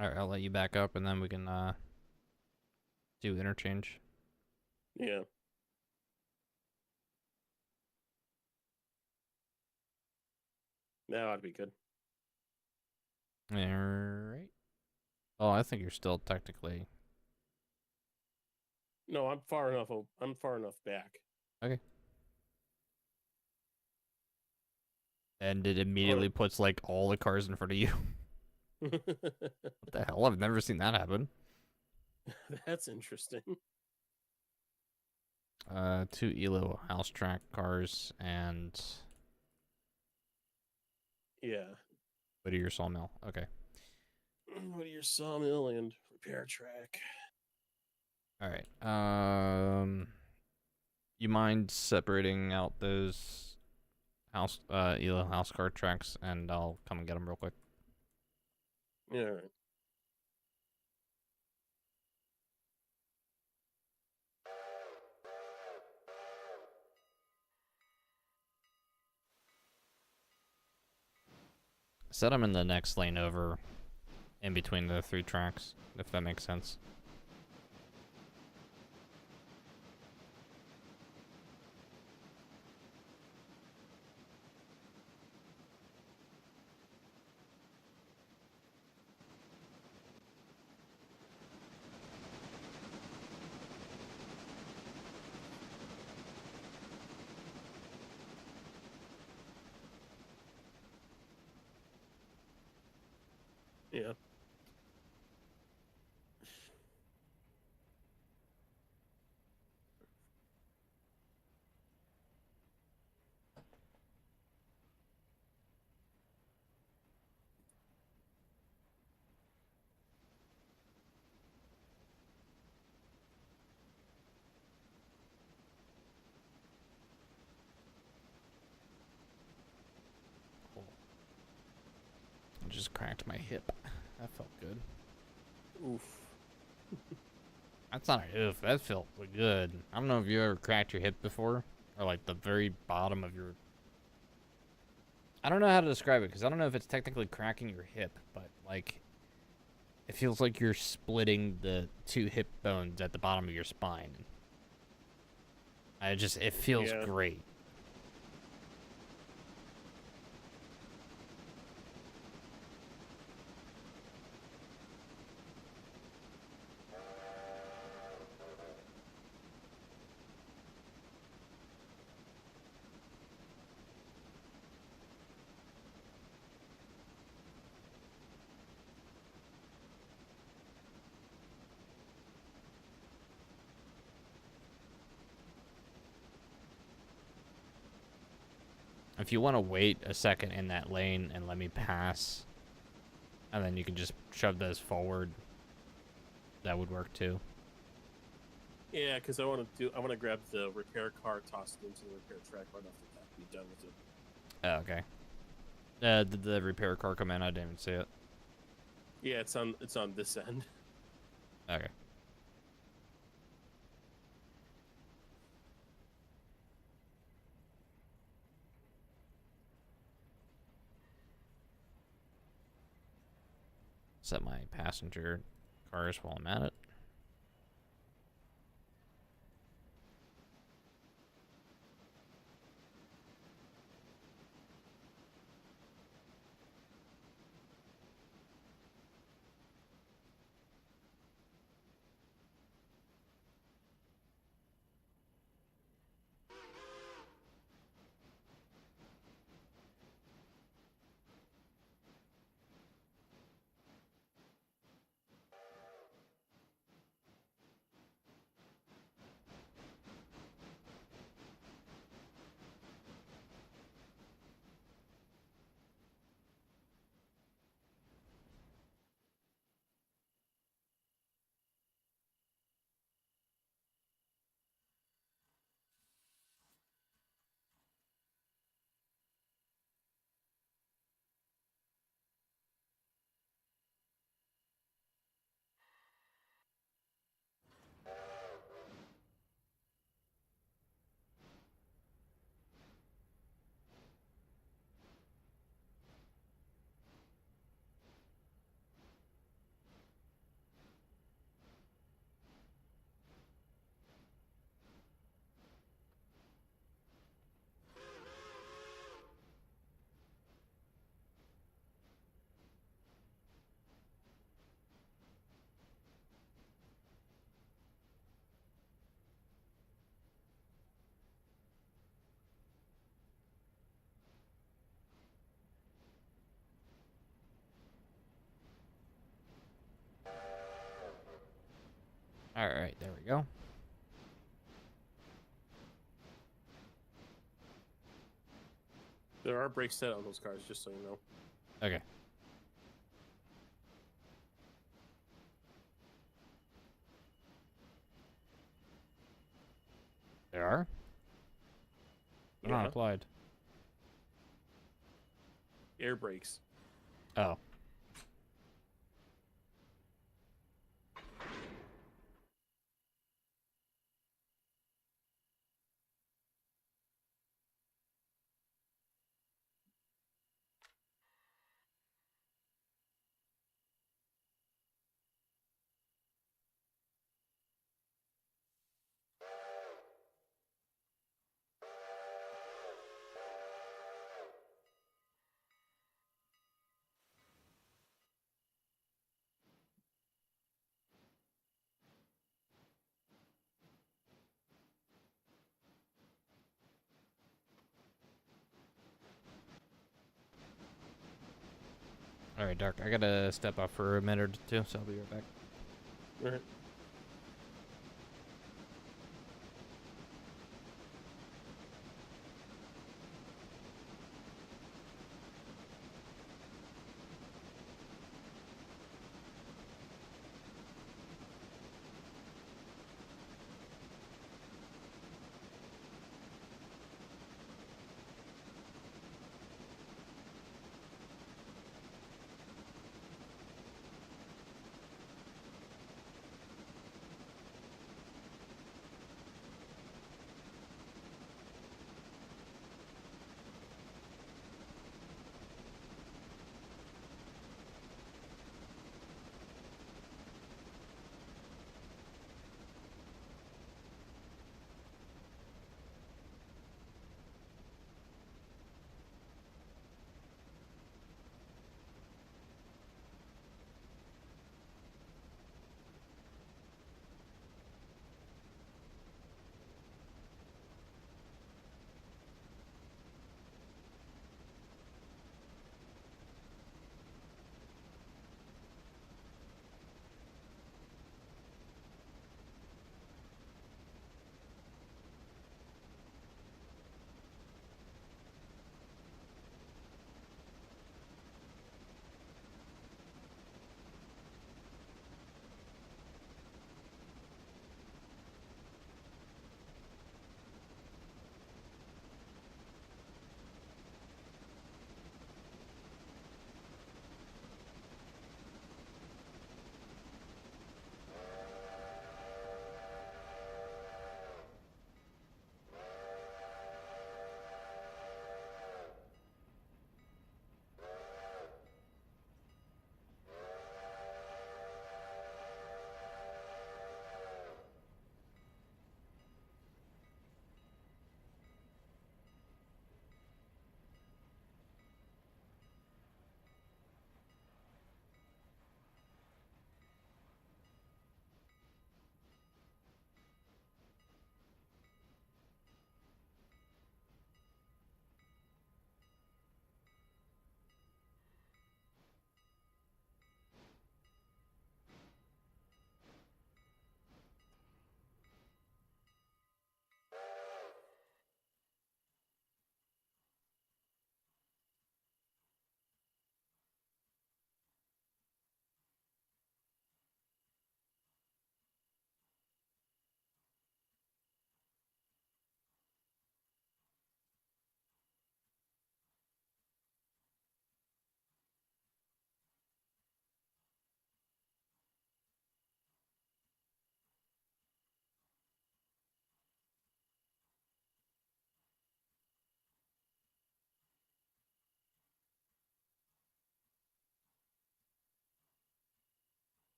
Alright, I'll let you back up and then we can do interchange. Yeah. That ought to be good. Alright. Oh, I think you're still technically... No, I'm far enough. I'm far enough back. Okay. And it immediately puts like all the cars in front of you. What the hell? I've never seen that happen. That's interesting. 2 ELO house track cars and Yeah. Whittier sawmill. Okay. Whittier sawmill and repair track. All right. You mind separating out those house ELO house car tracks, and I'll come and get them real quick. Yeah. All right. Set them in the next lane over, in between the 3 tracks, if that makes sense. Yeah. I just cracked my hip. That felt good. Oof. That's not an oof. That felt good. I don't know if you ever cracked your hip before, or like the very bottom of your... I don't know how to describe it, because I don't know if it's technically cracking your hip, but like... It feels like you're splitting the 2 hip bones at the bottom of your spine. It feels great. If you want to wait a second in that lane and let me pass, and then you can just shove those forward, that would work too. Yeah, because I want to grab the repair car, toss it into the repair track right off the bat, be done with it. Oh, okay. Did the repair car come in? I didn't even see it. Yeah, it's on this end. Okay. Set my passenger cars while I'm at it. All right, there we go. There are brakes set on those cars, just so you know. Okay. There are? They're not Yeah, applied. air brakes. Oh. All right, Dark. I gotta step off for a minute or two, so I'll be right back. All right.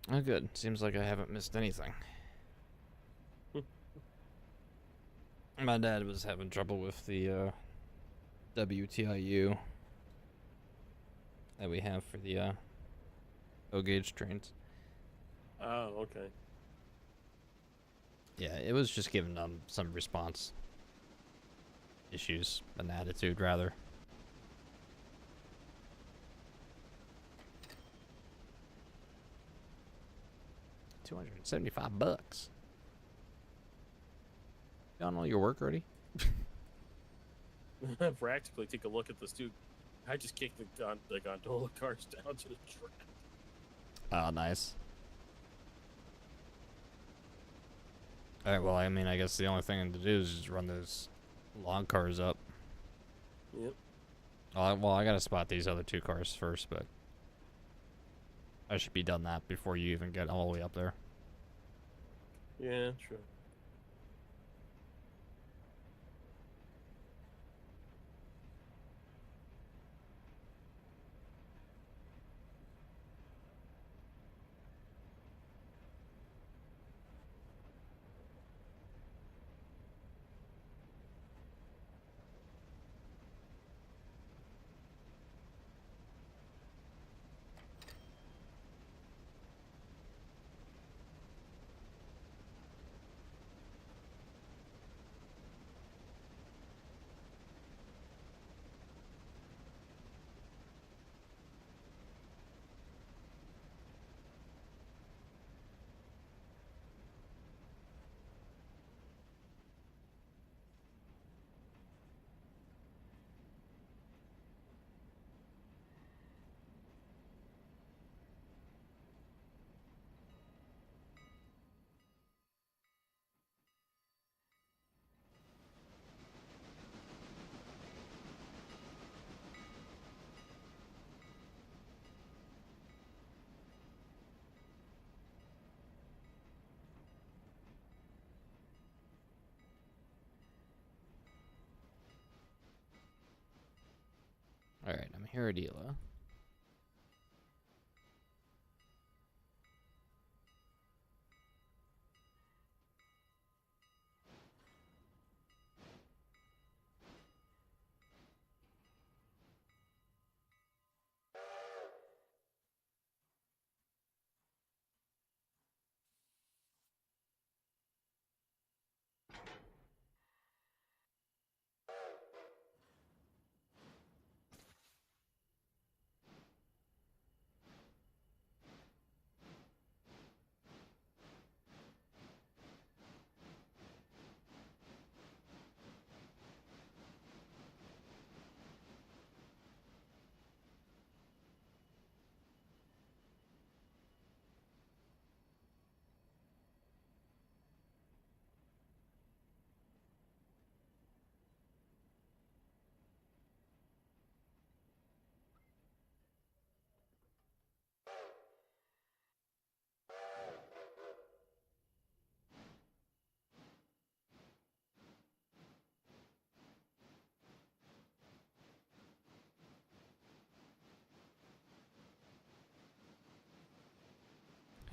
Oh, good. Seems like I haven't missed anything. My dad was having trouble with the WTIU that we have for the O gauge trains. Oh, okay. Yeah, it was just giving them some response issues, an attitude rather. $275. Done all your work already? Practically, take a look at this dude. I just kicked the gondola cars down to the track. Oh, nice. Alright, well, I mean, I guess the only thing to do is just run those log cars up. Yep. Well, I gotta spot these other two cars first, but I should be done that before you even get all the way up there. Yeah, true. Alright, I'm here at Ela.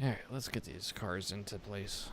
Alright, let's get these cars into place.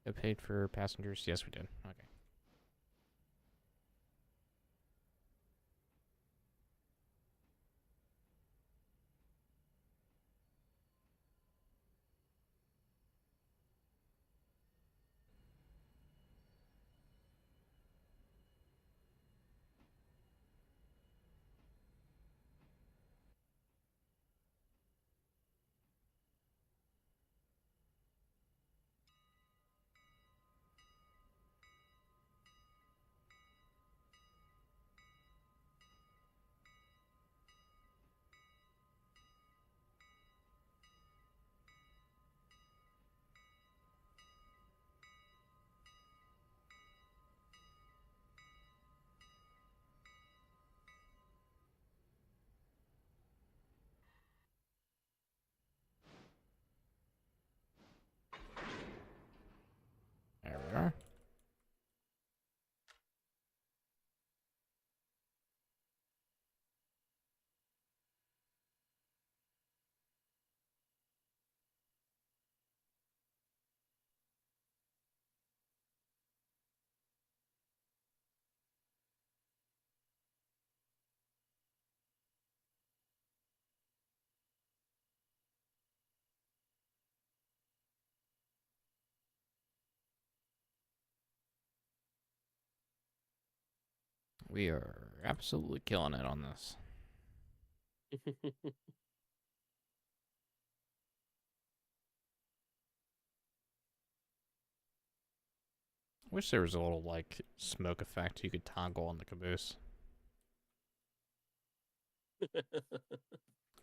Get paid for passengers? Yes, we did. Okay. There we are. We are absolutely killing it on this. Wish there was a little, like, smoke effect you could toggle on the caboose.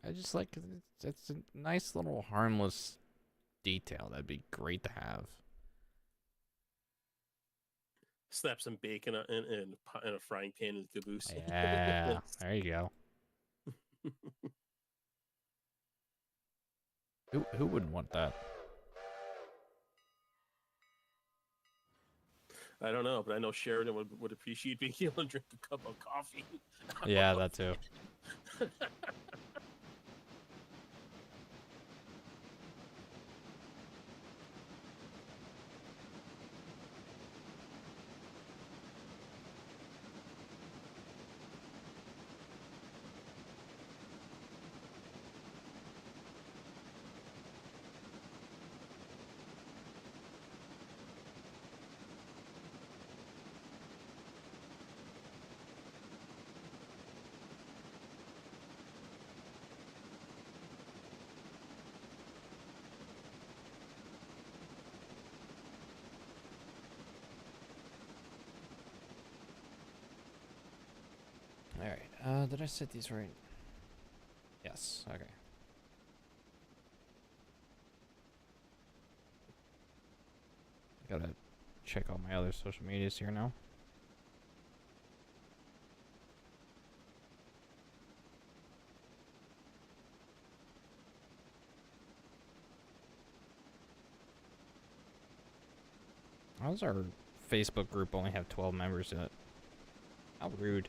I just like it's a nice little harmless detail. That'd be great to have. Slap some bacon in a frying pan in the caboose. Yeah, there you go. Who wouldn't want that? I don't know, but I know Sheridan would appreciate being able to drink a cup of coffee. Yeah, that too. Alright, did I set these right? Yes, okay. Gotta check all my other social medias here now. How does our Facebook group only have 12 members in it? How rude.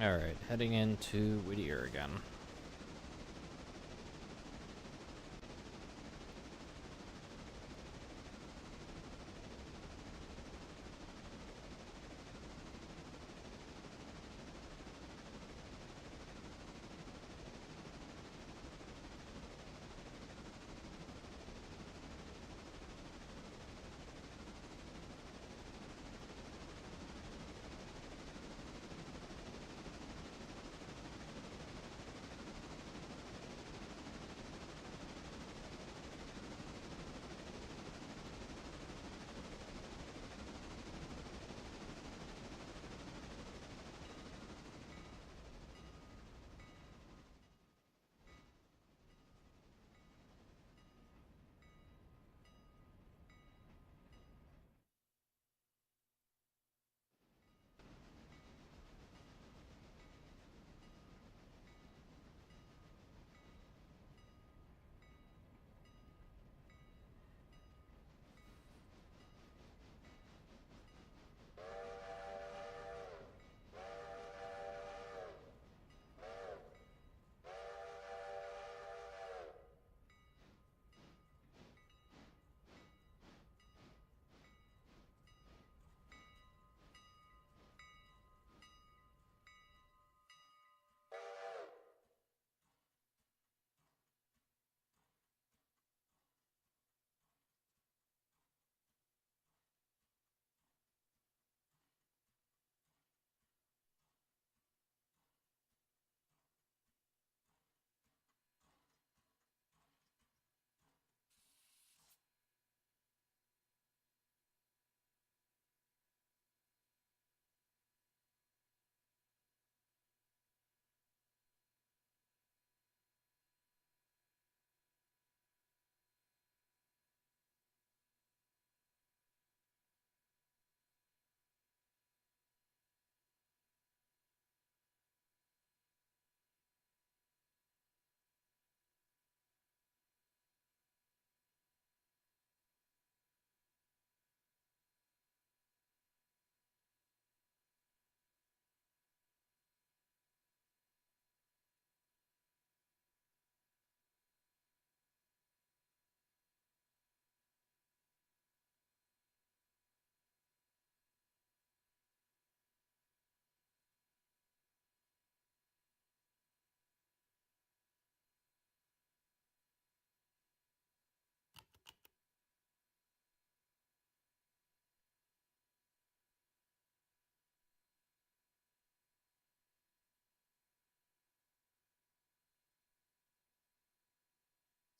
Alright, heading into Whittier again.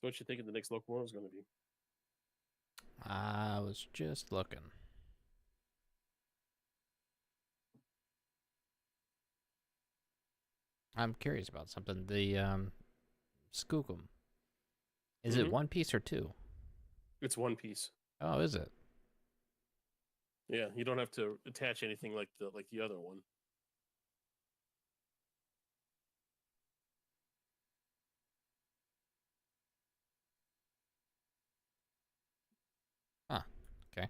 So what you think the next locomotive is going to be? I was just looking. I'm curious about something. The Skookum. Is it one piece or two? It's one piece. Oh, is it? Yeah, you don't have to attach anything like the other one. Huh. Okay.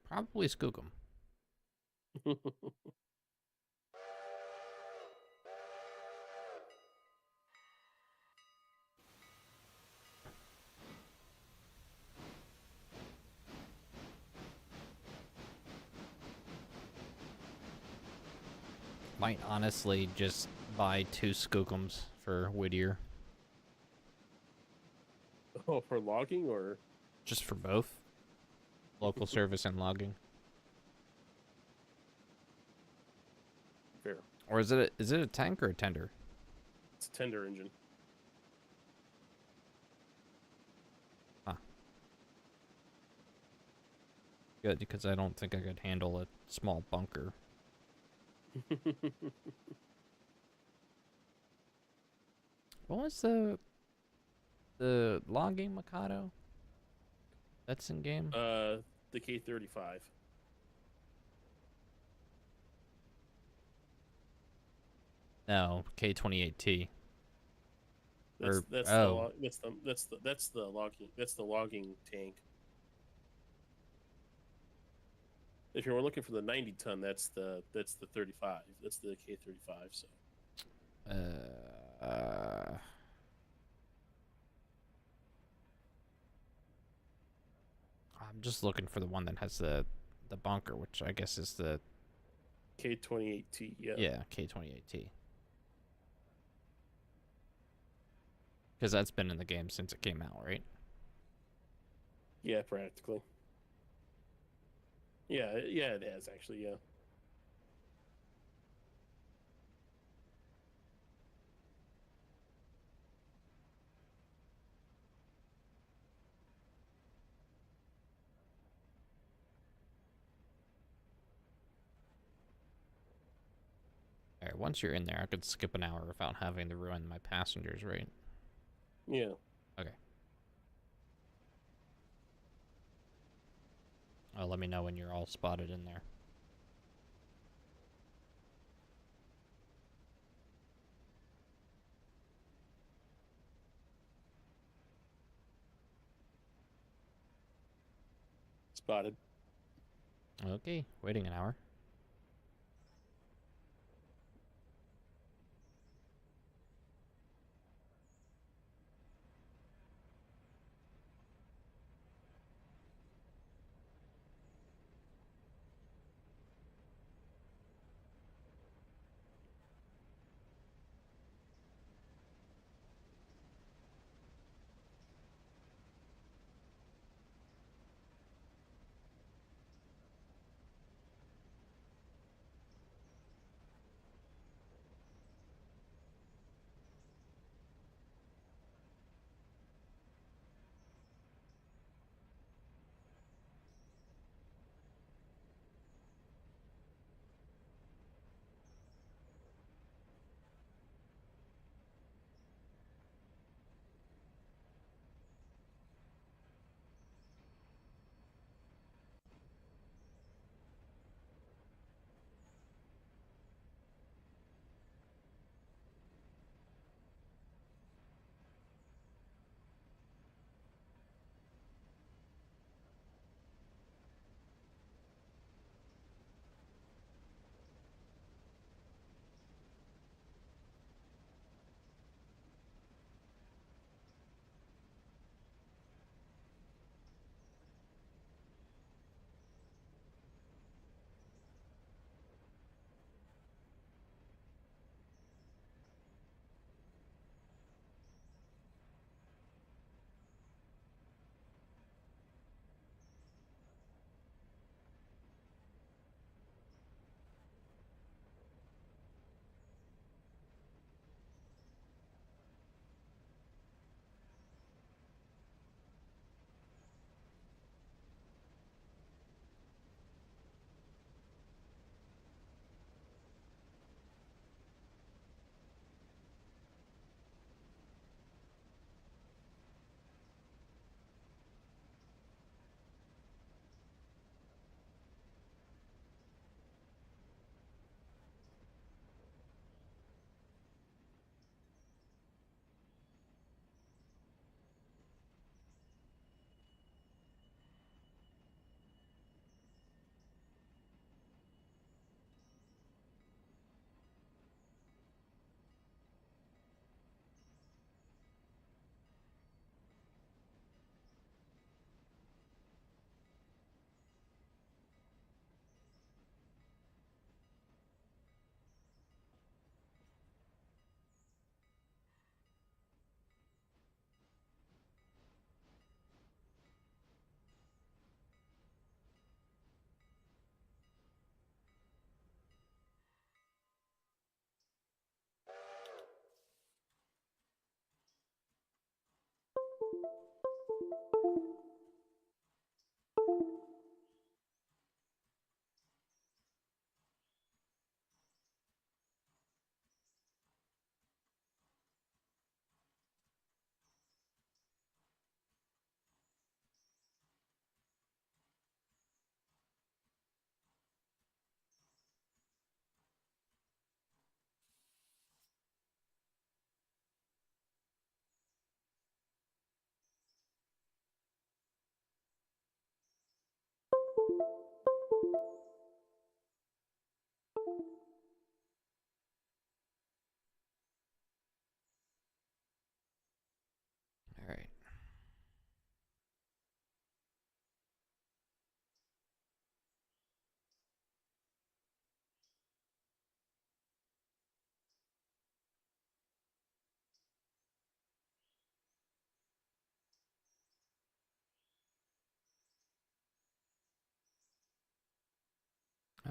Probably Skookum. Might honestly just buy 2 Skookums for Whittier. Oh, for logging or Just for both. Local service and logging. fair? Or is it a tank or a tender? It's a tender engine. Huh. Good, because I don't think I could handle a small bunker. What was the logging Mikado? That's in game? The K35. No, K28T. That's Or that's the oh, log that's the logging tank. If you're looking for the 90-ton, that's the 35. That's the K35. So I'm just looking for the one that has the bunker, which I guess is the K28T. yeah K28T. Because that's been in the game since it came out, right? Yeah, practically. Yeah, it has actually. Yeah. All right, once you're in there, I could skip an hour without having to ruin my passengers, right? Yeah. Okay. Let me know when you're all spotted in there. Spotted. Okay, waiting an hour.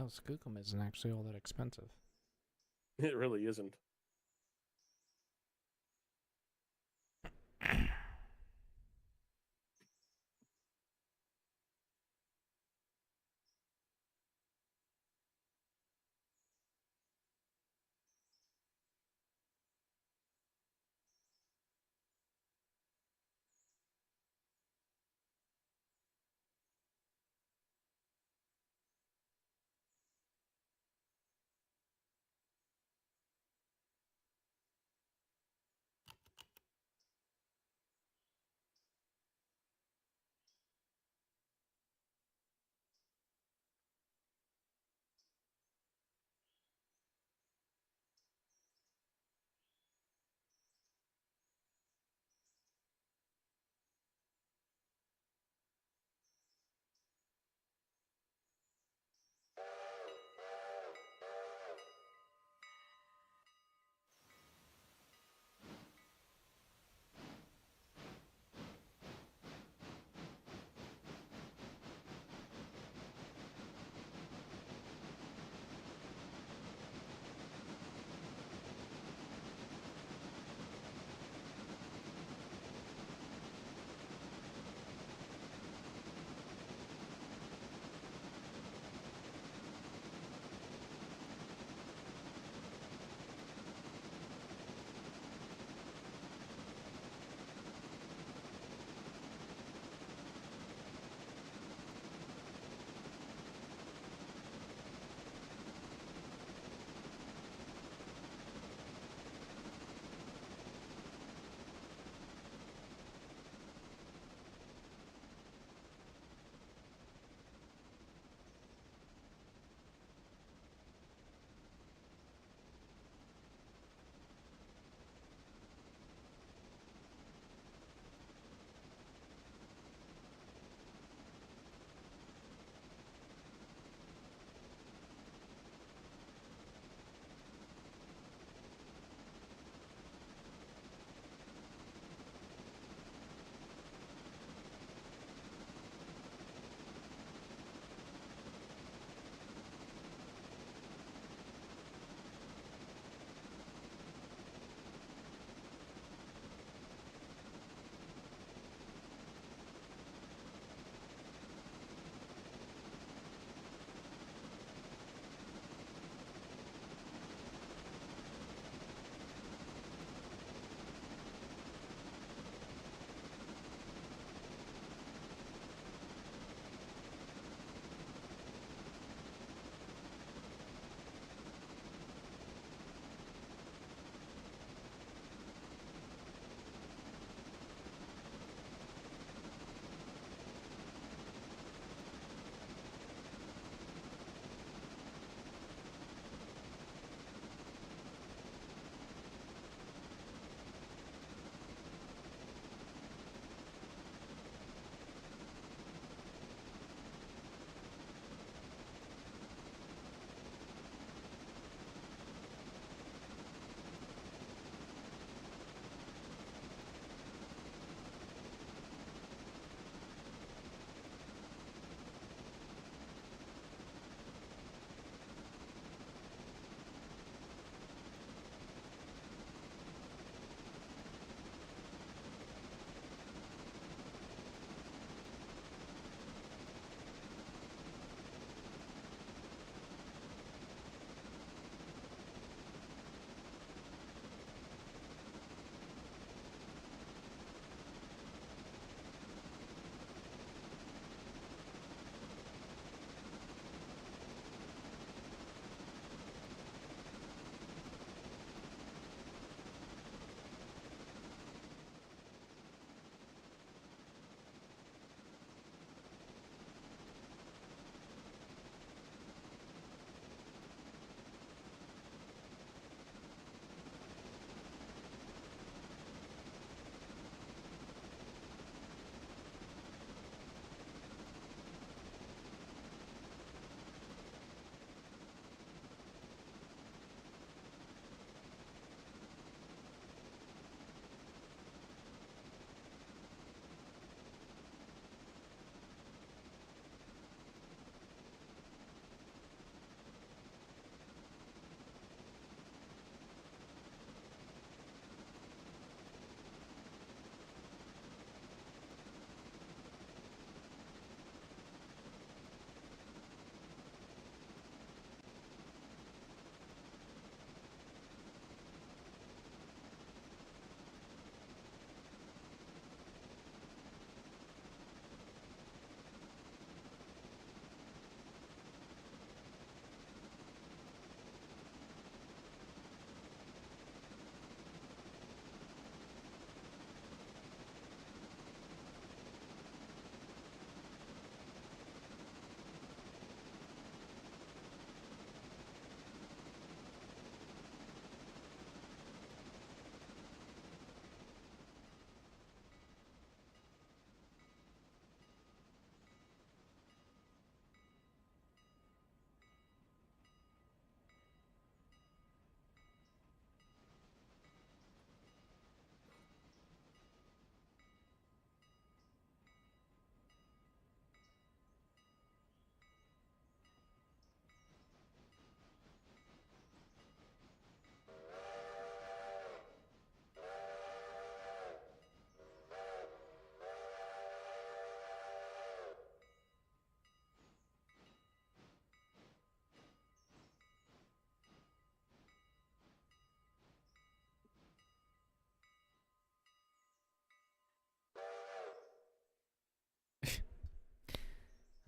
Oh, Skookum isn't actually all that expensive. It really isn't.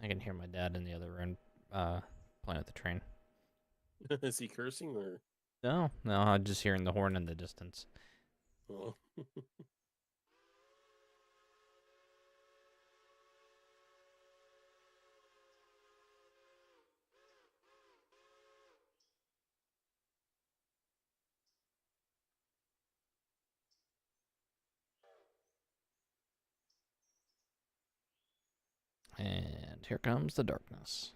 I can hear my dad in the other room playing with the train. Is he cursing or? No, I'm just hearing the horn in the distance. Oh. And here comes the darkness.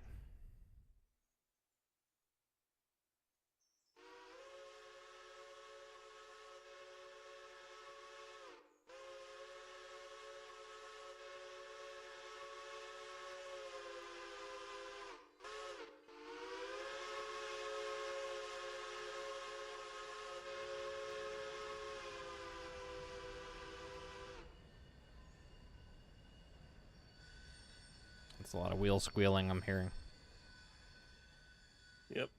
It's a lot of wheel squealing I'm hearing. Yep.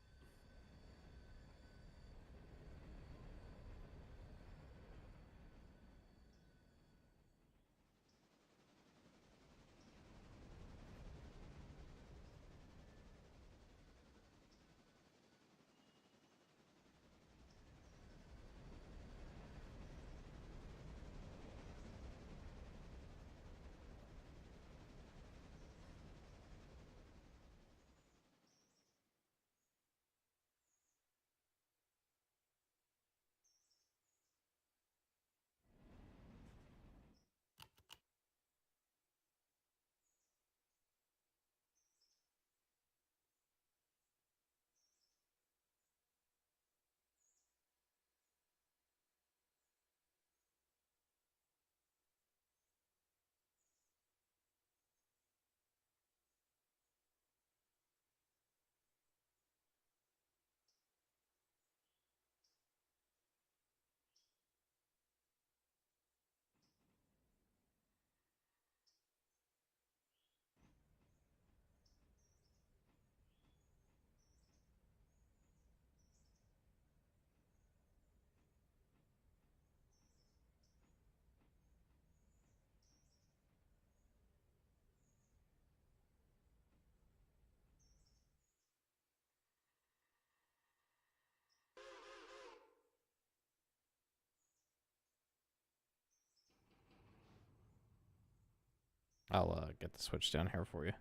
I'll get the switch down here for you.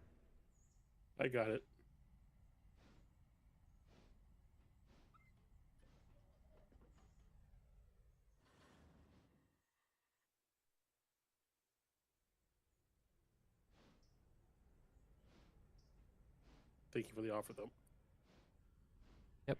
I got it. Thank you for the offer, though. Yep.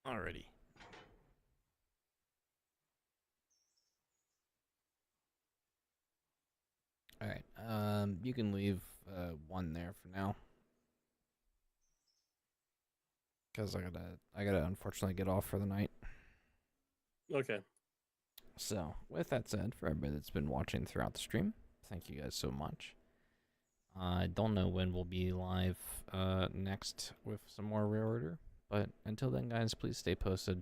Alrighty. Alright, you can leave one there for now. Because I gotta unfortunately get off for the night. Okay. So, with that said, for everybody that's been watching throughout the stream, thank you guys so much. I don't know when we'll be live next with some more reorder, but until then, guys, please stay posted.